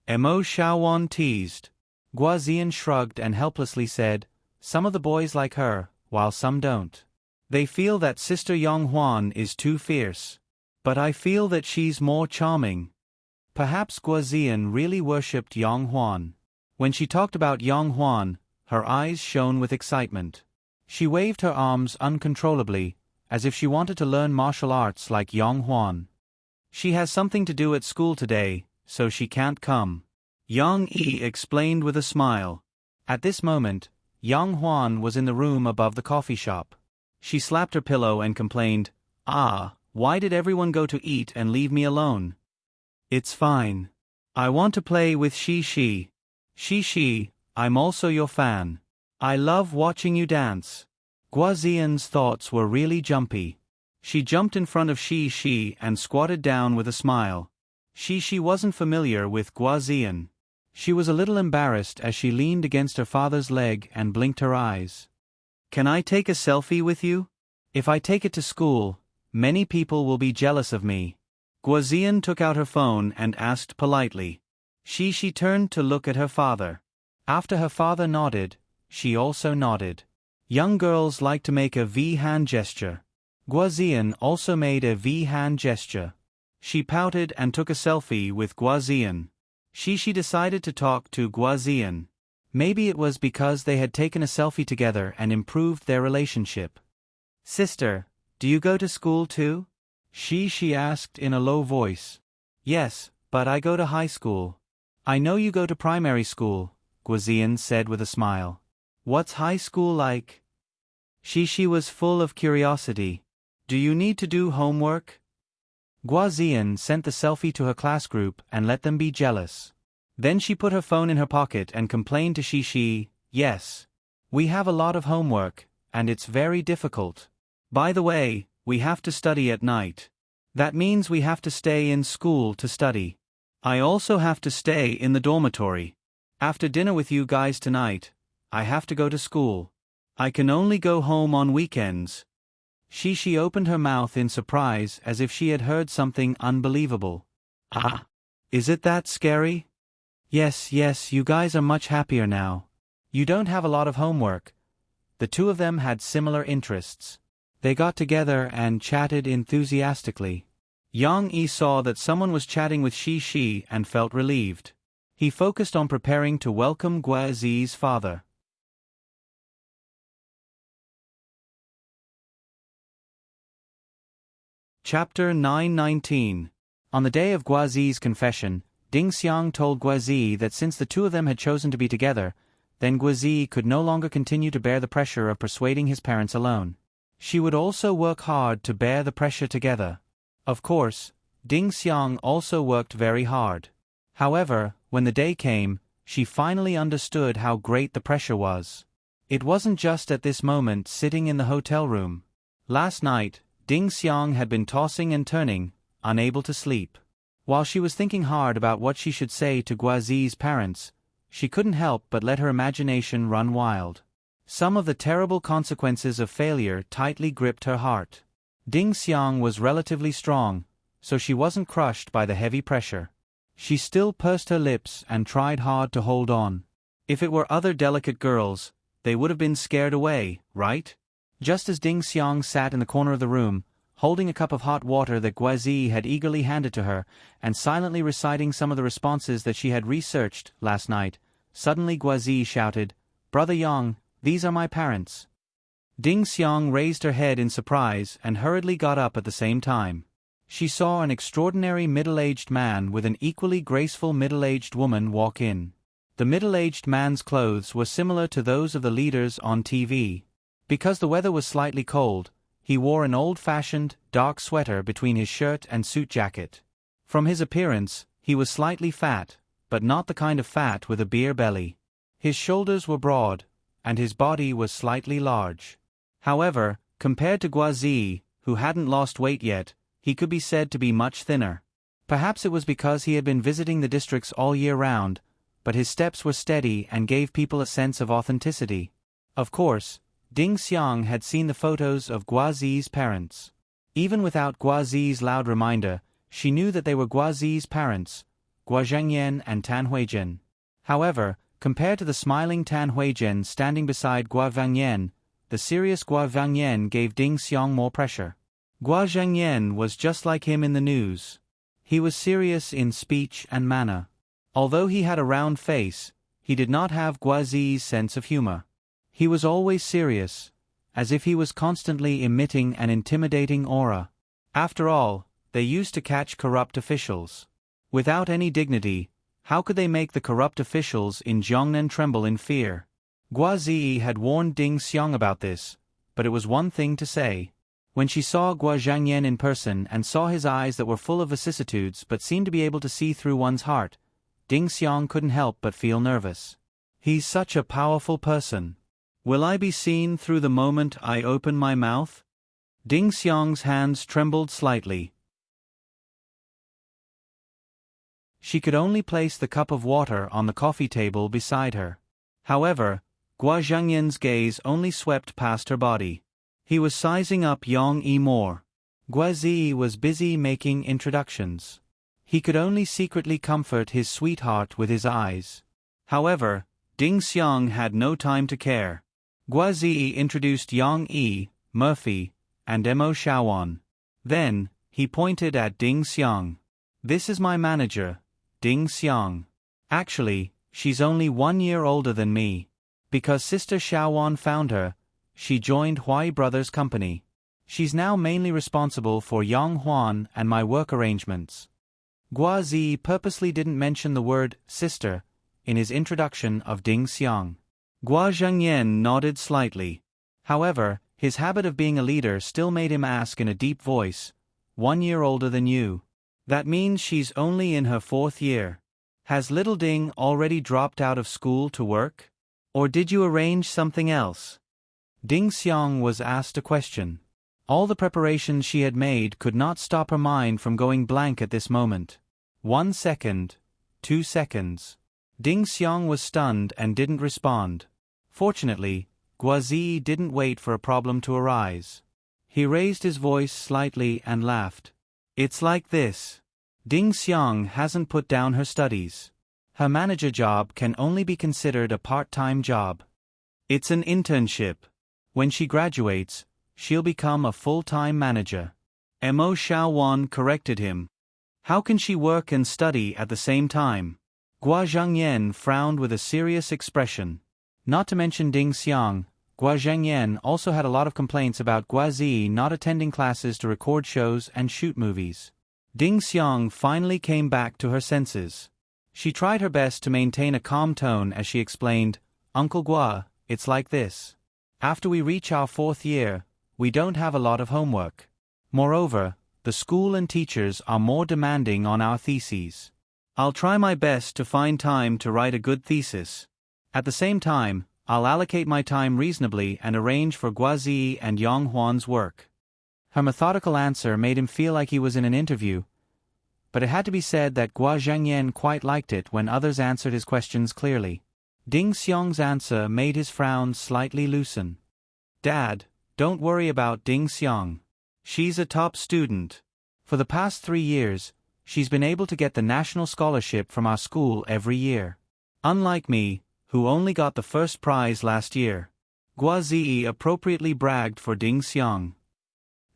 Mo Xiaowan teased. Guazian shrugged and helplessly said, "Some of the boys like her, while some don't. They feel that Sister Yang Huan is too fierce. But I feel that she's more charming." Perhaps Guazian really worshipped Yang Huan. When she talked about Yang Huan, her eyes shone with excitement. She waved her arms uncontrollably, as if she wanted to learn martial arts like Yang Huan. "She has something to do at school today, so she can't come," Yang Yi explained with a smile. At this moment, Yang Huan was in the room above the coffee shop. She slapped her pillow and complained, "Why did everyone go to eat and leave me alone? It's fine. I want to play with Shi. Shi, I'm also your fan. I love watching you dance." Guazian's thoughts were really jumpy. She jumped in front of Shi and squatted down with a smile. Shi wasn't familiar with Guazian. She was a little embarrassed as she leaned against her father's leg and blinked her eyes. "Can I take a selfie with you? If I take it to school, many people will be jealous of me." Guazian took out her phone and asked politely. She turned to look at her father. After her father nodded, she also nodded. Young girls like to make a V hand gesture. Guazian also made a V hand gesture. She pouted and took a selfie with Guazian. She decided to talk to Guazian. Maybe it was because they had taken a selfie together and improved their relationship. "Sister, do you go to school too?" She asked in a low voice. "Yes, but I go to high school." "I know you go to primary school," Guazian said with a smile. "What's high school like?" She was full of curiosity. "Do you need to do homework?" Guazian sent the selfie to her class group and let them be jealous. Then she put her phone in her pocket and complained to Shi, "Yes. We have a lot of homework, and it's very difficult. By the way, we have to study at night. That means we have to stay in school to study. I also have to stay in the dormitory. After dinner with you guys tonight, I have to go to school. I can only go home on weekends. She opened her mouth in surprise as if she had heard something unbelievable. Ah, is it that scary? Yes, you guys are much happier now. You don't have a lot of homework. The two of them had similar interests. They got together and chatted enthusiastically. Yang Yi saw that someone was chatting with Shi and felt relieved. He focused on preparing to welcome Guazi's father. Chapter 919. On the day of Guazi's confession, Ding Xiang told Guazi that since the two of them had chosen to be together, then Guazi could no longer continue to bear the pressure of persuading his parents alone. She would also work hard to bear the pressure together. Of course, Ding Xiang also worked very hard. However, when the day came, she finally understood how great the pressure was. It wasn't just at this moment sitting in the hotel room. Last night, Ding Xiang had been tossing and turning, unable to sleep. While she was thinking hard about what she should say to Guazi's parents, she couldn't help but let her imagination run wild. Some of the terrible consequences of failure tightly gripped her heart. Ding Xiang was relatively strong, so she wasn't crushed by the heavy pressure. She still pursed her lips and tried hard to hold on. If it were other delicate girls, they would have been scared away, right? Just as Ding Xiang sat in the corner of the room, holding a cup of hot water that Guazi had eagerly handed to her, and silently reciting some of the responses that she had researched last night, suddenly Guazi shouted, "Brother Yang, these are my parents." Ding Xiang raised her head in surprise and hurriedly got up at the same time. She saw an extraordinary middle-aged man with an equally graceful middle-aged woman walk in. The middle-aged man's clothes were similar to those of the leaders on TV. Because the weather was slightly cold, he wore an old-fashioned, dark sweater between his shirt and suit jacket. From his appearance, he was slightly fat, but not the kind of fat with a beer belly. His shoulders were broad, and his body was slightly large. However, compared to Guazi, who hadn't lost weight yet, he could be said to be much thinner. Perhaps it was because he had been visiting the districts all year round, but his steps were steady and gave people a sense of authenticity. Of course, Ding Xiang had seen the photos of Guazi's parents. Even without Guazi's loud reminder, she knew that they were Guazi's parents, Gua Zhangyan and Tan Huizhen. However, compared to the smiling Tan Huizhen standing beside Gua Zhangyan, the serious Gua Zhangyan gave Ding Xiang more pressure. Gua Zhangyan was just like him in the news. He was serious in speech and manner. Although he had a round face, he did not have Guazi's sense of humor. He was always serious, as if he was constantly emitting an intimidating aura. After all, they used to catch corrupt officials. Without any dignity, how could they make the corrupt officials in Jiangnan tremble in fear? Guazi had warned Ding Xiang about this, but it was one thing to say. When she saw Gua Zhangyan in person and saw his eyes that were full of vicissitudes but seemed to be able to see through one's heart, Ding Xiang couldn't help but feel nervous. He's such a powerful person. Will I be seen through the moment I open my mouth? Ding Xiang's hands trembled slightly. She could only place the cup of water on the coffee table beside her. However, Gua Zhangyan's gaze only swept past her body. He was sizing up Yang Yi more. Guazi was busy making introductions. He could only secretly comfort his sweetheart with his eyes. However, Ding Xiang had no time to care. Guazi introduced Yang Yi, Murphy, and Mo Shaowan. Then, he pointed at Ding Xiang. "This is my manager, Ding Xiang. Actually, she's only 1 year older than me. Because Sister Shaowan found her, she joined Hui Brothers' company. She's now mainly responsible for Yang Huan and my work arrangements." Guazi purposely didn't mention the word sister in his introduction of Ding Xiang. Gua Zhangyan nodded slightly. However, his habit of being a leader still made him ask in a deep voice, "1 year older than you? That means she's only in her 4th year. Has little Ding already dropped out of school to work? Or did you arrange something else?" Ding Xiang was asked a question. All the preparations she had made could not stop her mind from going blank at this moment. 1 second, 2 seconds. Ding Xiang was stunned and didn't respond. Fortunately, Guazi didn't wait for a problem to arise. He raised his voice slightly and laughed. It's like this. Ding Xiang hasn't put down her studies. Her manager job can only be considered a part-time job. It's an internship. When she graduates, she'll become a full-time manager. Mo Xiaowan corrected him. How can she work and study at the same time? Gua Zhangyan frowned with a serious expression. Not to mention Ding Xiang, Gua Zhangyan also had a lot of complaints about Guazi not attending classes to record shows and shoot movies. Ding Xiang finally came back to her senses. She tried her best to maintain a calm tone as she explained, Uncle Gua, it's like this. After we reach our 4th year, we don't have a lot of homework. Moreover, the school and teachers are more demanding on our theses. I'll try my best to find time to write a good thesis. At the same time, I'll allocate my time reasonably and arrange for Guazi and Yang Huan's work. Her methodical answer made him feel like he was in an interview, but it had to be said that Gua Zhangyan quite liked it when others answered his questions clearly. Ding Xiang's answer made his frown slightly loosen. Dad, don't worry about Ding Xiang. She's a top student. For the past 3 years, she's been able to get the national scholarship from our school every year. Unlike me, who only got the first prize last year. Guazi appropriately bragged for Ding Xiang.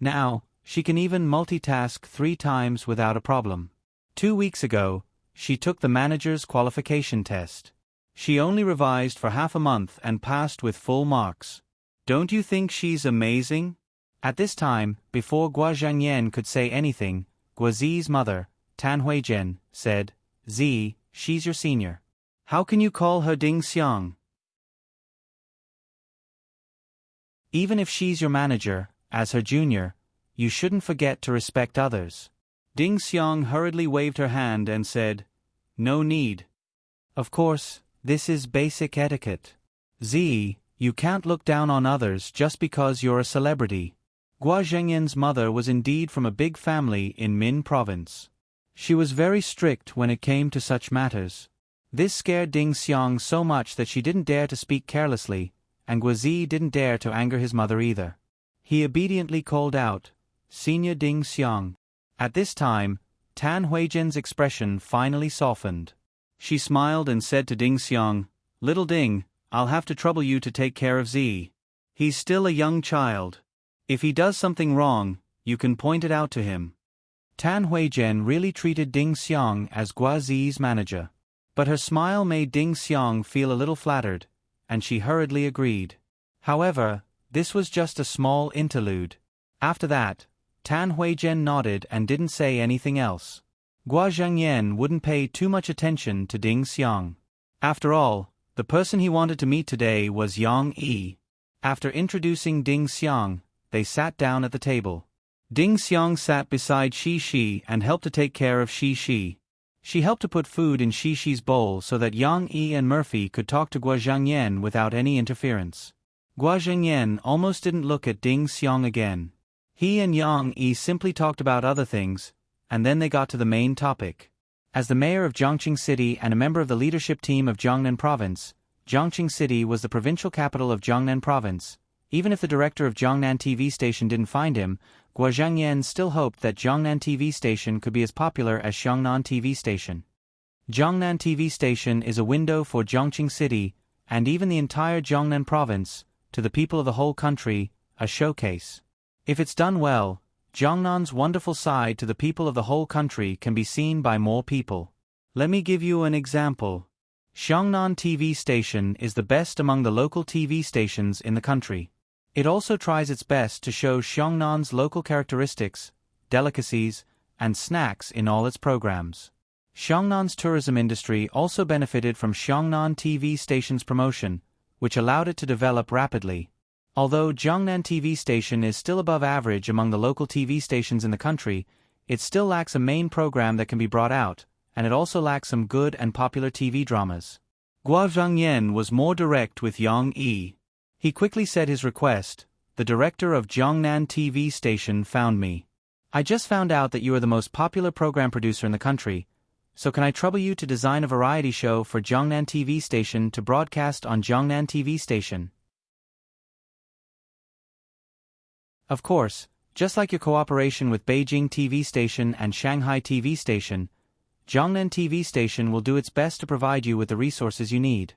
Now, she can even multitask 3 times without a problem. 2 weeks ago, she took the manager's qualification test. She only revised for half a month and passed with full marks. Don't you think she's amazing? At this time, before Gua Zhangyan could say anything, Guazi's mother, Tan Huizhen, said, Z, she's your senior. How can you call her Ding Xiang? Even if she's your manager, as her junior, you shouldn't forget to respect others. Ding Xiang hurriedly waved her hand and said, No need. Of course, this is basic etiquette. Z, you can't look down on others just because you're a celebrity. Gua Zhangyan's mother was indeed from a big family in Min province. She was very strict when it came to such matters. This scared Ding Xiang so much that she didn't dare to speak carelessly, and Guazi didn't dare to anger his mother either. He obediently called out, Senior Ding Xiang. At this time, Tan Huizhen's expression finally softened. She smiled and said to Ding Xiang, Little Ding, I'll have to trouble you to take care of Z. He's still a young child. If he does something wrong, you can point it out to him. Tan Huizhen really treated Ding Xiang as Guazi's manager. But her smile made Ding Xiang feel a little flattered, and she hurriedly agreed. However, this was just a small interlude. After that, Tan Huizhen nodded and didn't say anything else. Gua Zhangyan wouldn't pay too much attention to Ding Xiang. After all, the person he wanted to meet today was Yang Yi. After introducing Ding Xiang, they sat down at the table. Ding Xiang sat beside Shi Shi and helped to take care of Shi Shi. She helped to put food in Shi Shi's bowl so that Yang Yi and Murphy could talk to Gua Zhangyan without any interference. Gua Zhangyan almost didn't look at Ding Xiang again. He and Yang Yi simply talked about other things, and then they got to the main topic. As the mayor of Zhongqing City and a member of the leadership team of Jiangnan Province, Zhongqing City was the provincial capital of Jiangnan Province. Even if the director of Jiangnan TV station didn't find him, Gua Zhangyan still hoped that Jiangnan TV station could be as popular as Xiangnan TV station. Jiangnan TV station is a window for Zhongqing City, and even the entire Jiangnan Province, to the people of the whole country, a showcase. If it's done well, Jiangnan's wonderful side to the people of the whole country can be seen by more people. Let me give you an example. Xiangnan TV station is the best among the local TV stations in the country. It also tries its best to show Xiangnan's local characteristics, delicacies, and snacks in all its programs. Xiangnan's tourism industry also benefited from Xiangnan TV station's promotion, which allowed it to develop rapidly. Although Jiangnan TV station is still above average among the local TV stations in the country, it still lacks a main program that can be brought out, and it also lacks some good and popular TV dramas. Gua Zhangyan was more direct with Yang Yi. He quickly said his request. The director of Jiangnan TV station found me. I just found out that you are the most popular program producer in the country, so can I trouble you to design a variety show for Jiangnan TV station to broadcast on Jiangnan TV station? Of course, just like your cooperation with Beijing TV station and Shanghai TV station, Jiangnan TV station will do its best to provide you with the resources you need.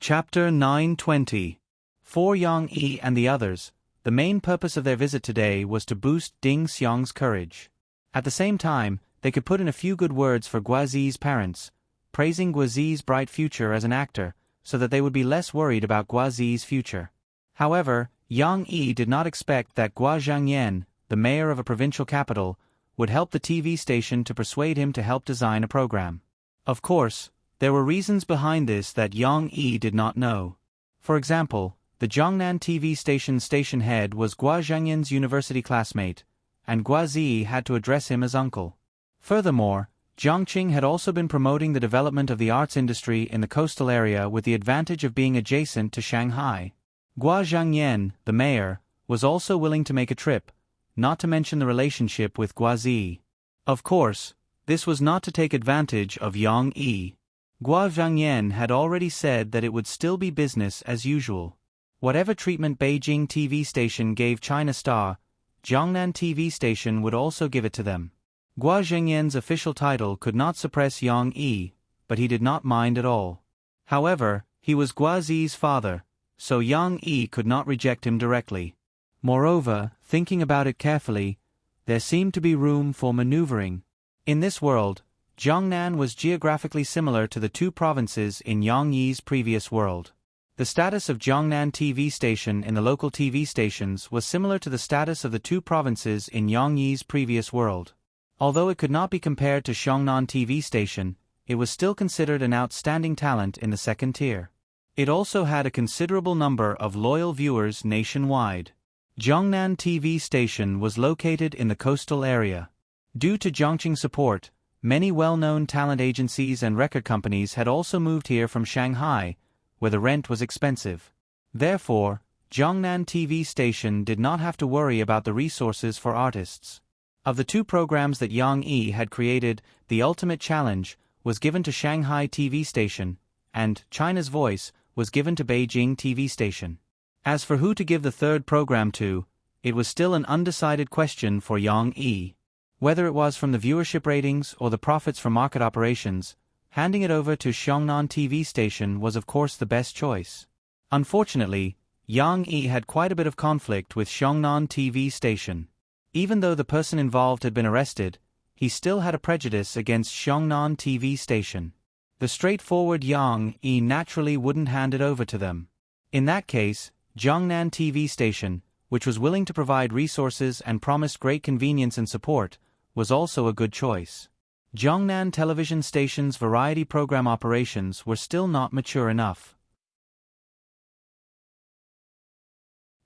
Chapter 920. For Yang Yi and the others, the main purpose of their visit today was to boost Ding Xiang's courage. At the same time, they could put in a few good words for Guazi's parents, praising Guazi's bright future as an actor, so that they would be less worried about Guazi's future. However, Yang Yi did not expect that Gua Zhangyan, the mayor of a provincial capital, would help the TV station to persuade him to help design a program. Of course, there were reasons behind this that Yang Yi did not know. For example, the Jiangnan TV station head was Gua Zhangyan's university classmate, and Guazi had to address him as uncle. Furthermore, Jiangqing had also been promoting the development of the arts industry in the coastal area with the advantage of being adjacent to Shanghai. Gua Zhangyan, the mayor, was also willing to make a trip, not to mention the relationship with Guazi. Of course, this was not to take advantage of Yang Yi. Gua Zhangyan had already said that it would still be business as usual. Whatever treatment Beijing TV station gave China Star, Jiangnan TV station would also give it to them. Gua Zhangyan's official title could not suppress Yang Yi, but he did not mind at all. However, he was Guazi's father, so Yang Yi could not reject him directly. Moreover, thinking about it carefully, there seemed to be room for maneuvering. In this world, Jiangnan was geographically similar to the two provinces in Yang Yi's previous world. The status of Jiangnan TV station in the local TV stations was similar to the status of the two provinces in Yang Yi's previous world. Although it could not be compared to Xiongnan TV station, it was still considered an outstanding talent in the second tier. It also had a considerable number of loyal viewers nationwide. Jiangnan TV station was located in the coastal area. Due to Jiangqing's support, many well-known talent agencies and record companies had also moved here from Shanghai, where the rent was expensive. Therefore, Jiangnan TV station did not have to worry about the resources for artists. Of the two programs that Yang Yi had created, the ultimate challenge was given to Shanghai TV station, and China's Voice was given to Beijing TV station. As for who to give the third program to, it was still an undecided question for Yang Yi. Whether it was from the viewership ratings or the profits from market operations, handing it over to Xiongnan TV station was of course the best choice. Unfortunately, Yang Yi had quite a bit of conflict with Xiongnan TV station. Even though the person involved had been arrested, he still had a prejudice against Xiongnan TV station. The straightforward Yang Yi naturally wouldn't hand it over to them. In that case, Jiangnan TV station, which was willing to provide resources and promised great convenience and support, was also a good choice. Jiangnan television station's variety program operations were still not mature enough.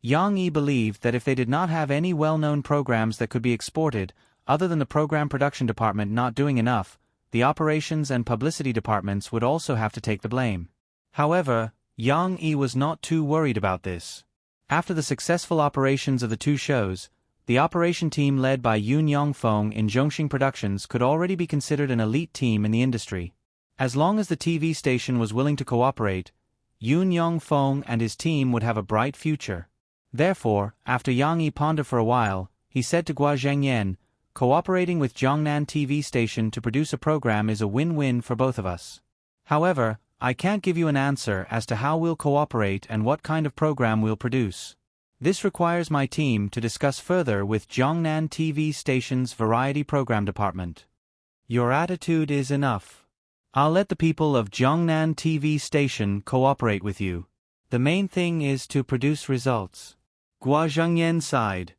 Yang Yi believed that if they did not have any well-known programs that could be exported, other than the program production department not doing enough, the operations and publicity departments would also have to take the blame. However, Yang Yi was not too worried about this. After the successful operations of the two shows, the operation team led by Yun Yongfeng in Zhongxing Productions could already be considered an elite team in the industry. As long as the TV station was willing to cooperate, Yun Yongfeng and his team would have a bright future. Therefore, after Yang Yi pondered for a while, he said to Gua Zhangyan, "Cooperating with Jiangnan TV station to produce a program is a win-win for both of us. However, I can't give you an answer as to how we'll cooperate and what kind of program we'll produce. This requires my team to discuss further with Jiangnan TV station's variety program department. Your attitude is enough. I'll let the people of Jiangnan TV station cooperate with you. The main thing is to produce results." Gua Zhangyan sighed.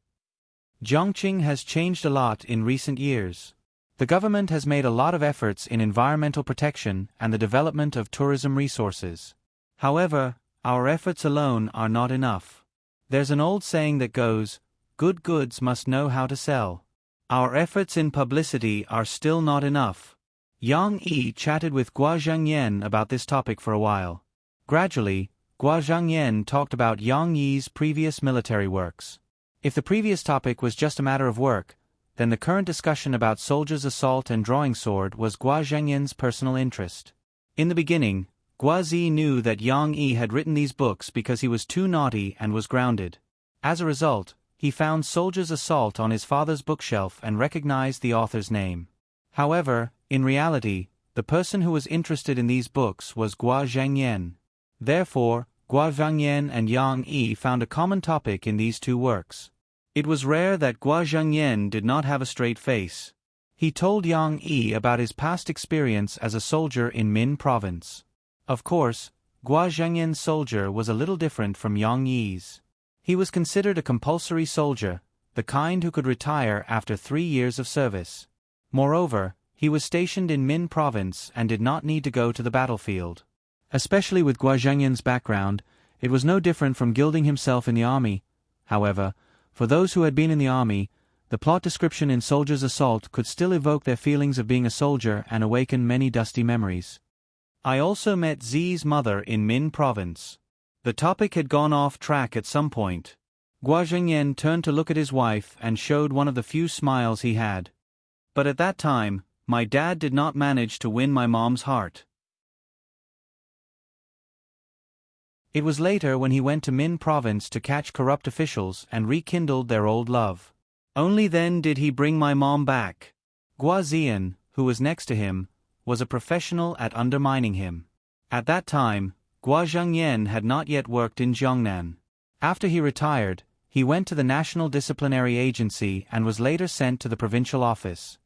Jiangqing has changed a lot in recent years. The government has made a lot of efforts in environmental protection and the development of tourism resources. However, our efforts alone are not enough. There's an old saying that goes, "Good goods must know how to sell." Our efforts in publicity are still not enough. Yang Yi chatted with Gua Zhangyan about this topic for a while. Gradually, Gua Zhangyan talked about Yang Yi's previous military works. If the previous topic was just a matter of work, then the current discussion about soldiers' assault and drawing sword was Gua Zhengyan's personal interest. In the beginning, Gua Zi knew that Yang Yi had written these books because he was too naughty and was grounded. As a result, he found Soldier's Assault on his father's bookshelf and recognized the author's name. However, in reality, the person who was interested in these books was Gua Zhengyan. Therefore, Gua Zhengyan and Yang Yi found a common topic in these two works. It was rare that Gua Zhengyan did not have a straight face. He told Yang Yi about his past experience as a soldier in Min province. Of course, Gua Zhengyan's soldier was a little different from Yang Yi's. He was considered a compulsory soldier, the kind who could retire after 3 years of service. Moreover, he was stationed in Min province and did not need to go to the battlefield. Especially with Gua Zhengyan's background, it was no different from gilding himself in the army. However, for those who had been in the army, the plot description in Soldier's Assault could still evoke their feelings of being a soldier and awaken many dusty memories. I also met Zi's mother in Min province. The topic had gone off track at some point. Gua Zhengyan turned to look at his wife and showed one of the few smiles he had. But at that time, my dad did not manage to win my mom's heart. It was later when he went to Min province to catch corrupt officials and rekindled their old love. Only then did he bring my mom back. Gua Ziyan, who was next to him, was a professional at undermining him. At that time, Gua Zhengyan had not yet worked in Jiangnan. After he retired, he went to the National Disciplinary Agency and was later sent to the provincial office.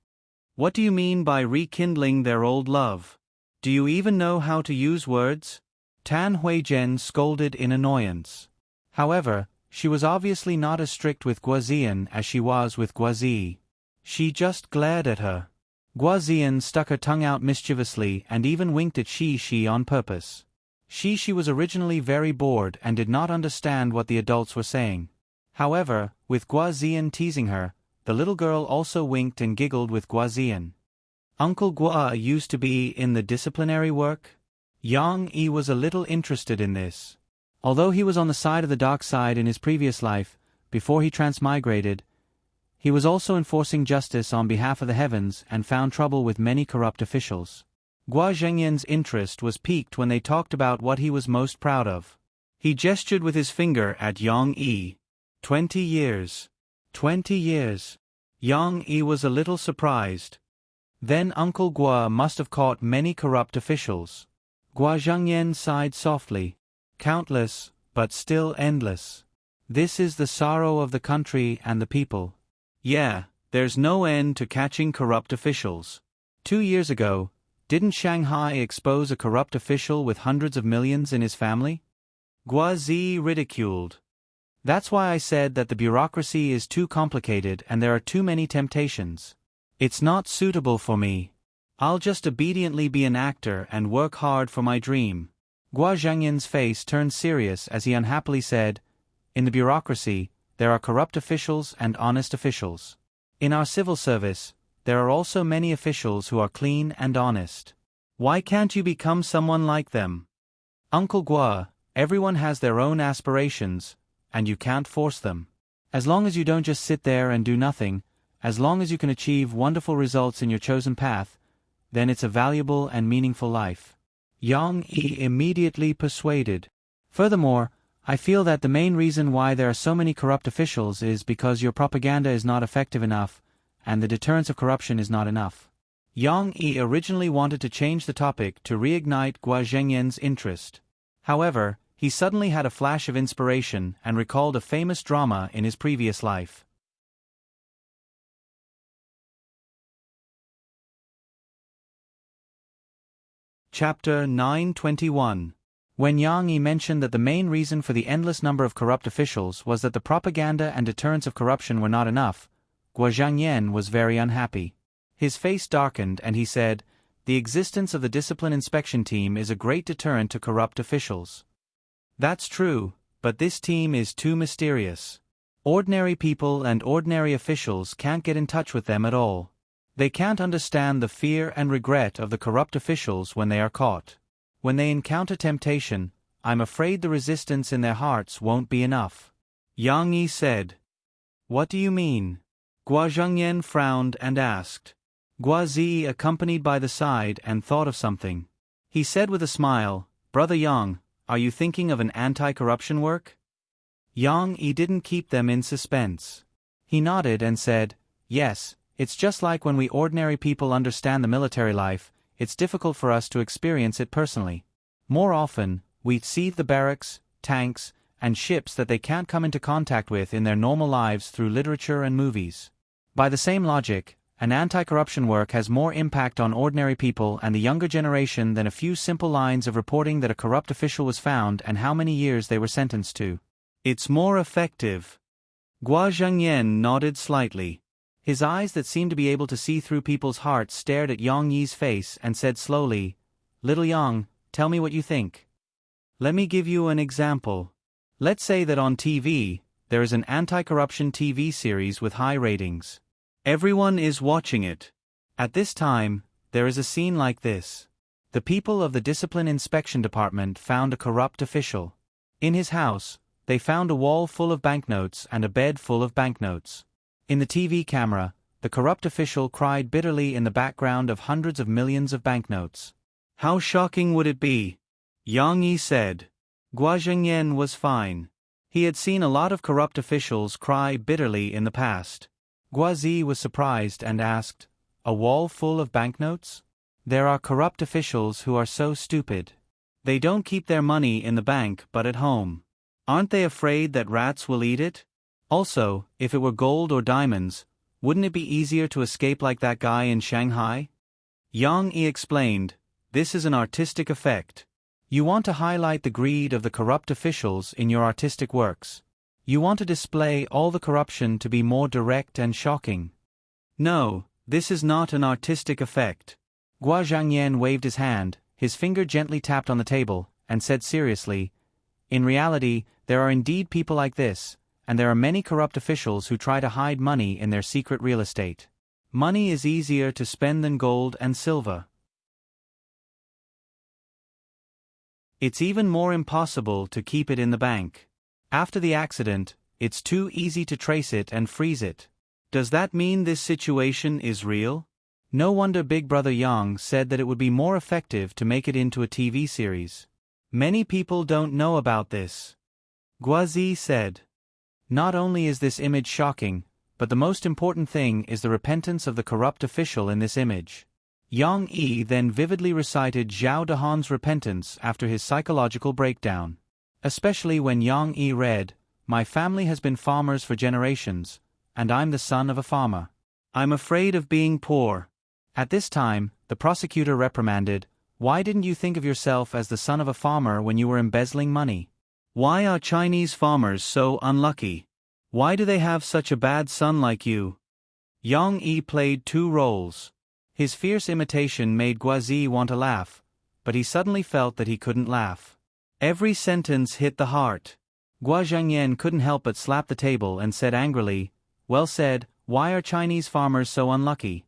What do you mean by rekindling their old love? Do you even know how to use words? Tan Huizhen scolded in annoyance. However, she was obviously not as strict with Gua Ziyan as she was with Gua Zi. She just glared at her. Gua Ziyan stuck her tongue out mischievously and even winked at Shi on purpose. She was originally very bored and did not understand what the adults were saying. However, with Gua Ziyan teasing her, the little girl also winked and giggled with Gua Ziyan. Uncle Gua used to be in the disciplinary work? Yang Yi was a little interested in this. Although he was on the side of the dark side in his previous life, before he transmigrated, he was also enforcing justice on behalf of the heavens and found trouble with many corrupt officials. Gua Zhengyan's interest was piqued when they talked about what he was most proud of. He gestured with his finger at Yang Yi. 20 years. 20 years. Yang Yi was a little surprised. Then Uncle Gua must have caught many corrupt officials. Gua Zhengyan sighed softly. Countless, but still endless. This is the sorrow of the country and the people. Yeah, there's no end to catching corrupt officials. 2 years ago, didn't Shanghai expose a corrupt official with hundreds of millions in his family? Gua Zi ridiculed. That's why I said that the bureaucracy is too complicated and there are too many temptations. It's not suitable for me. I'll just obediently be an actor and work hard for my dream. Gua Zhengyan's face turned serious as he unhappily said, in the bureaucracy, there are corrupt officials and honest officials. In our civil service, there are also many officials who are clean and honest. Why can't you become someone like them? Uncle Gua, everyone has their own aspirations, and you can't force them. As long as you don't just sit there and do nothing, as long as you can achieve wonderful results in your chosen path, then it's a valuable and meaningful life. Yang Yi immediately persuaded. Furthermore, I feel that the main reason why there are so many corrupt officials is because your propaganda is not effective enough, and the deterrence of corruption is not enough. Yang Yi originally wanted to change the topic to reignite Gua Zhengyan's interest. However, he suddenly had a flash of inspiration and recalled a famous drama in his previous life. Chapter 921. When Yang Yi mentioned that the main reason for the endless number of corrupt officials was that the propaganda and deterrence of corruption were not enough, Gua Zhengyan was very unhappy. His face darkened and he said, "The existence of the discipline inspection team is a great deterrent to corrupt officials." That's true, but this team is too mysterious. Ordinary people and ordinary officials can't get in touch with them at all. They can't understand the fear and regret of the corrupt officials when they are caught. When they encounter temptation, I'm afraid the resistance in their hearts won't be enough. Yang Yi said. What do you mean? Gua Zhengyan frowned and asked. Gua Zi accompanied by the side and thought of something. He said with a smile, Brother Yang, are you thinking of an anti-corruption work? Yang Yi didn't keep them in suspense. He nodded and said, yes, it's just like when we ordinary people understand the military life, it's difficult for us to experience it personally. More often, we see the barracks, tanks, and ships that they can't come into contact with in their normal lives through literature and movies. By the same logic, an anti-corruption work has more impact on ordinary people and the younger generation than a few simple lines of reporting that a corrupt official was found and how many years they were sentenced to. It's more effective. Gua Zhengyan nodded slightly. His eyes that seemed to be able to see through people's hearts stared at Yang Yi's face and said slowly, Little Yang, tell me what you think. Let me give you an example. Let's say that on TV, there is an anti-corruption TV series with high ratings. Everyone is watching it. At this time, there is a scene like this. The people of the Discipline Inspection Department found a corrupt official. In his house, they found a wall full of banknotes and a bed full of banknotes. In the TV camera, the corrupt official cried bitterly in the background of hundreds of millions of banknotes. How shocking would it be? Yang Yi said. Gua Zhengyan was fine. He had seen a lot of corrupt officials cry bitterly in the past. Gua Zi was surprised and asked, a wall full of banknotes? There are corrupt officials who are so stupid. They don't keep their money in the bank but at home. Aren't they afraid that rats will eat it? Also, if it were gold or diamonds, wouldn't it be easier to escape like that guy in Shanghai? Yang Yi explained, this is an artistic effect. You want to highlight the greed of the corrupt officials in your artistic works. You want to display all the corruption to be more direct and shocking. No, this is not an artistic effect. Gua Zhengyan waved his hand, his finger gently tapped on the table, and said seriously, in reality, there are indeed people like this, and there are many corrupt officials who try to hide money in their secret real estate. Money is easier to spend than gold and silver. It's even more impossible to keep it in the bank. After the accident, it's too easy to trace it and freeze it. Does that mean this situation is real? No wonder Big Brother Yang said that it would be more effective to make it into a TV series. Many people don't know about this. Gua Zi said. Not only is this image shocking, but the most important thing is the repentance of the corrupt official in this image. Yang Yi then vividly recited Zhao Dehan's repentance after his psychological breakdown. Especially when Yang Yi read, my family has been farmers for generations, and I'm the son of a farmer. I'm afraid of being poor. At this time, the prosecutor reprimanded, why didn't you think of yourself as the son of a farmer when you were embezzling money? Why are Chinese farmers so unlucky? Why do they have such a bad son like you? Yang Yi played two roles. His fierce imitation made Gua Zi want to laugh, but he suddenly felt that he couldn't laugh. Every sentence hit the heart. Gua Zhengyan couldn't help but slap the table and said angrily, well said, why are Chinese farmers so unlucky?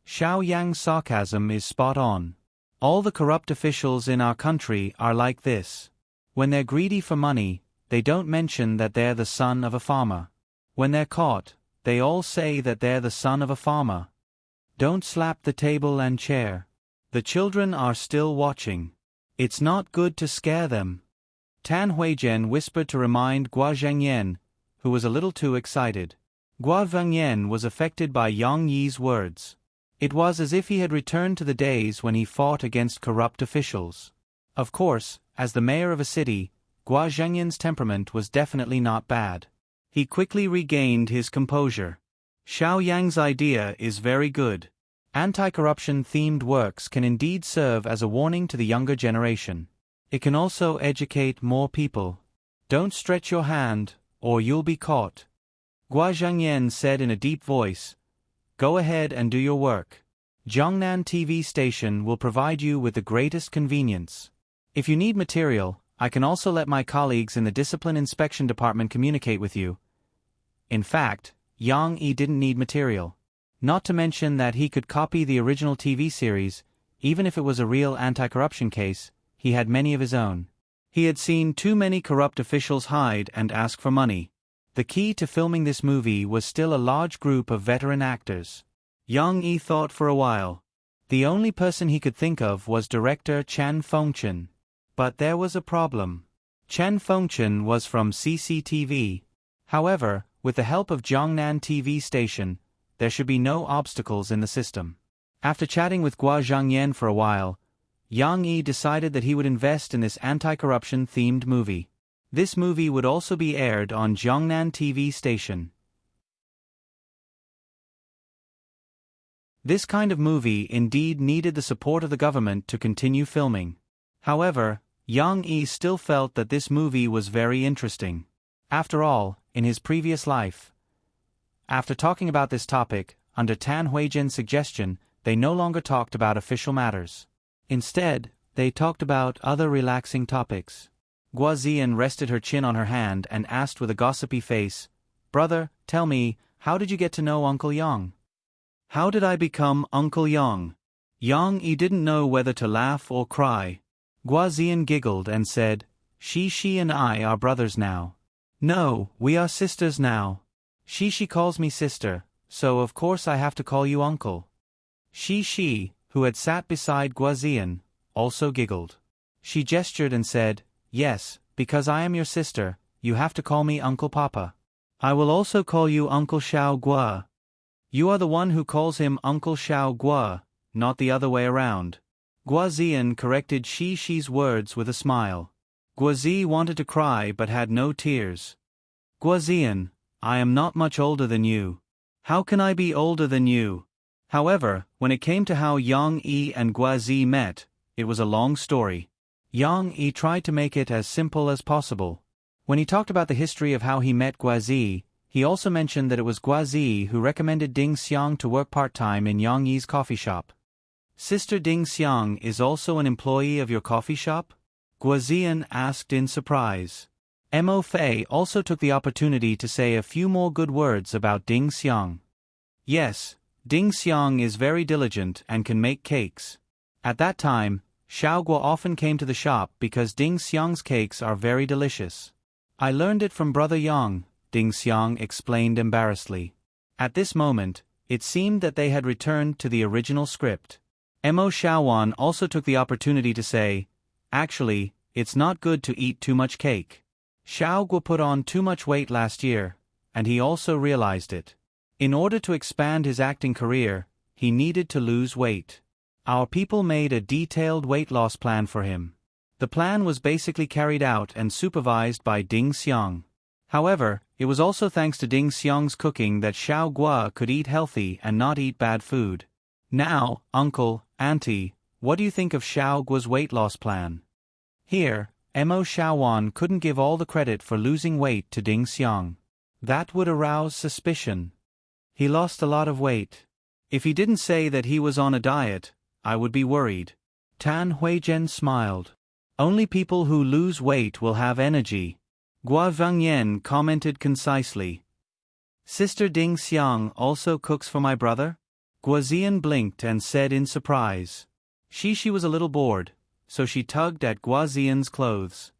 Xiao Yang's sarcasm is spot on. All the corrupt officials in our country are like this. When they're greedy for money, they don't mention that they're the son of a farmer. When they're caught, they all say that they're the son of a farmer. Don't slap the table and chair. The children are still watching. It's not good to scare them. Tan Huijian whispered to remind Gua Zhengyan, who was a little too excited. Gua Zhengyan was affected by Yang Yi's words. It was as if he had returned to the days when he fought against corrupt officials. Of course, as the mayor of a city, Gua Zhengyan's temperament was definitely not bad. He quickly regained his composure. Xiao Yang's idea is very good. Anti-corruption-themed works can indeed serve as a warning to the younger generation. It can also educate more people. Don't stretch your hand, or you'll be caught. Gua Zhengyan said in a deep voice, go ahead and do your work. Jiangnan TV station will provide you with the greatest convenience. If you need material, I can also let my colleagues in the Discipline Inspection Department communicate with you. In fact, Yang Yi didn't need material. Not to mention that he could copy the original TV series, even if it was a real anti-corruption case, he had many of his own. He had seen too many corrupt officials hide and ask for money. The key to filming this movie was still a large group of veteran actors. Yang Yi thought for a while. The only person he could think of was director Chan Fengchen. But there was a problem. Chan Fengchen was from CCTV. However, with the help of Jiangnan TV station, there should be no obstacles in the system. After chatting with Gua Zhangyan for a while, Yang Yi decided that he would invest in this anti-corruption themed movie. This movie would also be aired on Jiangnan TV station. This kind of movie indeed needed the support of the government to continue filming. However, Yang Yi still felt that this movie was very interesting. After all, in his previous life. After talking about this topic, under Tan Huijian's suggestion, they no longer talked about official matters. Instead, they talked about other relaxing topics. Gua Ziyan rested her chin on her hand and asked with a gossipy face, "Brother, tell me, how did you get to know Uncle Yang?" "How did I become Uncle Yang?" Yang Yi didn't know whether to laugh or cry. Gua Ziyan giggled and said, She and I are brothers now." "No, we are sisters now. She calls me sister, so of course I have to call you uncle." She, who had sat beside Gua Ziyan, also giggled. She gestured and said, "Yes, because I am your sister, you have to call me Uncle Papa. I will also call you Uncle Xiao Gua." "You are the one who calls him Uncle Xiao Gua, not the other way around." Gua Ziyan corrected Shi's words with a smile. Gua Zi wanted to cry but had no tears. "Gua Ziyan, I am not much older than you. How can I be older than you?" However, when it came to how Yang Yi and Gua Zi met, it was a long story. Yang Yi tried to make it as simple as possible. When he talked about the history of how he met Gua Zi, he also mentioned that it was Gua Zi who recommended Ding Xiang to work part-time in Yang Yi's coffee shop. "Sister Ding Xiang is also an employee of your coffee shop?" Gua Ziyan asked in surprise. Mo Fei also took the opportunity to say a few more good words about Ding Xiang. "Yes, Ding Xiang is very diligent and can make cakes." At that time, Xiao Guo often came to the shop because Ding Xiang's cakes are very delicious. "I learned it from Brother Yang," Ding Xiang explained embarrassedly. At this moment, it seemed that they had returned to the original script. Mo Xiaowan also took the opportunity to say, "Actually, it's not good to eat too much cake. Xiao Guo put on too much weight last year, and he also realized it. In order to expand his acting career, he needed to lose weight. Our people made a detailed weight loss plan for him. The plan was basically carried out and supervised by Ding Xiang. However, it was also thanks to Ding Xiang's cooking that Xiao Gua could eat healthy and not eat bad food. Now, uncle, auntie, what do you think of Xiao Gua's weight loss plan?" Here, Mo Xiaowan couldn't give all the credit for losing weight to Ding Xiang. That would arouse suspicion. He lost a lot of weight. If he didn't say that he was on a diet, I would be worried. Tan Huijian smiled. "Only people who lose weight will have energy." Gua Zhangyan commented concisely. "Sister Ding Xiang also cooks for my brother?" Gua Ziyan blinked and said in surprise. She was a little bored, so she tugged at Gua Ziyan's clothes.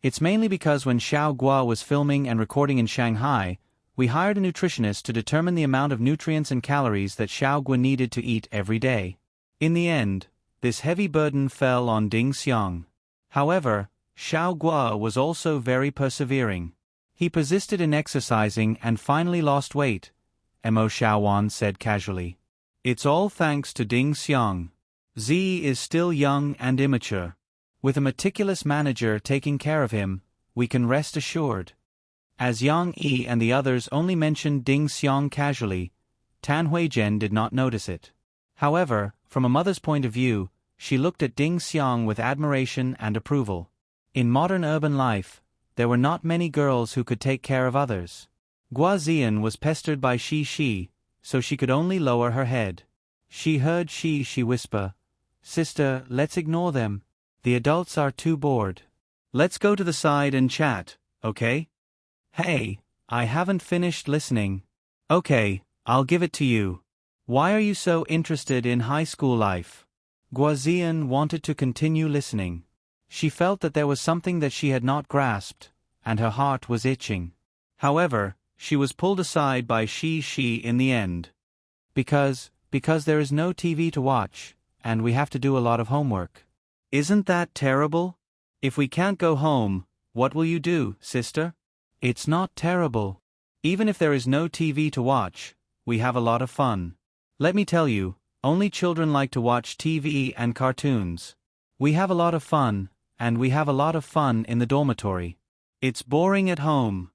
"It's mainly because when Xiao Gua was filming and recording in Shanghai, we hired a nutritionist to determine the amount of nutrients and calories that Xiao Gua needed to eat every day. In the end, this heavy burden fell on Ding Xiang. However, Xiao Gua was also very persevering. He persisted in exercising and finally lost weight," Mo Xiaowan said casually. "It's all thanks to Ding Xiang. Z is still young and immature. With a meticulous manager taking care of him, we can rest assured." As Yang Yi and the others only mentioned Ding Xiang casually, Tan Huijian did not notice it. However, from a mother's point of view, she looked at Ding Xiang with admiration and approval. In modern urban life, there were not many girls who could take care of others. Gua Ziyan was pestered by Shi, so she could only lower her head. She heard Shi whisper, "Sister, let's ignore them. The adults are too bored. Let's go to the side and chat, okay?" "Hey, I haven't finished listening." "Okay, I'll give it to you. Why are you so interested in high school life?" Gua Ziyan wanted to continue listening. She felt that there was something that she had not grasped, and her heart was itching. However, she was pulled aside by she in the end. Because there is no TV to watch, and we have to do a lot of homework. Isn't that terrible? If we can't go home, what will you do, sister? It's not terrible. Even if there is no TV to watch, we have a lot of fun. Let me tell you, only children like to watch TV and cartoons. We have a lot of fun, and we have a lot of fun in the dormitory. It's boring at home.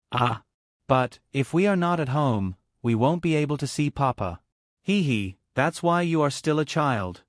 Ah. But, if we are not at home, we won't be able to see Papa. Hee, that's why you are still a child.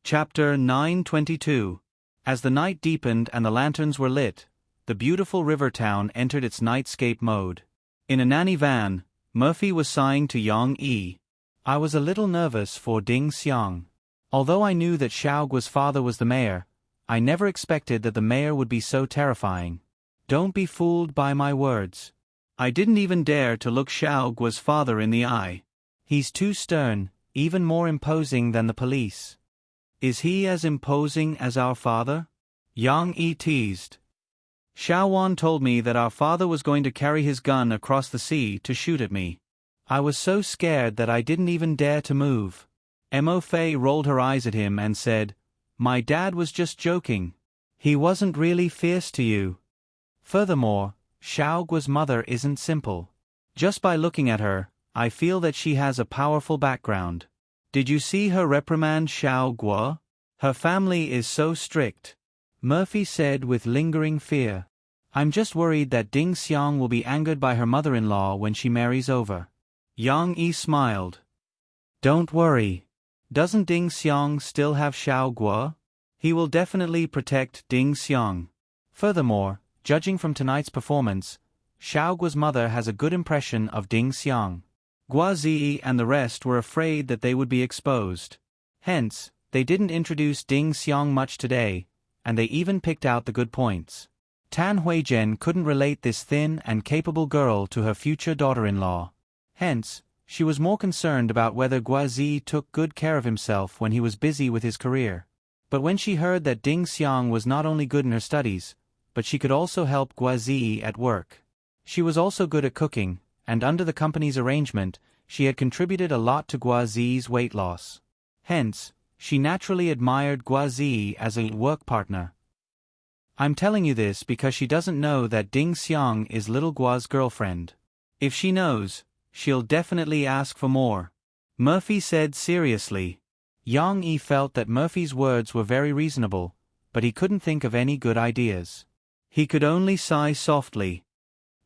Chapter 9:22. As the night deepened and the lanterns were lit, the beautiful river town entered its nightscape mode. In a nanny van, Murphy was sighing to Yang Yi. I was a little nervous for Ding Xiang. Although I knew that Xiaoguo's father was the mayor, I never expected that the mayor would be so terrifying. Don't be fooled by my words. I didn't even dare to look Xiaoguo's father in the eye. He's too stern, even more imposing than the police. Is he as imposing as our father? Yang Yi teased. Xiaowan told me that our father was going to carry his gun across the sea to shoot at me. I was so scared that I didn't even dare to move. Mo Fei rolled her eyes at him and said, "My dad was just joking. He wasn't really fierce to you." Furthermore, Xiaoguo's mother isn't simple. Just by looking at her, I feel that she has a powerful background. Did you see her reprimand Xiaoguo? Her family is so strict. Murphy said with lingering fear. I'm just worried that Ding Xiang will be angered by her mother-in-law when she marries over. Yang Yi smiled. Don't worry. Doesn't Ding Xiang still have Xiaoguo? He will definitely protect Ding Xiang. Furthermore, judging from tonight's performance, Xiaoguo's mother has a good impression of Ding Xiang. Guo Ziyi and the rest were afraid that they would be exposed. Hence, they didn't introduce Ding Xiang much today, and they even picked out the good points. Tan Huizhen couldn't relate this thin and capable girl to her future daughter-in-law. Hence, she was more concerned about whether Guo Ziyi took good care of himself when he was busy with his career. But when she heard that Ding Xiang was not only good in her studies, but she could also help Guo Ziyi at work. She was also good at cooking, and under the company's arrangement, she had contributed a lot to Guo Ziyi's weight loss. Hence, she naturally admired Guo Ziyi as a work partner. I'm telling you this because she doesn't know that Ding Xiang is little Guo's girlfriend. If she knows, she'll definitely ask for more. Murphy said seriously. Yang Yi felt that Murphy's words were very reasonable, but he couldn't think of any good ideas. He could only sigh softly.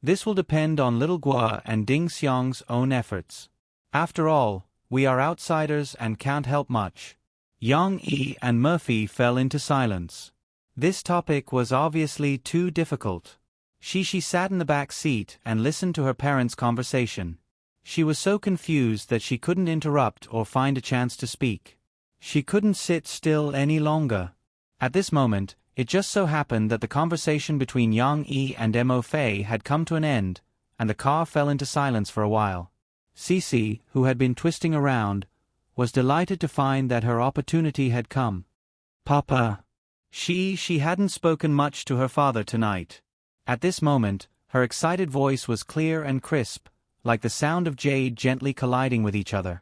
This will depend on little Guo and Ding Xiang's own efforts. After all, we are outsiders and can't help much. Yang Yi and Murphy fell into silence. This topic was obviously too difficult. She sat in the back seat and listened to her parents' conversation. She was so confused that she couldn't interrupt or find a chance to speak. She couldn't sit still any longer. At this moment, it just so happened that the conversation between Yang Yi and Mo Fei had come to an end, and the car fell into silence for a while. Cici, who had been twisting around, was delighted to find that her opportunity had come. Papa. She hadn't spoken much to her father tonight. At this moment, her excited voice was clear and crisp, like the sound of jade gently colliding with each other.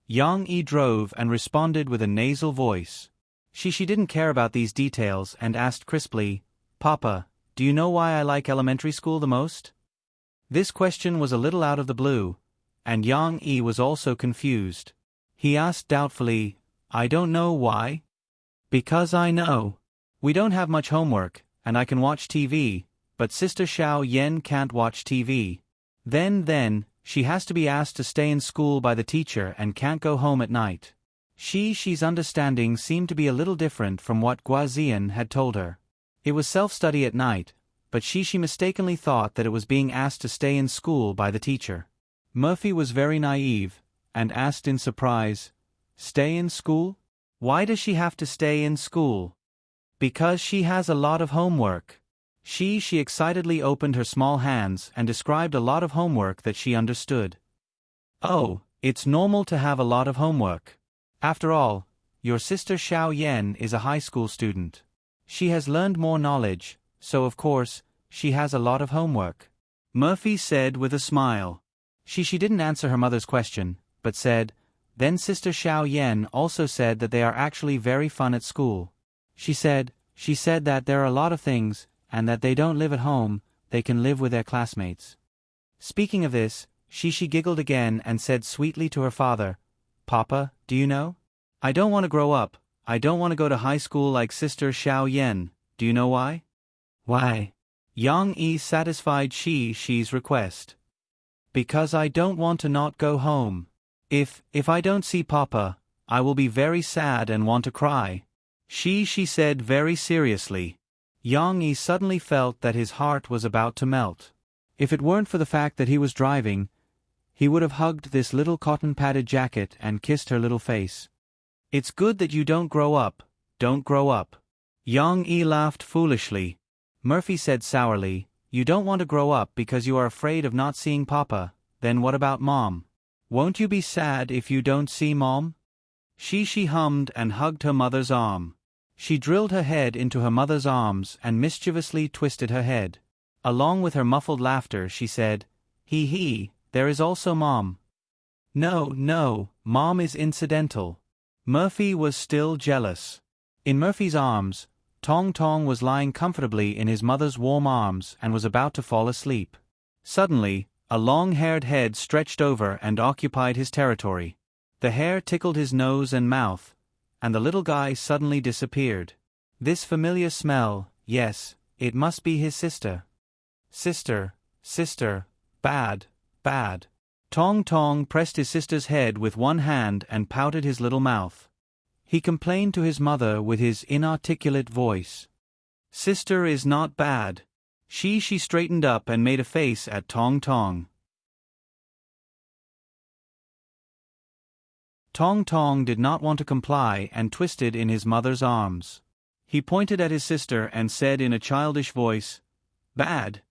Yang Yi drove and responded with a nasal voice. She didn't care about these details and asked crisply, Papa, do you know why I like elementary school the most? This question was a little out of the blue, and Yang Yi was also confused. He asked doubtfully, I don't know why. Because I know. We don't have much homework, and I can watch TV, but Sister Xiao Yan can't watch TV. Then, she has to be asked to stay in school by the teacher and can't go home at night. She's understanding seemed to be a little different from what Guo Ziyan had told her. It was self-study at night, but she mistakenly thought that it was being asked to stay in school by the teacher. Murphy was very naive, and asked in surprise, Stay in school? Why does she have to stay in school? Because she has a lot of homework. She excitedly opened her small hands and described a lot of homework that she understood. Oh, it's normal to have a lot of homework. After all, your sister Xiao Yan is a high school student. She has learned more knowledge, so of course, she has a lot of homework. Murphy said with a smile. She didn't answer her mother's question, but said, then Sister Xiao Yan also said that they are actually very fun at school. She said that there are a lot of things, and that they don't live at home, they can live with their classmates. Speaking of this, she giggled again and said sweetly to her father, Papa, do you know? I don't want to grow up, I don't want to go to high school like Sister Xiao Yan, do you know why? Why? Yang Yi satisfied she's request. Because I don't want to not go home. If I don't see Papa, I will be very sad and want to cry. She said very seriously. Yang Yi suddenly felt that his heart was about to melt. If it weren't for the fact that he was driving, he would have hugged this little cotton-padded jacket and kissed her little face. It's good that you don't grow up, don't grow up. Yang Yi laughed foolishly. Murphy said sourly, you don't want to grow up because you are afraid of not seeing Papa, then what about Mom? Won't you be sad if you don't see Mom? She hummed and hugged her mother's arm. She drilled her head into her mother's arms and mischievously twisted her head. Along with her muffled laughter she said, He, there is also Mom. No, Mom is incidental. Murphy was still jealous. In Murphy's arms, Tong Tong was lying comfortably in his mother's warm arms and was about to fall asleep. Suddenly, a long-haired head stretched over and occupied his territory. The hair tickled his nose and mouth, and the little guy suddenly disappeared. This familiar smell, yes, it must be his sister. Sister, bad. Tong Tong pressed his sister's head with one hand and pouted his little mouth. He complained to his mother with his inarticulate voice. Sister is not bad. She straightened up and made a face at Tong Tong. Tong Tong did not want to comply and twisted in his mother's arms. He pointed at his sister and said in a childish voice, Bad.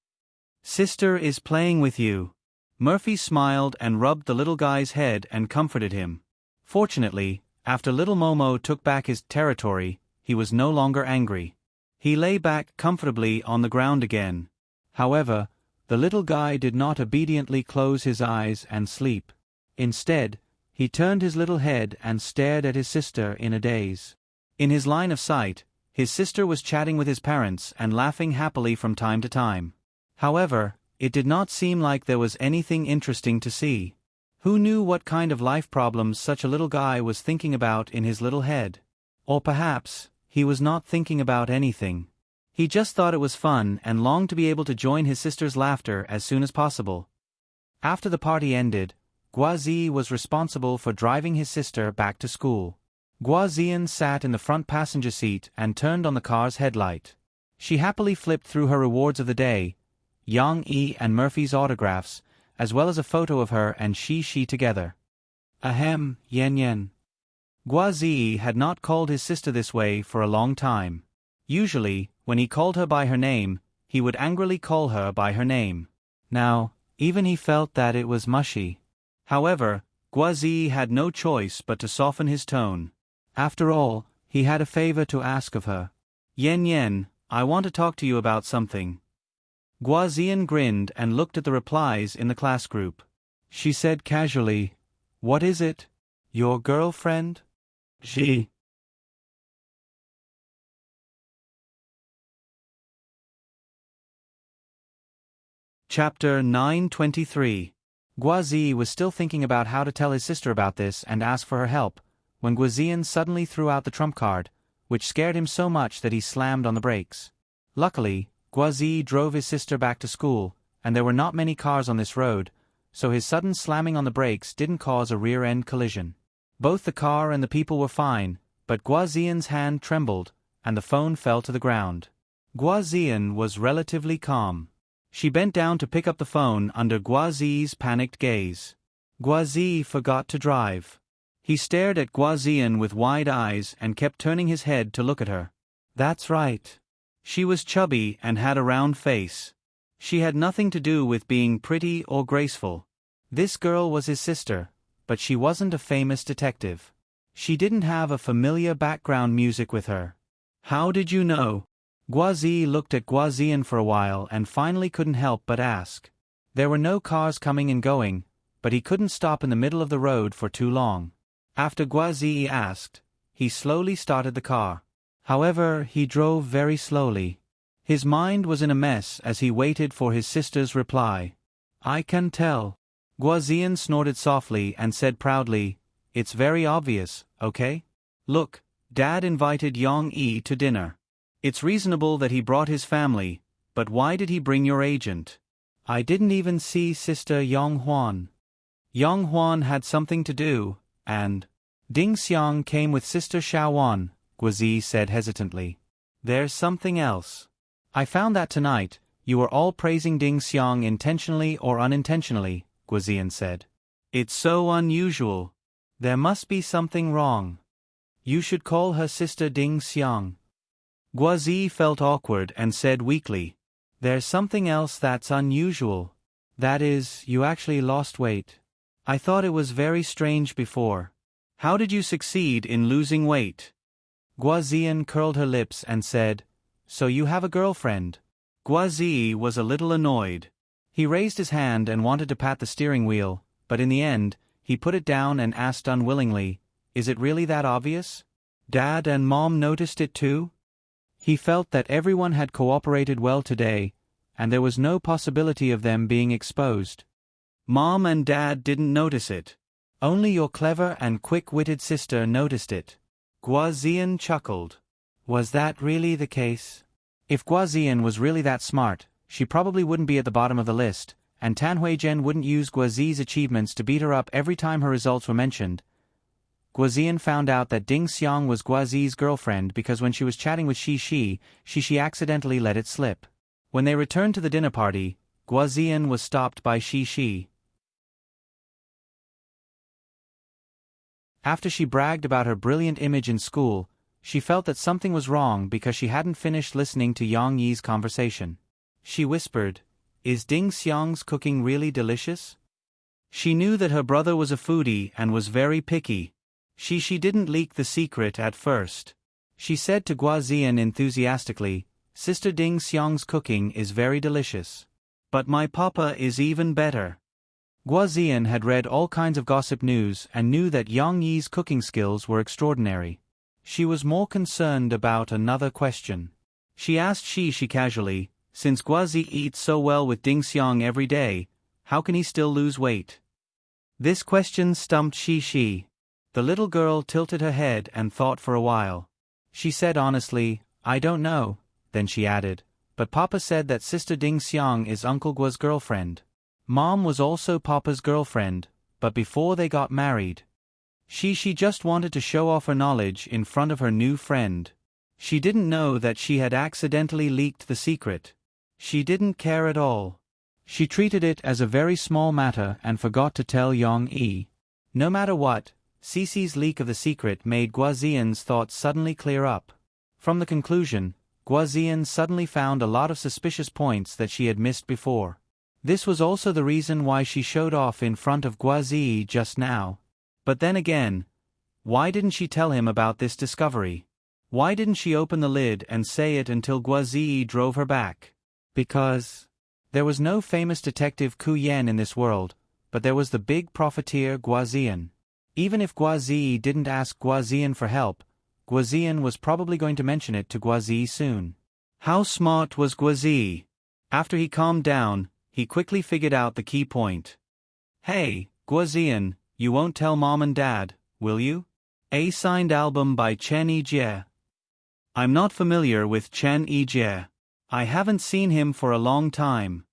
Sister is playing with you. Murphy smiled and rubbed the little guy's head and comforted him. Fortunately, after little Momo took back his territory, he was no longer angry. He lay back comfortably on the ground again. However, the little guy did not obediently close his eyes and sleep. Instead, he turned his little head and stared at his sister in a daze. In his line of sight, his sister was chatting with his parents and laughing happily from time to time. However, it did not seem like there was anything interesting to see. Who knew what kind of life problems such a little guy was thinking about in his little head? Or perhaps, he was not thinking about anything. He just thought it was fun and longed to be able to join his sister's laughter as soon as possible. After the party ended, Guazi was responsible for driving his sister back to school. Guazian sat in the front passenger seat and turned on the car's headlight. She happily flipped through her rewards of the day, Yang Yi and Murphy's autographs, as well as a photo of her and she together. Ahem, Yen. Guazi had not called his sister this way for a long time. Usually, when he called her by her name, he would angrily call her by her name. Now, even he felt that it was mushy. However, Guazi had no choice but to soften his tone. After all, he had a favor to ask of her. Yen, I want to talk to you about something. Guazian grinned and looked at the replies in the class group. She said casually, What is it? Your girlfriend? She. Chapter 923. Guazi was still thinking about how to tell his sister about this and ask for her help, when Guazian suddenly threw out the trump card, which scared him so much that he slammed on the brakes. Luckily, Guazi drove his sister back to school, and there were not many cars on this road, so his sudden slamming on the brakes didn't cause a rear-end collision. Both the car and the people were fine, but Guazian's hand trembled, and the phone fell to the ground. Guazian was relatively calm. She bent down to pick up the phone under Guazi's panicked gaze. Guazi forgot to drive. He stared at Guazian with wide eyes and kept turning his head to look at her. That's right. She was chubby and had a round face. She had nothing to do with being pretty or graceful. This girl was his sister, but she wasn't a famous detective. She didn't have a familiar background music with her. How did you know? Guazi looked at Guazian for a while and finally couldn't help but ask. There were no cars coming and going, but he couldn't stop in the middle of the road for too long. After Guazi asked, he slowly started the car. However, he drove very slowly. His mind was in a mess as he waited for his sister's reply. I can tell. Guazian snorted softly and said proudly, It's very obvious, okay? Look, Dad invited Yang-yi to dinner. It's reasonable that he brought his family, but why did he bring your agent? I didn't even see Sister Yang-hwan. Yang-hwan had something to do, and Ding Xiang came with Sister Xiaowan, Guazi said hesitantly. There's something else. I found that tonight, you were all praising Ding Xiang intentionally or unintentionally, Guazian said. It's so unusual. There must be something wrong. You should call her Sister Ding Xiang. Guazi felt awkward and said weakly, There's something else that's unusual. That is, you actually lost weight. I thought it was very strange before. How did you succeed in losing weight? Guazian curled her lips and said, So you have a girlfriend. Guazi was a little annoyed. He raised his hand and wanted to pat the steering wheel, but in the end, he put it down and asked unwillingly, Is it really that obvious? Dad and Mom noticed it too? He felt that everyone had cooperated well today, and there was no possibility of them being exposed. Mom and Dad didn't notice it. Only your clever and quick-witted sister noticed it. Guazian chuckled. Was that really the case? If Guazian was really that smart, she probably wouldn't be at the bottom of the list, and Tan Huizhen wouldn't use Guazi's achievements to beat her up every time her results were mentioned. Guazian found out that Ding Xiang was Guazi's girlfriend because when she was chatting with Shi accidentally let it slip. When they returned to the dinner party, Guazian was stopped by Shi. After she bragged about her brilliant image in school, she felt that something was wrong because she hadn't finished listening to Yang Yi's conversation. She whispered, Is Ding Xiang's cooking really delicious? She knew that her brother was a foodie and was very picky. She didn't leak the secret at first. She said to Guazian enthusiastically, Sister Ding Xiang's cooking is very delicious. But my papa is even better. Guazian had read all kinds of gossip news and knew that Yang Yi's cooking skills were extraordinary. She was more concerned about another question. She asked Shi casually, Since Guazi eats so well with Ding Xiang every day, how can he still lose weight? This question stumped Shi. The little girl tilted her head and thought for a while. She said honestly, I don't know, then she added, but Papa said that Sister Ding Xiang is Uncle Gua's girlfriend. Mom was also Papa's girlfriend, but before they got married. She just wanted to show off her knowledge in front of her new friend. She didn't know that she had accidentally leaked the secret. She didn't care at all. She treated it as a very small matter and forgot to tell Yang-yi. No matter what, Cece's leak of the secret made Guazian's thoughts suddenly clear up. From the conclusion, Guazian suddenly found a lot of suspicious points that she had missed before. This was also the reason why she showed off in front of Guazi just now. But then again, why didn't she tell him about this discovery? Why didn't she open the lid and say it until Guazi drove her back? Because there was no famous detective Ku Yen in this world, but there was the big profiteer Guazian. Even if Guazi didn't ask Guazian for help, Guazian was probably going to mention it to Guazi soon. How smart was Guazi? After he calmed down, he quickly figured out the key point. Hey, Guazian, you won't tell Mom and Dad, will you? A signed album by Chen Yijie. I'm not familiar with Chen Yijie. I haven't seen him for a long time.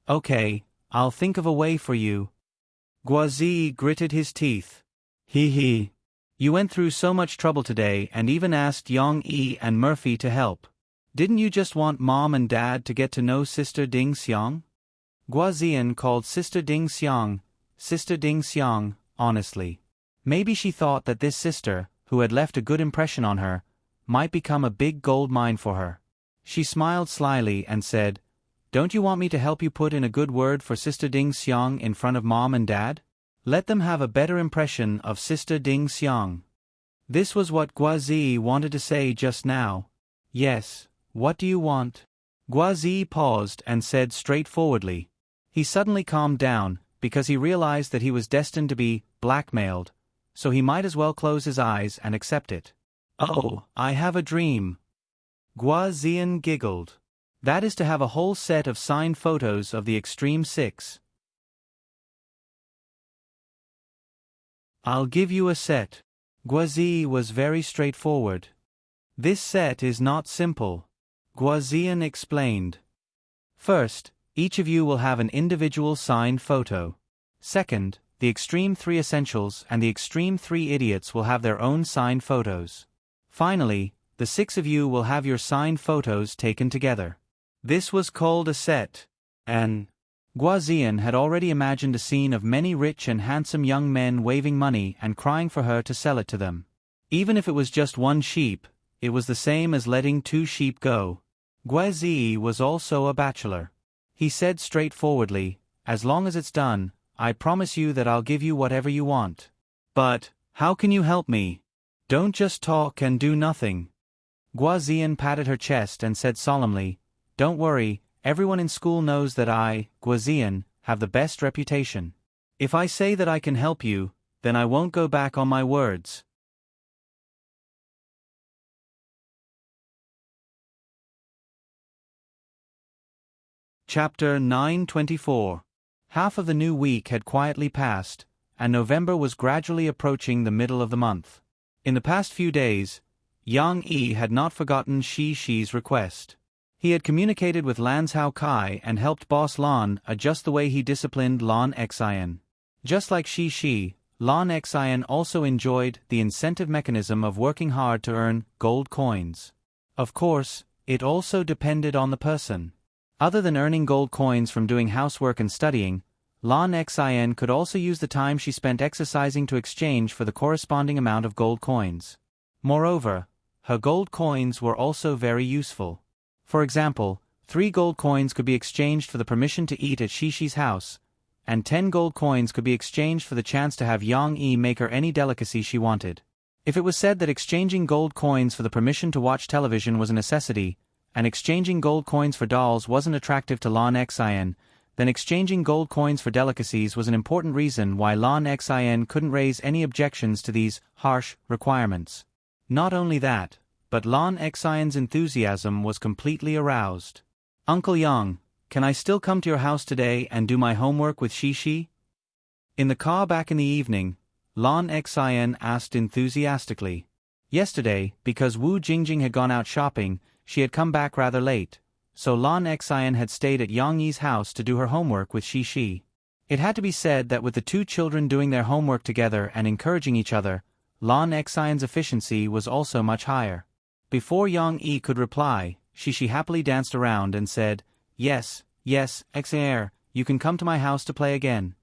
Okay, I'll think of a way for you. Guazi gritted his teeth. Hee. You went through so much trouble today and even asked Yang-yi and Murphy to help. Didn't you just want Mom and Dad to get to know Sister Ding Xiang? Guazian called Sister Ding Xiang, honestly. Maybe she thought that this sister, who had left a good impression on her, might become a big gold mine for her. She smiled slyly and said, "Don't you want me to help you put in a good word for Sister Ding Xiang in front of Mom and Dad? Let them have a better impression of Sister Ding Xiang." This was what Guazi wanted to say just now. "Yes, what do you want?" Guazi paused and said straightforwardly. He suddenly calmed down, because he realized that he was destined to be blackmailed, so he might as well close his eyes and accept it. "Oh, I have a dream." Guazian giggled. "That is to have a whole set of signed photos of the Extreme Six." "I'll give you a set." Guazi was very straightforward. "This set is not simple," Guazian explained. "First, each of you will have an individual signed photo. Second, the Extreme 3 Essentials and the Extreme 3 Idiots will have their own signed photos. Finally, the 6 of you will have your signed photos taken together. This was called a set. And Guazian had already imagined a scene of many rich and handsome young men waving money and crying for her to sell it to them. Even if it was just one sheep, it was the same as letting 2 sheep go. Guazi was also a bachelor. He said straightforwardly, "As long as it's done, I promise you that I'll give you whatever you want." "But, how can you help me? Don't just talk and do nothing." Guazian patted her chest and said solemnly, "Don't worry, everyone in school knows that I, Guazian, have the best reputation. If I say that I can help you, then I won't go back on my words." Chapter 924. Half of the new week had quietly passed, and November was gradually approaching the middle of the month. In the past few days, Yang Yi had not forgotten Shi Shi's request. He had communicated with Lan Cao Kai and helped Boss Lan adjust the way he disciplined Lan Xian. Just like Shi Shi, Lan Xian also enjoyed the incentive mechanism of working hard to earn gold coins. Of course, it also depended on the person. Other than earning gold coins from doing housework and studying, Lan Xian could also use the time she spent exercising to exchange for the corresponding amount of gold coins. Moreover, her gold coins were also very useful. For example, 3 gold coins could be exchanged for the permission to eat at Shishi's house, and 10 gold coins could be exchanged for the chance to have Yang Yi make her any delicacy she wanted. If it was said that exchanging gold coins for the permission to watch television was a necessity, and exchanging gold coins for dolls wasn't attractive to Lan Xian, then exchanging gold coins for delicacies was an important reason why Lan Xian couldn't raise any objections to these harsh requirements. Not only that, but Lan Xian's enthusiasm was completely aroused. "Uncle Yang, can I still come to your house today and do my homework with Shishi?" In the car back in the evening, Lan Xian asked enthusiastically. Yesterday, because Wu Jingjing had gone out shopping, she had come back rather late, so Lan Xian had stayed at Yang Yi's house to do her homework with Shishi. It had to be said that with the 2 children doing their homework together and encouraging each other, Lan Xian's efficiency was also much higher. Before Yang Yi could reply, Shishi happily danced around and said, Yes, Xian, you can come to my house to play again."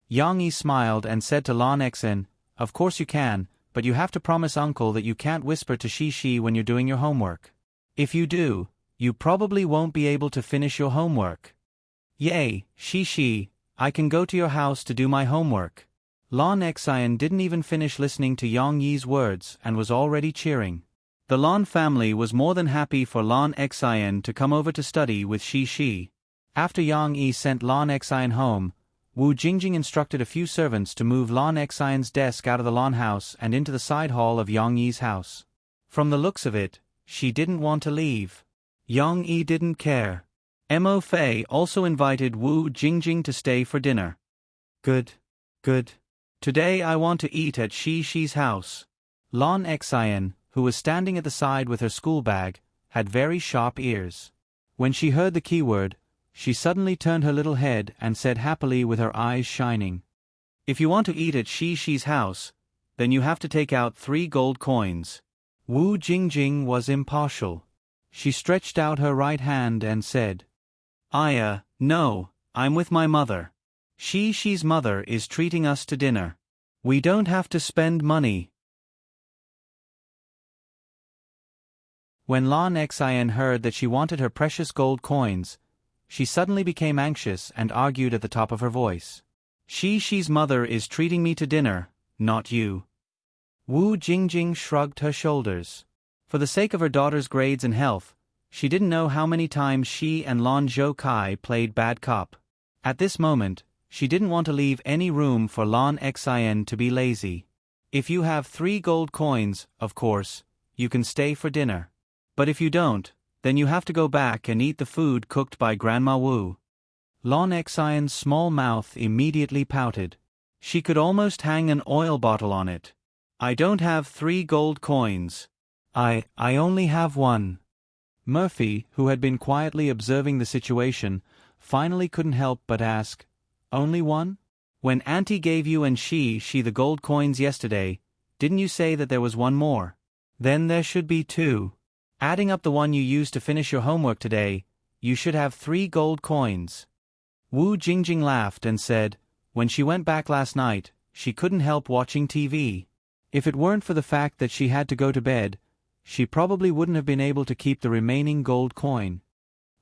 Yang Yi smiled and said to Lan Xian, "Of course you can, but you have to promise Uncle that you can't whisper to Shishi when you're doing your homework. If you do, you probably won't be able to finish your homework." "Yay, Shishi, I can go to your house to do my homework." Lan Xian didn't even finish listening to Yang Yi's words and was already cheering. The Lan family was more than happy for Lan Xian to come over to study with Shishi. After Yang Yi sent Lan Xian home, Wu Jingjing instructed a few servants to move Lan Xian's desk out of the Lan house and into the side hall of Yang Yi's house. From the looks of it, she didn't want to leave. Yang Yi didn't care. Mo Fei also invited Wu Jingjing to stay for dinner. Good. Today I want to eat at Shi's house." Lan Xian, who was standing at the side with her school bag, had very sharp ears. When she heard the keyword, she suddenly turned her little head and said happily with her eyes shining, "If you want to eat at Shi's house, then you have to take out 3 gold coins." Wu Jingjing was impartial. She stretched out her right hand and said, No, I'm with my mother. Shi's mother is treating us to dinner. We don't have to spend money." When Lan Xin heard that she wanted her precious gold coins, she suddenly became anxious and argued at the top of her voice. Shi's mother is treating me to dinner, not you. Wu Jingjing shrugged her shoulders. For the sake of her daughter's grades and health, she didn't know how many times she and Lan Zhoukai played bad cop. At this moment, she didn't want to leave any room for Lan Xin to be lazy. If you have 3 gold coins, of course, you can stay for dinner. But if you don't, then you have to go back and eat the food cooked by Grandma Wu. Lan Xion's small mouth immediately pouted. She could almost hang an oil bottle on it. I don't have 3 gold coins. I only have 1. Murphy, who had been quietly observing the situation, finally couldn't help but ask, only 1? When Auntie gave you and she the gold coins yesterday, didn't you say that there was 1 more? Then there should be 2. Adding up the one you used to finish your homework today, you should have 3 gold coins. Wu Jingjing laughed and said, when she went back last night, she couldn't help watching TV. If it weren't for the fact that she had to go to bed, she probably wouldn't have been able to keep the remaining gold coin.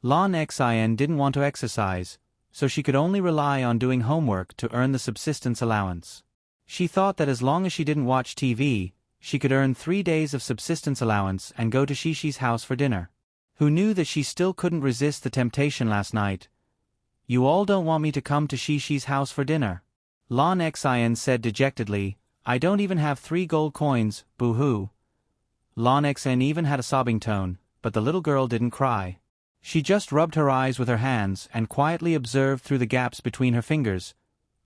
Lan Xin didn't want to exercise, so she could only rely on doing homework to earn the subsistence allowance. She thought that as long as she didn't watch TV, she could earn 3 days of subsistence allowance and go to Shi's house for dinner. Who knew that she still couldn't resist the temptation last night? You all don't want me to come to Shi's house for dinner? Lan Xin said dejectedly, I don't even have 3 gold coins, boo-hoo. Lan Xin even had a sobbing tone, but the little girl didn't cry. She just rubbed her eyes with her hands and quietly observed through the gaps between her fingers,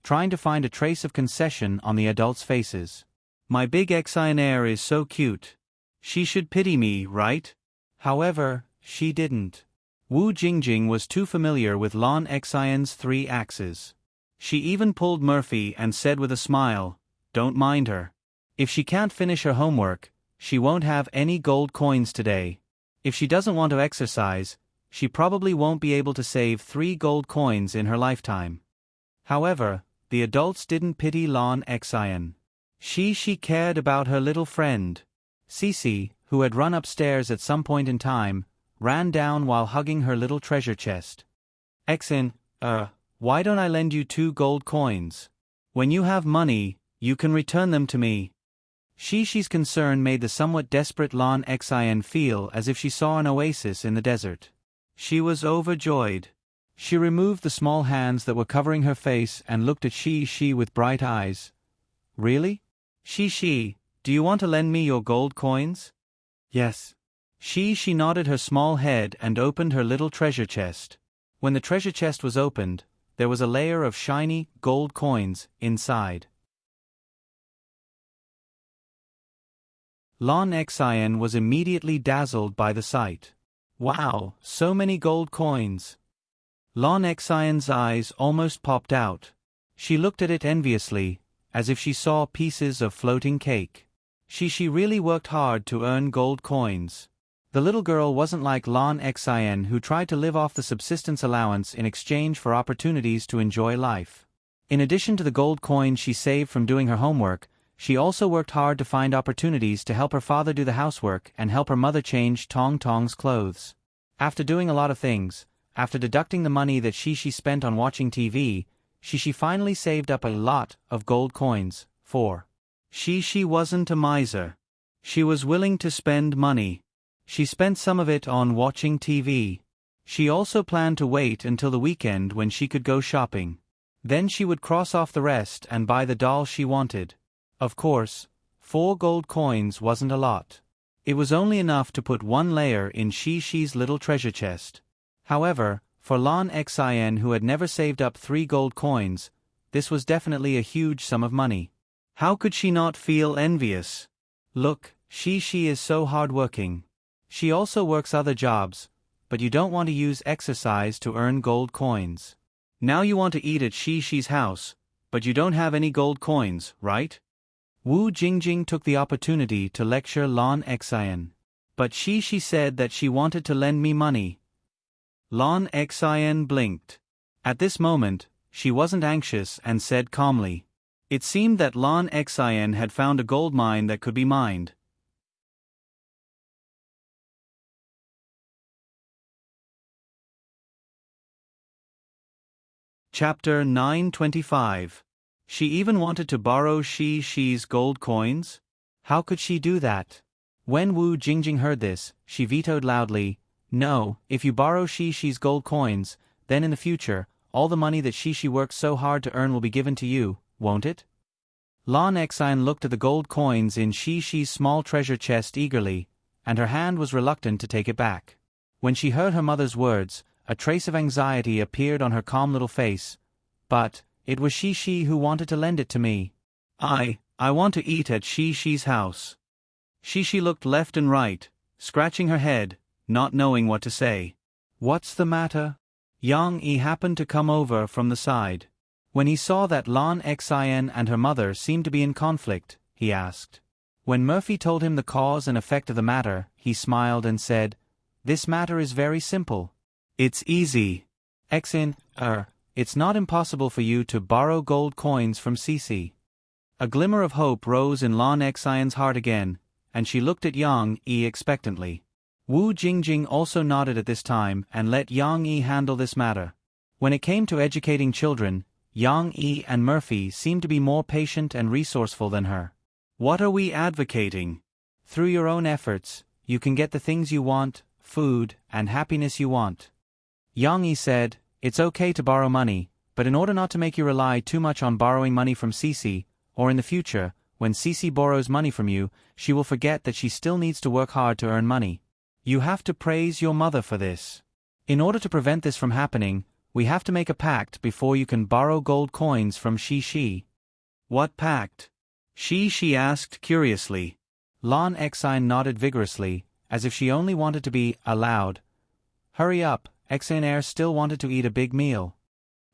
trying to find a trace of concession on the adults' faces. My big Xionaire is so cute. She should pity me, right? However, she didn't. Wu Jingjing was too familiar with Lan Xion's 3 axes. She even pulled Murphy and said with a smile, don't mind her. If she can't finish her homework, she won't have any gold coins today. If she doesn't want to exercise, she probably won't be able to save 3 gold coins in her lifetime. However, the adults didn't pity Lan Xian. She cared about her little friend. Cici, who had run upstairs at some point in time, ran down while hugging her little treasure chest. Xin, why don't I lend you 2 gold coins? When you have money, you can return them to me. Shi's concern made the somewhat desperate Lan Xian feel as if she saw an oasis in the desert. She was overjoyed. She removed the small hands that were covering her face and looked at Shi with bright eyes. Really? Shi, do you want to lend me your gold coins? Yes. She nodded her small head and opened her little treasure chest. When the treasure chest was opened, there was a layer of shiny, gold coins inside. Lan Xian was immediately dazzled by the sight. Wow, so many gold coins! Lan Xian's eyes almost popped out. She looked at it enviously, as if she saw pieces of floating cake. She really worked hard to earn gold coins. The little girl wasn't like Lan Xian, who tried to live off the subsistence allowance in exchange for opportunities to enjoy life. In addition to the gold coins she saved from doing her homework, she also worked hard to find opportunities to help her father do the housework and help her mother change Tong Tong's clothes. After doing a lot of things, after deducting the money that she spent on watching TV, she finally saved up a lot of gold coins. She wasn't a miser. She was willing to spend money. She spent some of it on watching TV. She also planned to wait until the weekend when she could go shopping. Then she would cross off the rest and buy the doll she wanted. Of course, 4 gold coins wasn't a lot. It was only enough to put 1 layer in Shi's little treasure chest. However, for Lan Xian, who had never saved up 3 gold coins, this was definitely a huge sum of money. How could she not feel envious? Look, Shi is so hardworking. She also works other jobs, but you don't want to use exercise to earn gold coins. Now you want to eat at Shi's house, but you don't have any gold coins, right? Wu Jingjing took the opportunity to lecture Lan Xian. But Shi said that she wanted to lend me money. Lan Xian blinked. At this moment, she wasn't anxious and said calmly. It seemed that Lan Xian had found a gold mine that could be mined. Chapter 925. She even wanted to borrow Shi's gold coins? How could she do that? When Wu Jingjing heard this, she vetoed loudly, "No, if you borrow Shi's gold coins, then in the future, all the money that Shi worked so hard to earn will be given to you, won't it?" Lan Xan looked at the gold coins in Shi's small treasure chest eagerly, and her hand was reluctant to take it back. When she heard her mother's words, a trace of anxiety appeared on her calm little face. "But, it was Shi who wanted to lend it to me. I want to eat at Shi's house." Shi looked left and right, scratching her head, not knowing what to say. "What's the matter?" Yang Yi happened to come over from the side. When he saw that Lan Xan and her mother seemed to be in conflict, he asked. When Murphy told him the cause and effect of the matter, he smiled and said, "This matter is very simple. It's easy. It's not impossible for you to borrow gold coins from Cici." A glimmer of hope rose in Lan Xan's heart again, and she looked at Yang Yi expectantly. Wu Jingjing also nodded at this time and let Yang Yi handle this matter. When it came to educating children, Yang Yi and Murphy seemed to be more patient and resourceful than her. "What are we advocating? Through your own efforts, you can get the things you want, food, and happiness you want." Yang Yi said, "It's okay to borrow money, but in order not to make you rely too much on borrowing money from Cici, or in the future, when Cici borrows money from you, she will forget that she still needs to work hard to earn money. You have to praise your mother for this. In order to prevent this from happening, we have to make a pact before you can borrow gold coins from Shi." "What pact?" Shi asked curiously. Lan Xan nodded vigorously, as if she only wanted to be allowed. "Hurry up, Xan still wanted to eat a big meal."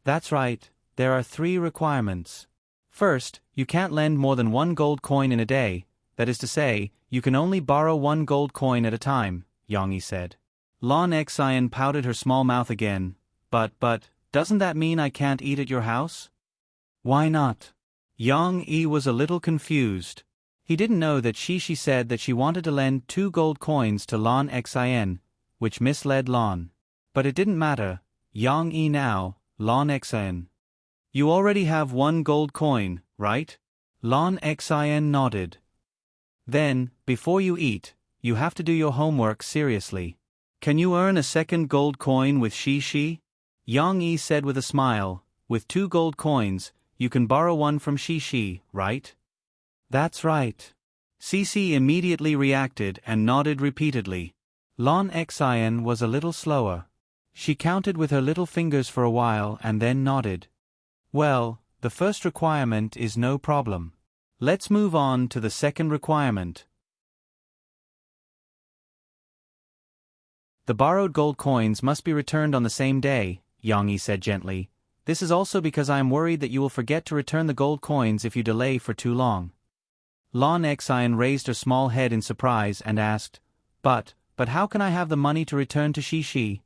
"That's right, there are 3 requirements. First, you can't lend more than 1 gold coin in a day, that is to say, you can only borrow 1 gold coin at a time," Yang Yi said. Lan Xan pouted her small mouth again. But, doesn't that mean I can't eat at your house?" "Why not?" Yang Yi was a little confused. He didn't know that Shi said that she wanted to lend 2 gold coins to Lan Xan, which misled Lan. But it didn't matter. Yang Yi now, Lan Xan. "You already have 1 gold coin, right?" Lan Xan nodded. "Then, before you eat, you have to do your homework seriously. Can you earn a 2nd gold coin with Shi? Yang Yi said with a smile, "With 2 gold coins, you can borrow 1 from Shi, right?" "That's right." Cici immediately reacted and nodded repeatedly. Lan Xan was a little slower. She counted with her little fingers for a while and then nodded. "Well, the first requirement is no problem. Let's move on to the 2nd requirement." "The borrowed gold coins must be returned on the same day," Yang Yi said gently. "This is also because I am worried that you will forget to return the gold coins if you delay for too long." Lan Xan raised her small head in surprise and asked, But how can I have the money to return to Shi?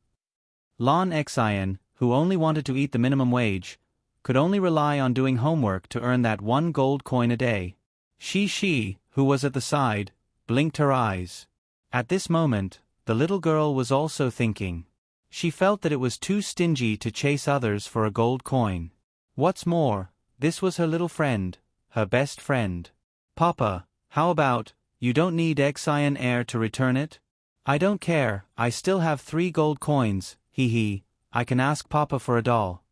Lan Xan, who only wanted to eat the minimum wage, could only rely on doing homework to earn that 1 gold coin a day. Shi, who was at the side, blinked her eyes. At this moment, the little girl was also thinking. She felt that it was too stingy to chase others for a gold coin. What's more, this was her little friend, her best friend. "Papa, how about, you don't need Xan to return it?" "I don't care, I still have 3 gold coins, I can ask Papa for a doll."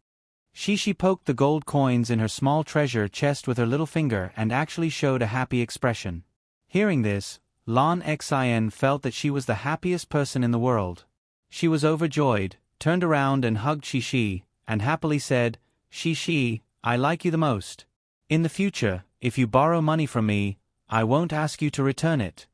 She poked the gold coins in her small treasure chest with her little finger and actually showed a happy expression. Hearing this, Lan Xan felt that she was the happiest person in the world. She was overjoyed, turned around and hugged Shi, and happily said, "Shi, I like you the most. In the future, if you borrow money from me, I won't ask you to return it."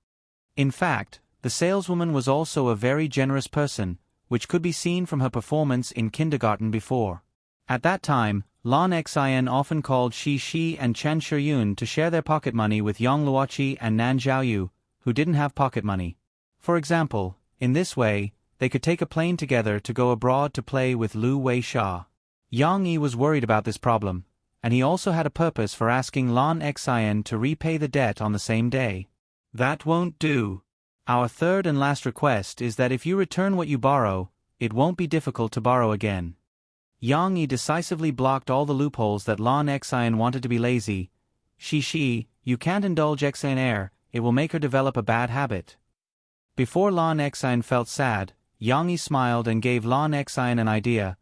In fact, the saleswoman was also a very generous person, which could be seen from her performance in kindergarten before. At that time, Lan Xan often called Shi and Chen Shiyun to share their pocket money with Yang Luoqi and Nan Zhaoyu, who didn't have pocket money. For example, in this way, they could take a plane together to go abroad to play with Lu Weisha. Yang Yi was worried about this problem, and he also had a purpose for asking Lan Xan to repay the debt on the same day. "That won't do. Our 3rd and last request is that if you return what you borrow, it won't be difficult to borrow again." Yang Yi decisively blocked all the loopholes that Lan Xian wanted to be lazy. Shi, you can't indulge Xian air, it will make her develop a bad habit. Before Lan Xian felt sad, Yang Yi smiled and gave Lan Xian an idea.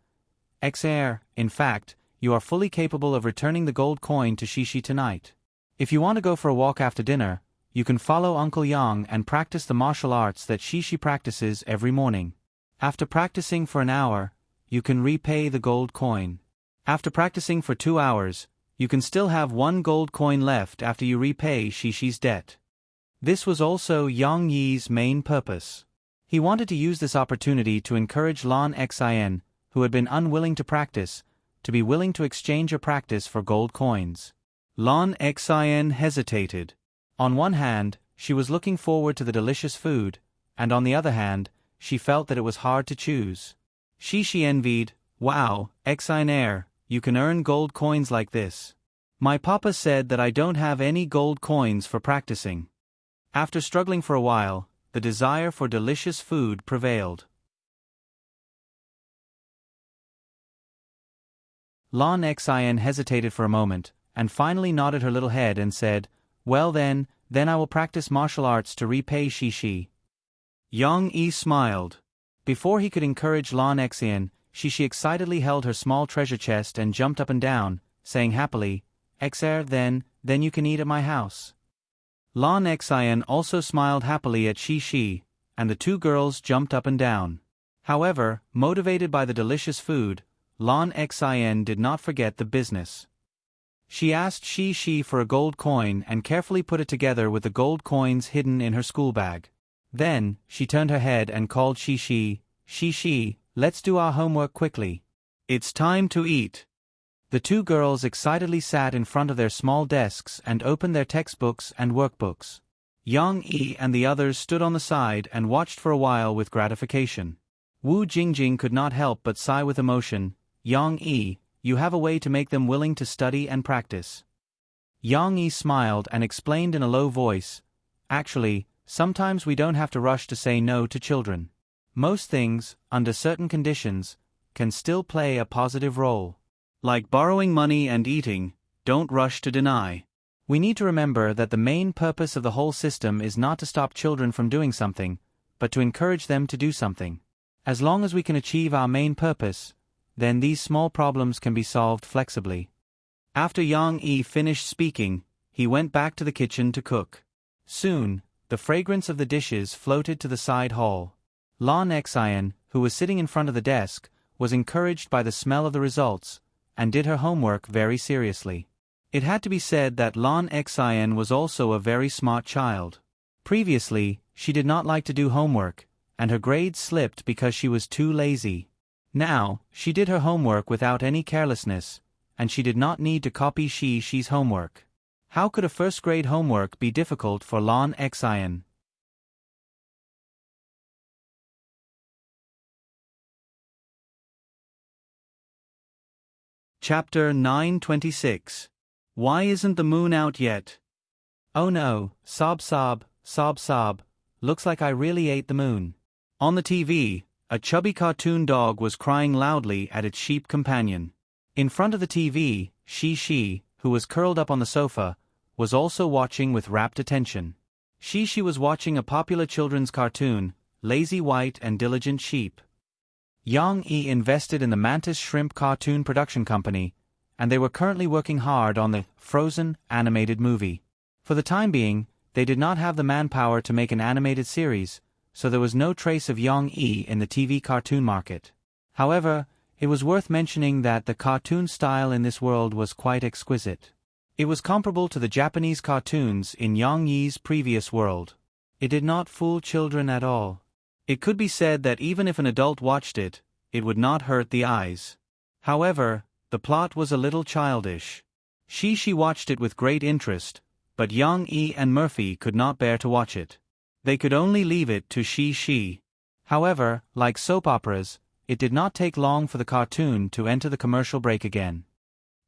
Xian, in fact, you are fully capable of returning the gold coin to Shi tonight. If you want to go for a walk after dinner, you can follow Uncle Yang and practice the martial arts that Shi practices every morning. After practicing for an hour, you can repay the gold coin. After practicing for 2 hours, you can still have 1 gold coin left after you repay Shi's debt. This was also Yang Yi's main purpose. He wanted to use this opportunity to encourage Lan Xian, who had been unwilling to practice, to be willing to exchange her practice for gold coins. Lan Xian hesitated. On one hand, she was looking forward to the delicious food, and on the other hand, she felt that it was hard to choose. Shi envied, wow, Xian air, you can earn gold coins like this. My papa said that I don't have any gold coins for practicing. After struggling for a while, the desire for delicious food prevailed. Lan Xian hesitated for a moment, and finally nodded her little head and said, well then I will practice martial arts to repay Shi. Yang Yi smiled. Before he could encourage Lan Xian, Shi excitedly held her small treasure chest and jumped up and down, saying happily, Xian, then you can eat at my house. Lan Xian also smiled happily at Shi, and the 2 girls jumped up and down. However, motivated by the delicious food, Lan Xian did not forget the business. She asked Shi for a gold coin and carefully put it together with the gold coins hidden in her school bag. Then, she turned her head and called Shi, let's do our homework quickly. It's time to eat. The 2 girls excitedly sat in front of their small desks and opened their textbooks and workbooks. Yang Yi and the others stood on the side and watched for a while with gratification. Wu Jingjing could not help but sigh with emotion. Yang Yi, you have a way to make them willing to study and practice. Yang Yi smiled and explained in a low voice, actually, sometimes we don't have to rush to say no to children. Most things, under certain conditions, can still play a positive role. Like borrowing money and eating, don't rush to deny. We need to remember that the main purpose of the whole system is not to stop children from doing something, but to encourage them to do something. As long as we can achieve our main purpose, then these small problems can be solved flexibly. After Yang Yi finished speaking, he went back to the kitchen to cook. Soon, the fragrance of the dishes floated to the side hall. Lan Xian, who was sitting in front of the desk, was encouraged by the smell of the results, and did her homework very seriously. It had to be said that Lan Xian was also a very smart child. Previously, she did not like to do homework, and her grades slipped because she was too lazy. Now, she did her homework without any carelessness, and she did not need to copy Shi's homework. How could a first-grade homework be difficult for Lan Xian? Chapter 926. Why isn't the moon out yet? Oh no, sob, looks like I really ate the moon. On the TV, a chubby cartoon dog was crying loudly at its sheep companion. In front of the TV, Shi, who was curled up on the sofa, was also watching with rapt attention. Shi was watching a popular children's cartoon, Lazy White and Diligent Sheep. Yang Yi invested in the Mantis Shrimp Cartoon Production Company, and they were currently working hard on the Frozen animated movie. For the time being, they did not have the manpower to make an animated series, so there was no trace of Yang Yi in the TV cartoon market. However, it was worth mentioning that the cartoon style in this world was quite exquisite. It was comparable to the Japanese cartoons in Yang Yi's previous world. It did not fool children at all. It could be said that even if an adult watched it, it would not hurt the eyes. However, the plot was a little childish. Shi watched it with great interest, but Yang Yi and Murphy could not bear to watch it. They could only leave it to Shi. However, like soap operas, it did not take long for the cartoon to enter the commercial break again.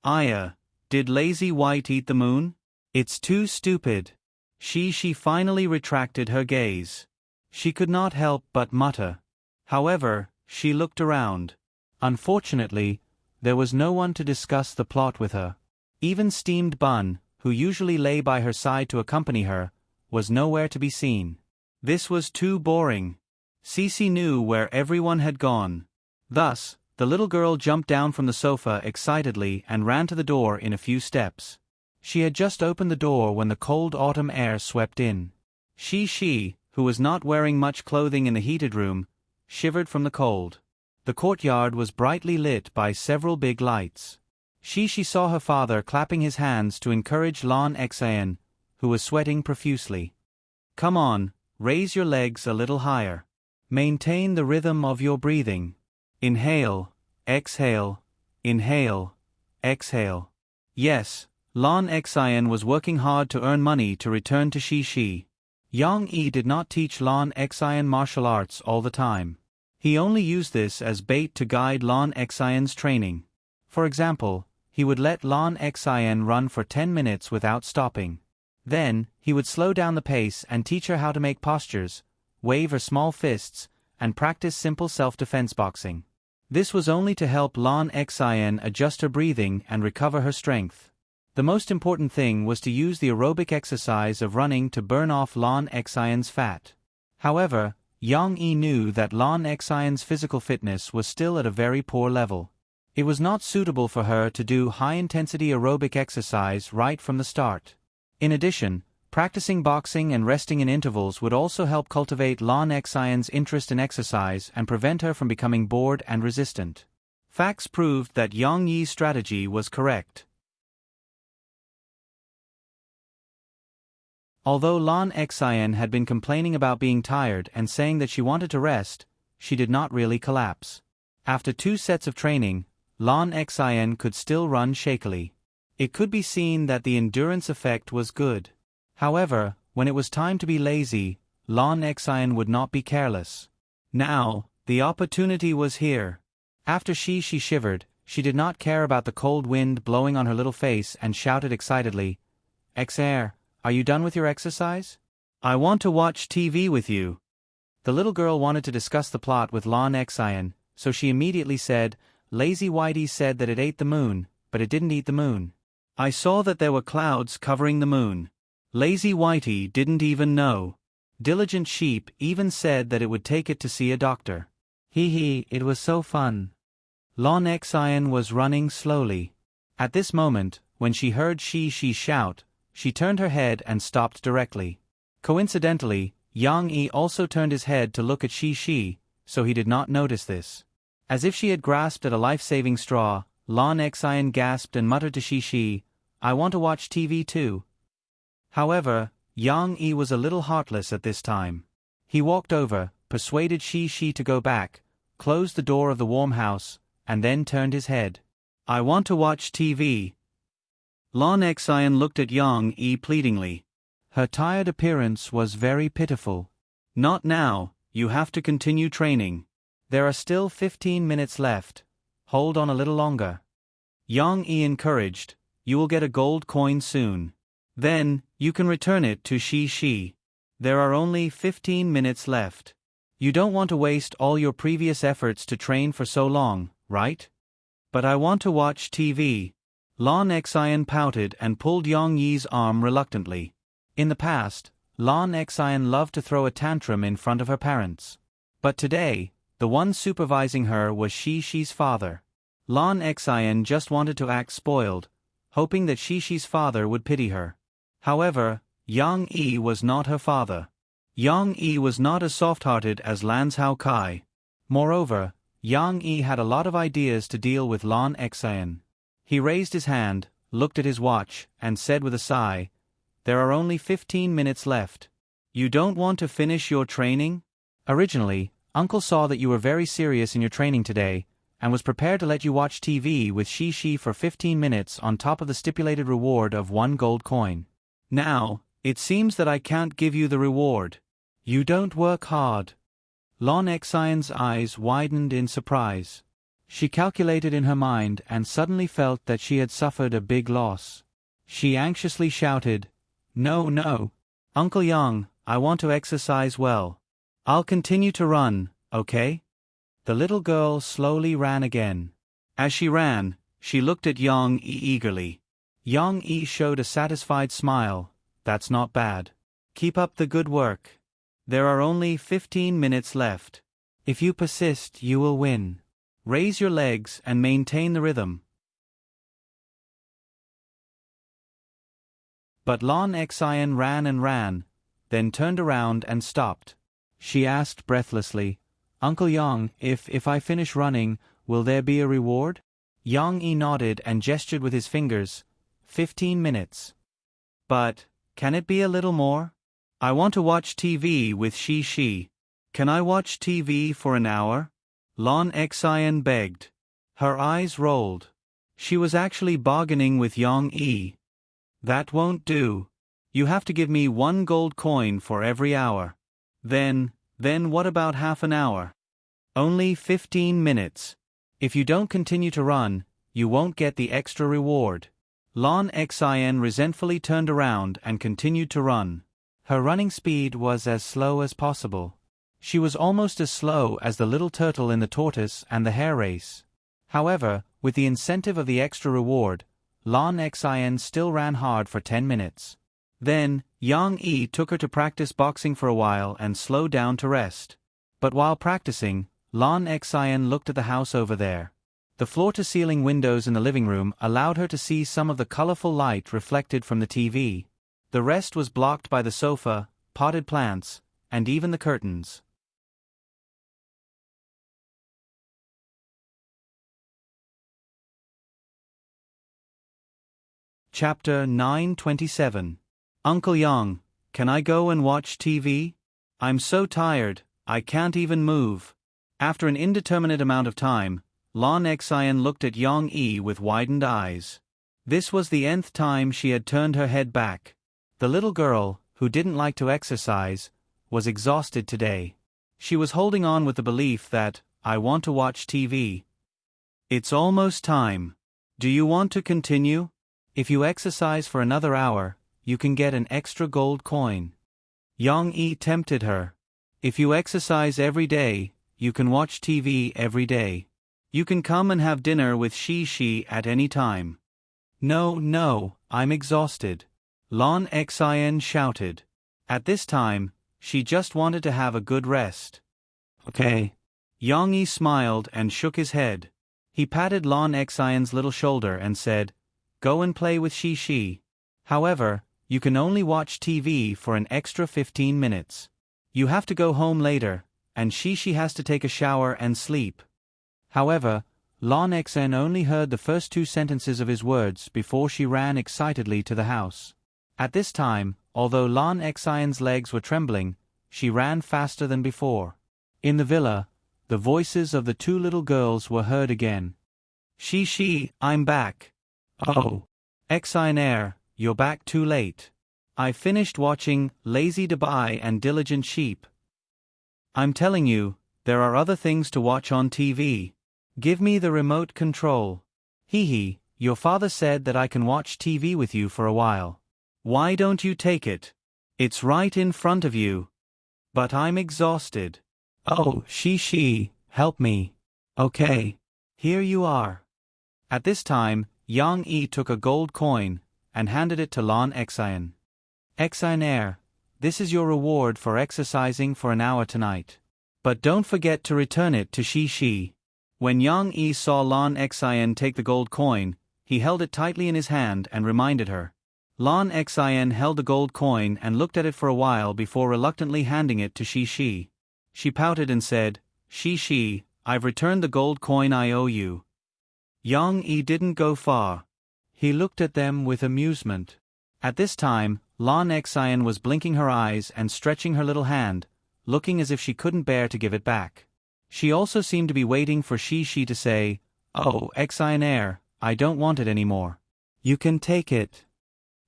Aya, did Lazy White eat the moon? It's too stupid. She finally retracted her gaze. She could not help but mutter. However, she looked around. Unfortunately, there was no one to discuss the plot with her. Even Steamed Bun, who usually lay by her side to accompany her, was nowhere to be seen. This was too boring. Cece knew where everyone had gone. Thus, the little girl jumped down from the sofa excitedly and ran to the door in a few steps. She had just opened the door when the cold autumn air swept in. She, who was not wearing much clothing in the heated room, shivered from the cold. The courtyard was brightly lit by several big lights. She saw her father clapping his hands to encourage Lon Xian, who was sweating profusely. Come on, raise your legs a little higher. Maintain the rhythm of your breathing. Inhale, exhale, inhale, exhale. Yes, Lon Xian was working hard to earn money to return to Shi. Yang Yi did not teach Lon Xian martial arts all the time. He only used this as bait to guide Lon Xian's training. For example, he would let Lon Xian run for 10 minutes without stopping. Then, he would slow down the pace and teach her how to make postures, wave her small fists, and practice simple self-defense boxing. This was only to help Lon Xian adjust her breathing and recover her strength. The most important thing was to use the aerobic exercise of running to burn off Lon Xian's fat. However, Yang Yi knew that Lon Xian's physical fitness was still at a very poor level. It was not suitable for her to do high-intensity aerobic exercise right from the start. In addition, practicing boxing and resting in intervals would also help cultivate Lon Xian's interest in exercise and prevent her from becoming bored and resistant. Facts proved that Yang Yi's strategy was correct. Although Lon Xian had been complaining about being tired and saying that she wanted to rest, she did not really collapse. After 2 sets of training, Lon Xian could still run shakily. It could be seen that the endurance effect was good. However, when it was time to be lazy, Lon Xian would not be careless. Now, the opportunity was here. After she shivered, she did not care about the cold wind blowing on her little face and shouted excitedly, "Xer, are you done with your exercise? I want to watch TV with you." The little girl wanted to discuss the plot with Lon Xian, so she immediately said, "Lazy Whitey said that it ate the moon, but it didn't eat the moon. I saw that there were clouds covering the moon. Lazy Whitey didn't even know. Diligent Sheep even said that it would take it to see a doctor. It was so fun." Lon Xian was running slowly. At this moment, when she heard she shout, she turned her head and stopped directly. Coincidentally, Yang Yi also turned his head to look at she, so he did not notice this. As if she had grasped at a life-saving straw, Lon Xian gasped and muttered to she, "I want to watch TV too." However, Yang Yi was a little heartless at this time. He walked over, persuaded she to go back, closed the door of the warm house, and then turned his head. "I want to watch TV." Lon Xian looked at Yang Yi pleadingly. Her tired appearance was very pitiful. "Not now, you have to continue training. There are still 15 minutes left. Hold on a little longer." Yang Yi encouraged, "You will get a gold coin soon. Then, you can return it to she. There are only 15 minutes left. You don't want to waste all your previous efforts to train for so long, right?" "But I want to watch TV." Lon Xian pouted and pulled Yang Yi's arm reluctantly. In the past, Lon Xian loved to throw a tantrum in front of her parents. But today, the one supervising her was she's father. Lon Xian just wanted to act spoiled, hoping that she's father would pity her. However, Yang Yi was not her father. Yang Yi was not as soft-hearted as Lan Cao Kai. Moreover, Yang Yi had a lot of ideas to deal with Lon Xian. He raised his hand, looked at his watch, and said with a sigh, "There are only 15 minutes left. You don't want to finish your training?" Originally, Uncle saw that you were very serious in your training today, and was prepared to let you watch TV with she for 15 minutes on top of the stipulated reward of 1 gold coin. Now, it seems that I can't give you the reward. You don't work hard. Lon Xian's eyes widened in surprise. She calculated in her mind and suddenly felt that she had suffered a big loss. She anxiously shouted, No, Uncle Yang, I want to exercise well. I'll continue to run, okay?" The little girl slowly ran again. As she ran, she looked at Yang Yi eagerly. Yang Yi showed a satisfied smile. That's not bad. Keep up the good work. There are only 15 minutes left. If you persist, you will win. Raise your legs and maintain the rhythm. But Lon Xian ran and ran, then turned around and stopped. She asked breathlessly, Uncle Yang, if I finish running, will there be a reward? Yang Yi nodded and gestured with his fingers. 15 minutes. But, can it be a little more? I want to watch TV with Shi. Can I watch TV for an hour? Lon Xian begged. Her eyes rolled. She was actually bargaining with Yang Yi. That won't do. You have to give me 1 gold coin for every hour. Then what about half an hour? Only 15 minutes. If you don't continue to run, you won't get the extra reward. Lon Xian resentfully turned around and continued to run. Her running speed was as slow as possible. She was almost as slow as the little turtle in the tortoise and the hare race. However, with the incentive of the extra reward, Lon Xian still ran hard for 10 minutes. Then, Yang Yi took her to practice boxing for a while and slowed down to rest. But while practicing, Lon Xian looked at the house over there. The floor-to-ceiling windows in the living room allowed her to see some of the colorful light reflected from the TV. The rest was blocked by the sofa, potted plants, and even the curtains. Chapter 927. Uncle Yang, can I go and watch TV? I'm so tired, I can't even move. After an indeterminate amount of time, Lon Xian looked at Yang Yi with widened eyes. This was the nth time she had turned her head back. The little girl, who didn't like to exercise, was exhausted today. She was holding on with the belief that, I want to watch TV. It's almost time. Do you want to continue? If you exercise for another hour, you can get an extra gold coin. Yang Yi tempted her. If you exercise every day, you can watch TV every day. You can come and have dinner with Shi at any time. No, I'm exhausted. Lon Xian shouted. At this time, she just wanted to have a good rest. Okay. Yang Yi smiled and shook his head. He patted Lon Xian's little shoulder and said, Go and play with Shi. However, you can only watch TV for an extra 15 minutes. You have to go home later, and Shi has to take a shower and sleep. However, Lon Xian only heard the first 2 sentences of his words before she ran excitedly to the house. At this time, although Lon Xian's legs were trembling, she ran faster than before. In the villa, the voices of the 2 little girls were heard again. Shi, I'm back. Oh. Xian, you're back too late. I finished watching Lazy Dubai and Diligent Sheep. I'm telling you, there are other things to watch on TV. Give me the remote control. Hee, your father said that I can watch TV with you for a while. Why don't you take it? It's right in front of you. But I'm exhausted. Oh, Shi, help me. Okay. Here you are. At this time, Yang Yi took a gold coin and handed it to Lon Xian. Xian, this is your reward for exercising for an hour tonight. But don't forget to return it to Shi. When Yang Yi saw Lon Xian take the gold coin, he held it tightly in his hand and reminded her. Lon Xian held the gold coin and looked at it for a while before reluctantly handing it to Shi. She pouted and said, Shi, I've returned the gold coin I owe you. Yang Yi didn't go far. He looked at them with amusement. At this time, Lon Xian was blinking her eyes and stretching her little hand, looking as if she couldn't bear to give it back. She also seemed to be waiting for Shi to say, Oh, Xian, I don't want it anymore. You can take it.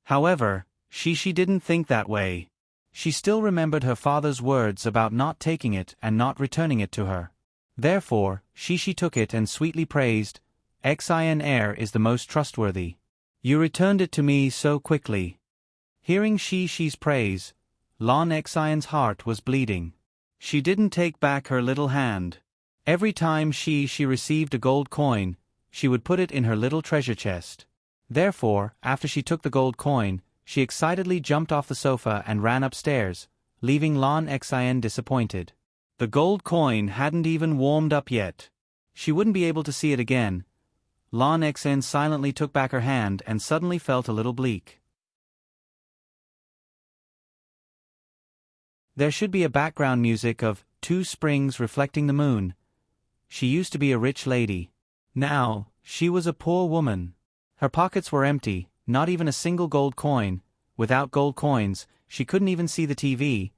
However, Shi didn't think that way. She still remembered her father's words about not taking it and not returning it to her. Therefore, Shi took it and sweetly praised, Xian is the most trustworthy. You returned it to me so quickly. Hearing Shi's praise, Lon Xian's heart was bleeding. She didn't take back her little hand. Every time she received a gold coin, she would put it in her little treasure chest. Therefore, after she took the gold coin, she excitedly jumped off the sofa and ran upstairs, leaving Lon Xin disappointed. The gold coin hadn't even warmed up yet. She wouldn't be able to see it again. Lon Xin silently took back her hand and suddenly felt a little bleak. There should be a background music of Two Springs Reflecting the Moon. She used to be a rich lady. Now, she was a poor woman. Her pockets were empty, not even a single gold coin. Without gold coins, she couldn't even see the TV.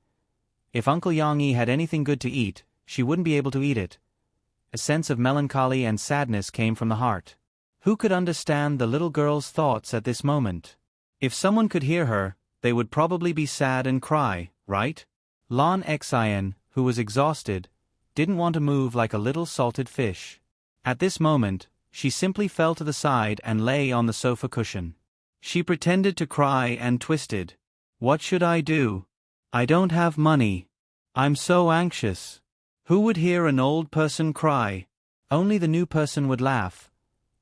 If Uncle Yang Yi had anything good to eat, she wouldn't be able to eat it. A sense of melancholy and sadness came from the heart. Who could understand the little girl's thoughts at this moment? If someone could hear her, they would probably be sad and cry, right? Lon Xin, who was exhausted, didn't want to move like a little salted fish. At this moment, she simply fell to the side and lay on the sofa cushion. She pretended to cry and twisted. What should I do? I don't have money. I'm so anxious. Who would hear an old person cry? Only the new person would laugh.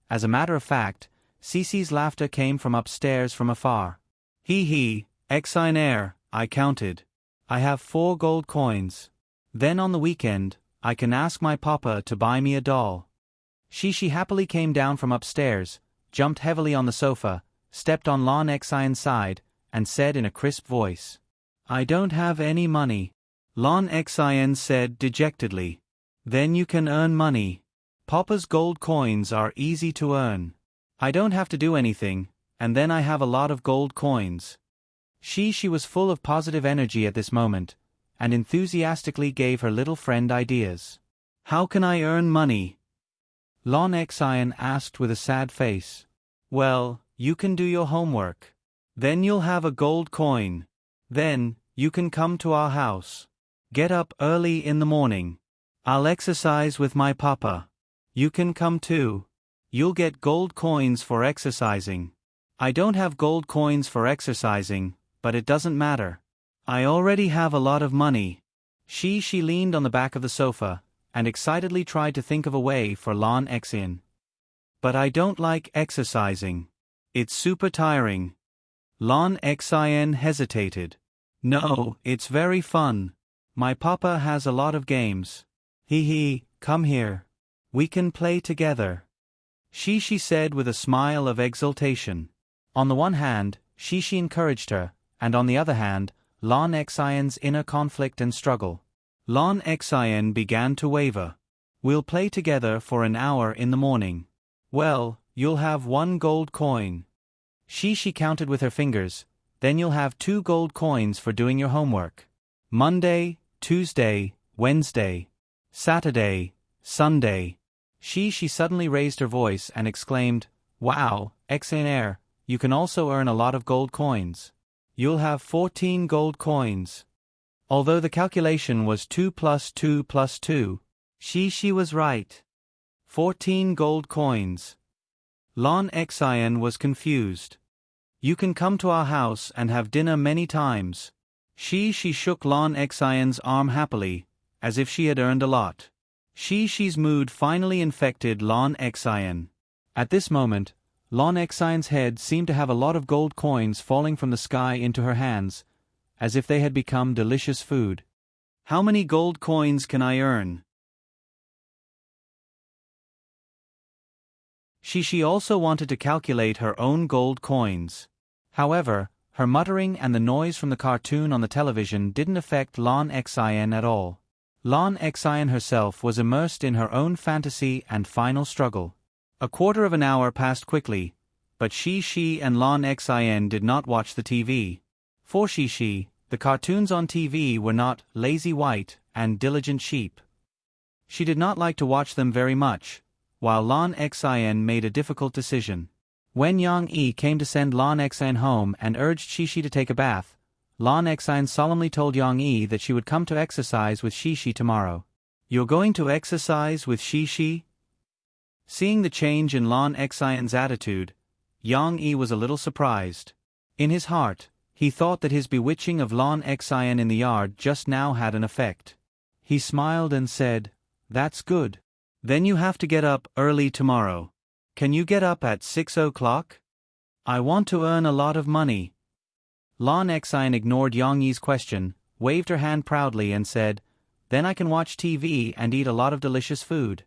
As a matter of fact, Cece's laughter came from upstairs from afar. He, Xin air, I counted. I have 4 gold coins. Then on the weekend, I can ask my papa to buy me a doll. She happily came down from upstairs, jumped heavily on the sofa, stepped on Lon Xion's side, and said in a crisp voice, I don't have any money. Lon Xion said dejectedly, Then you can earn money. Papa's gold coins are easy to earn. I don't have to do anything, and then I have a lot of gold coins. She was full of positive energy at this moment, and enthusiastically gave her little friend ideas. How can I earn money? Lon Xion asked with a sad face. Well, you can do your homework. Then you'll have a gold coin. Then, you can come to our house. Get up early in the morning. I'll exercise with my papa. You can come too. You'll get gold coins for exercising. I don't have gold coins for exercising, but it doesn't matter. I already have a lot of money. She leaned on the back of the sofa, and excitedly tried to think of a way for Lon Xin. But I don't like exercising. It's super tiring. Lon Xin hesitated. No, it's very fun. My papa has a lot of games. Come here. We can play together. She said with a smile of exultation. On the one hand, she encouraged her, and on the other hand, Lon Xion's inner conflict and struggle. Lon Xion began to waver. We'll play together for an hour in the morning. Well, you'll have 1 gold coin. She counted with her fingers. Then you'll have 2 gold coins for doing your homework. Monday, Tuesday, Wednesday, Saturday, Sunday. She suddenly raised her voice and exclaimed, Wow, Xin air, you can also earn a lot of gold coins. You'll have 14 gold coins. Although the calculation was 2 plus 2 plus 2, she was right. 14 gold coins. Lon Xion was confused. You can come to our house and have dinner many times. She shook Lon Xion's arm happily, as if she had earned a lot. She's mood finally infected Lon Xion. At this moment, Lon Xion's head seemed to have a lot of gold coins falling from the sky into her hands, as if they had become delicious food. How many gold coins can I earn? She also wanted to calculate her own gold coins. However, her muttering and the noise from the cartoon on the television didn't affect Lon Xion at all. Lon Xion herself was immersed in her own fantasy and final struggle. A quarter of an hour passed quickly, but she and Lon Xion did not watch the TV. For she, the cartoons on TV were not Lazy White and Diligent Sheep. She did not like to watch them very much, while Lon Xion made a difficult decision. When Yang Yi came to send Lon Xion home and urged Shi to take a bath, Lon Xion solemnly told Yang Yi that she would come to exercise with Shi tomorrow. You're going to exercise with Shi? Seeing the change in Lon Xion's attitude, Yang Yi was a little surprised. In his heart, he thought that his bewitching of Lon Xion in the yard just now had an effect. He smiled and said, That's good. Then you have to get up early tomorrow. Can you get up at 6 o'clock? I want to earn a lot of money. Lan Xian ignored Yang Yi's question, waved her hand proudly and said, then I can watch TV and eat a lot of delicious food.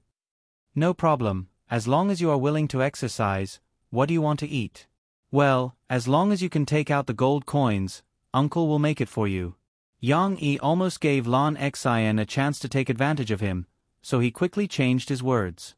No problem, as long as you are willing to exercise. What do you want to eat? Well, as long as you can take out the gold coins, Uncle will make it for you. Yang Yi almost gave Lan Xian a chance to take advantage of him, so he quickly changed his words.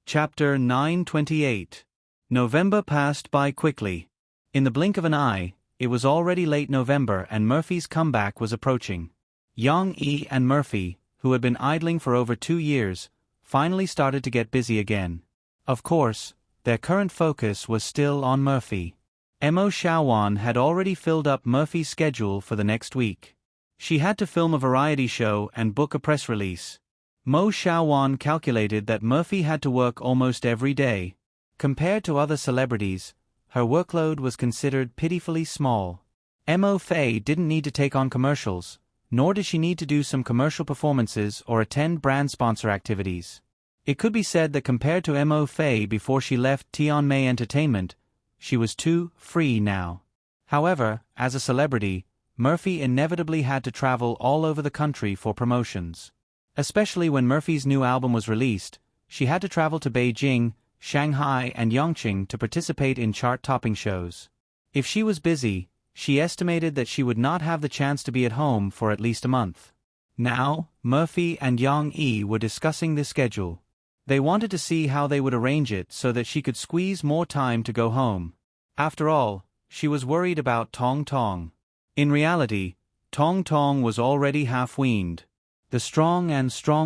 Chapter 928. November passed by quickly. In the blink of an eye, it was already late November and Murphy's comeback was approaching. Yang Yi and Murphy, who had been idling for over 2 years, finally started to get busy again. Of course, their current focus was still on Murphy. Mo Xiaowan had already filled up Murphy's schedule for the next week. She had to film a variety show and book a press release. Mo Xiaowan calculated that Murphy had to work almost every day. Compared to other celebrities, her workload was considered pitifully small. Mo Fei didn't need to take on commercials, nor did she need to do some commercial performances or attend brand sponsor activities. It could be said that compared to Mo Fei before she left Tianmei Entertainment, she was too free now. However, as a celebrity, Murphy inevitably had to travel all over the country for promotions. Especially when Murphy's new album was released, she had to travel to Beijing, Shanghai and Yongqing to participate in chart-topping shows. If she was busy, she estimated that she would not have the chance to be at home for at least a month. Now, Murphy and Yang Yi were discussing the schedule. They wanted to see how they would arrange it so that she could squeeze more time to go home. After all, she was worried about Tong Tong. In reality, Tong Tong was already half-weaned. The strong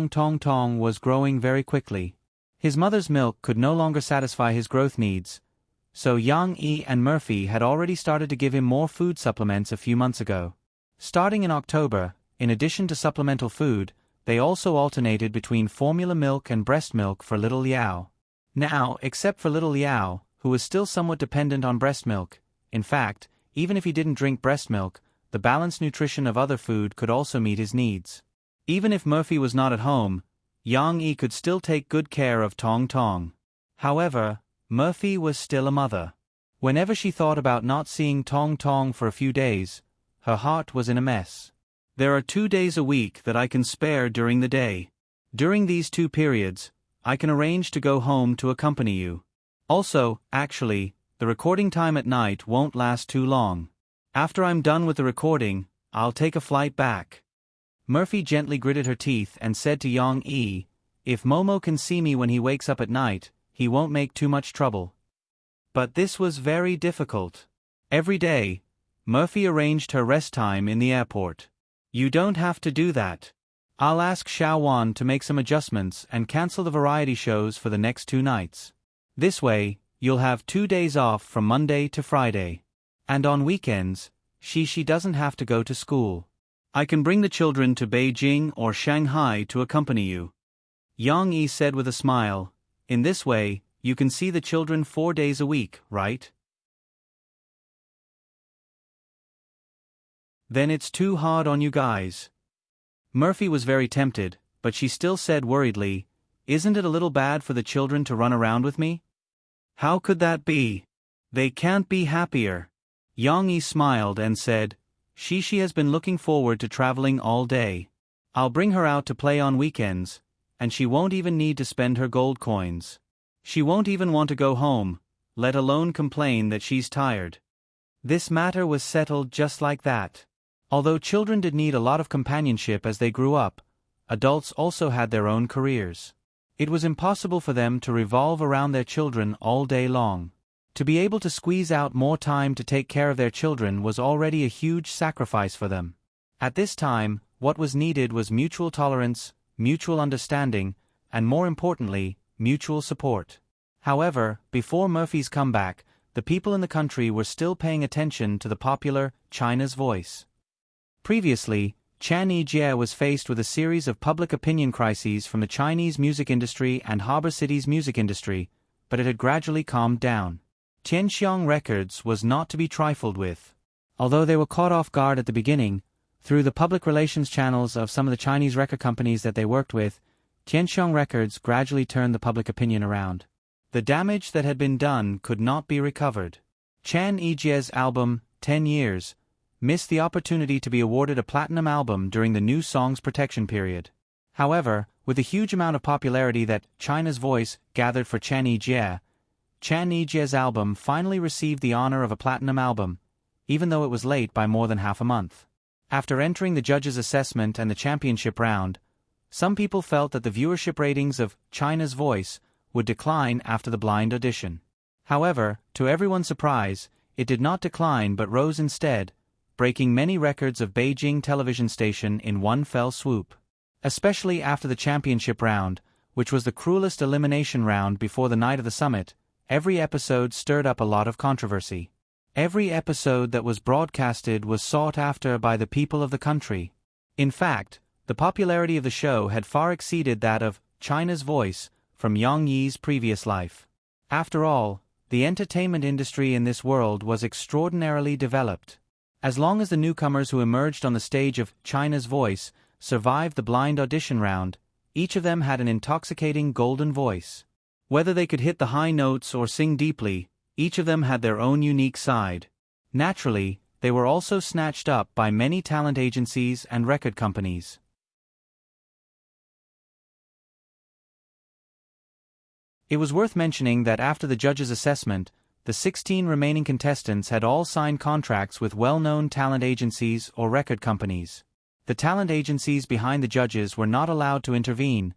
Tong Tong was growing very quickly. His mother's milk could no longer satisfy his growth needs, so Yang Yi and Murphy had already started to give him more food supplements a few months ago. Starting in October, in addition to supplemental food, they also alternated between formula milk and breast milk for little Liao. Now, except for little Liao, who was still somewhat dependent on breast milk, in fact, even if he didn't drink breast milk, the balanced nutrition of other food could also meet his needs. Even if Murphy was not at home, Yang Yi could still take good care of Tong Tong. However, Murphy was still a mother. Whenever she thought about not seeing Tong Tong for a few days, her heart was in a mess. There are 2 days a week that I can spare during the day. During these 2 periods, I can arrange to go home to accompany you. Also, actually, the recording time at night won't last too long. After I'm done with the recording, I'll take a flight back. Murphy gently gritted her teeth and said to Yang Yi, if Momo can see me when he wakes up at night, he won't make too much trouble. But this was very difficult. Every day, Murphy arranged her rest time in the airport. You don't have to do that. I'll ask Xiaowan to make some adjustments and cancel the variety shows for the next 2 nights. This way, you'll have 2 days off from Monday to Friday. And on weekends, she doesn't have to go to school. I can bring the children to Beijing or Shanghai to accompany you. Yang Yi said with a smile, in this way, you can see the children 4 days a week, right? Then it's too hard on you guys. Murphy was very tempted, but she still said worriedly, isn't it a little bad for the children to run around with me? How could that be? They can't be happier. Yang Yi smiled and said, She has been looking forward to traveling all day. I'll bring her out to play on weekends, and she won't even need to spend her gold coins. She won't even want to go home, let alone complain that she's tired. This matter was settled just like that. Although children did need a lot of companionship as they grew up, adults also had their own careers. It was impossible for them to revolve around their children all day long. To be able to squeeze out more time to take care of their children was already a huge sacrifice for them. At this time, what was needed was mutual tolerance, mutual understanding, and more importantly, mutual support. However, before Murphy's comeback, the people in the country were still paying attention to the popular China's Voice. Previously, Chan Yijie was faced with a series of public opinion crises from the Chinese music industry and Harbor City's music industry, but it had gradually calmed down. Tianxiang Records was not to be trifled with. Although they were caught off guard at the beginning, Through the public relations channels of some of the Chinese record companies that they worked with, Tianxiong Records gradually turned the public opinion around. The damage that had been done could not be recovered. Chan Yijie's album, 10 Years, missed the opportunity to be awarded a platinum album during the New Songs Protection period. However, with the huge amount of popularity that China's Voice gathered for Chan Yijie's album finally received the honor of a platinum album, even though it was late by more than half a month. After entering the judges' assessment and the championship round, some people felt that the viewership ratings of China's Voice would decline after the blind audition. However, to everyone's surprise, it did not decline but rose instead, breaking many records of Beijing television station in one fell swoop. Especially after the championship round, which was the cruelest elimination round before the night of the summit, every episode stirred up a lot of controversy. Every episode that was broadcasted was sought after by the people of the country. In fact, the popularity of the show had far exceeded that of China's Voice from Yang Yi's previous life. After all, the entertainment industry in this world was extraordinarily developed. As long as the newcomers who emerged on the stage of China's Voice survived the blind audition round, each of them had an intoxicating golden voice. Whether they could hit the high notes or sing deeply, each of them had their own unique side. Naturally, they were also snatched up by many talent agencies and record companies. It was worth mentioning that after the judges' assessment, the 16 remaining contestants had all signed contracts with well-known talent agencies or record companies. The talent agencies behind the judges were not allowed to intervene.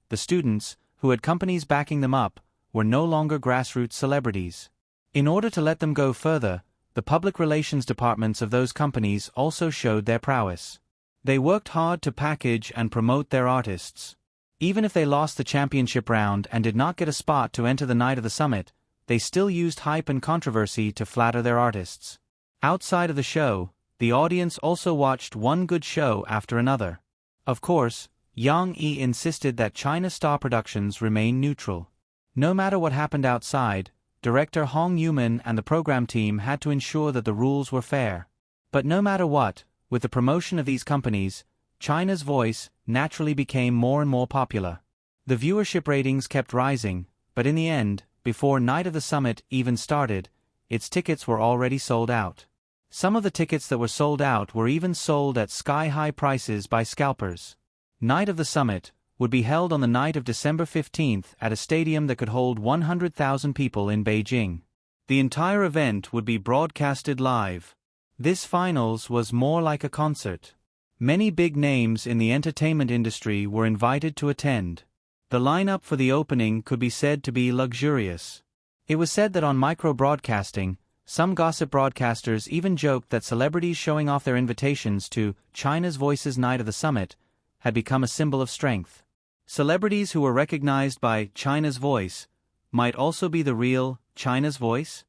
The students, who had companies backing them up, were no longer grassroots celebrities. In order to let them go further, the public relations departments of those companies also showed their prowess. They worked hard to package and promote their artists. Even if they lost the championship round and did not get a spot to enter the night of the summit, they still used hype and controversy to flatter their artists. Outside of the show, the audience also watched one good show after another. Of course, Yang Yi insisted that China Star Productions remain neutral. No matter what happened outside, director Hong Yuman and the program team had to ensure that the rules were fair. But no matter what, with the promotion of these companies, China's Voice naturally became more and more popular. The viewership ratings kept rising, but in the end, before Night of the Summit even started, its tickets were already sold out. Some of the tickets that were sold out were even sold at sky-high prices by scalpers. Night of the Summit would be held on the night of December 15th at a stadium that could hold 100,000 people in Beijing. The entire event would be broadcasted live. This finals was more like a concert. Many big names in the entertainment industry were invited to attend. The lineup for the opening could be said to be luxurious. It was said that on micro-broadcasting, some gossip broadcasters even joked that celebrities showing off their invitations to China's Voice's Night of the Summit had become a symbol of strength. Celebrities who were recognized by China's Voice might also be the real China's Voice?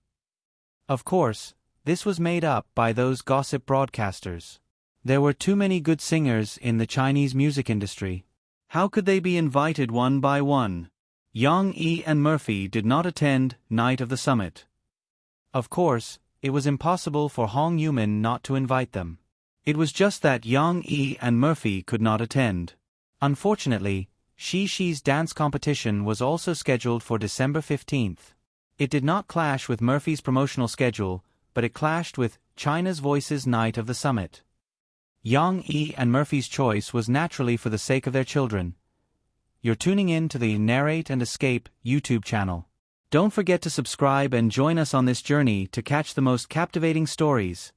Of course, this was made up by those gossip broadcasters. There were too many good singers in the Chinese music industry. How could they be invited one by one? Yang Yi and Murphy did not attend Night of the Summit. Of course, it was impossible for Hong Yuman not to invite them. It was just that Yang Yi and Murphy could not attend. Unfortunately, Shi's dance competition was also scheduled for December 15th. It did not clash with Murphy's promotional schedule, but it clashed with China's Voice's Night of the Summit. Yang Yi and Murphy's choice was naturally for the sake of their children. You're tuning in to the Narrate and Escape YouTube channel. Don't forget to subscribe and join us on this journey to catch the most captivating stories.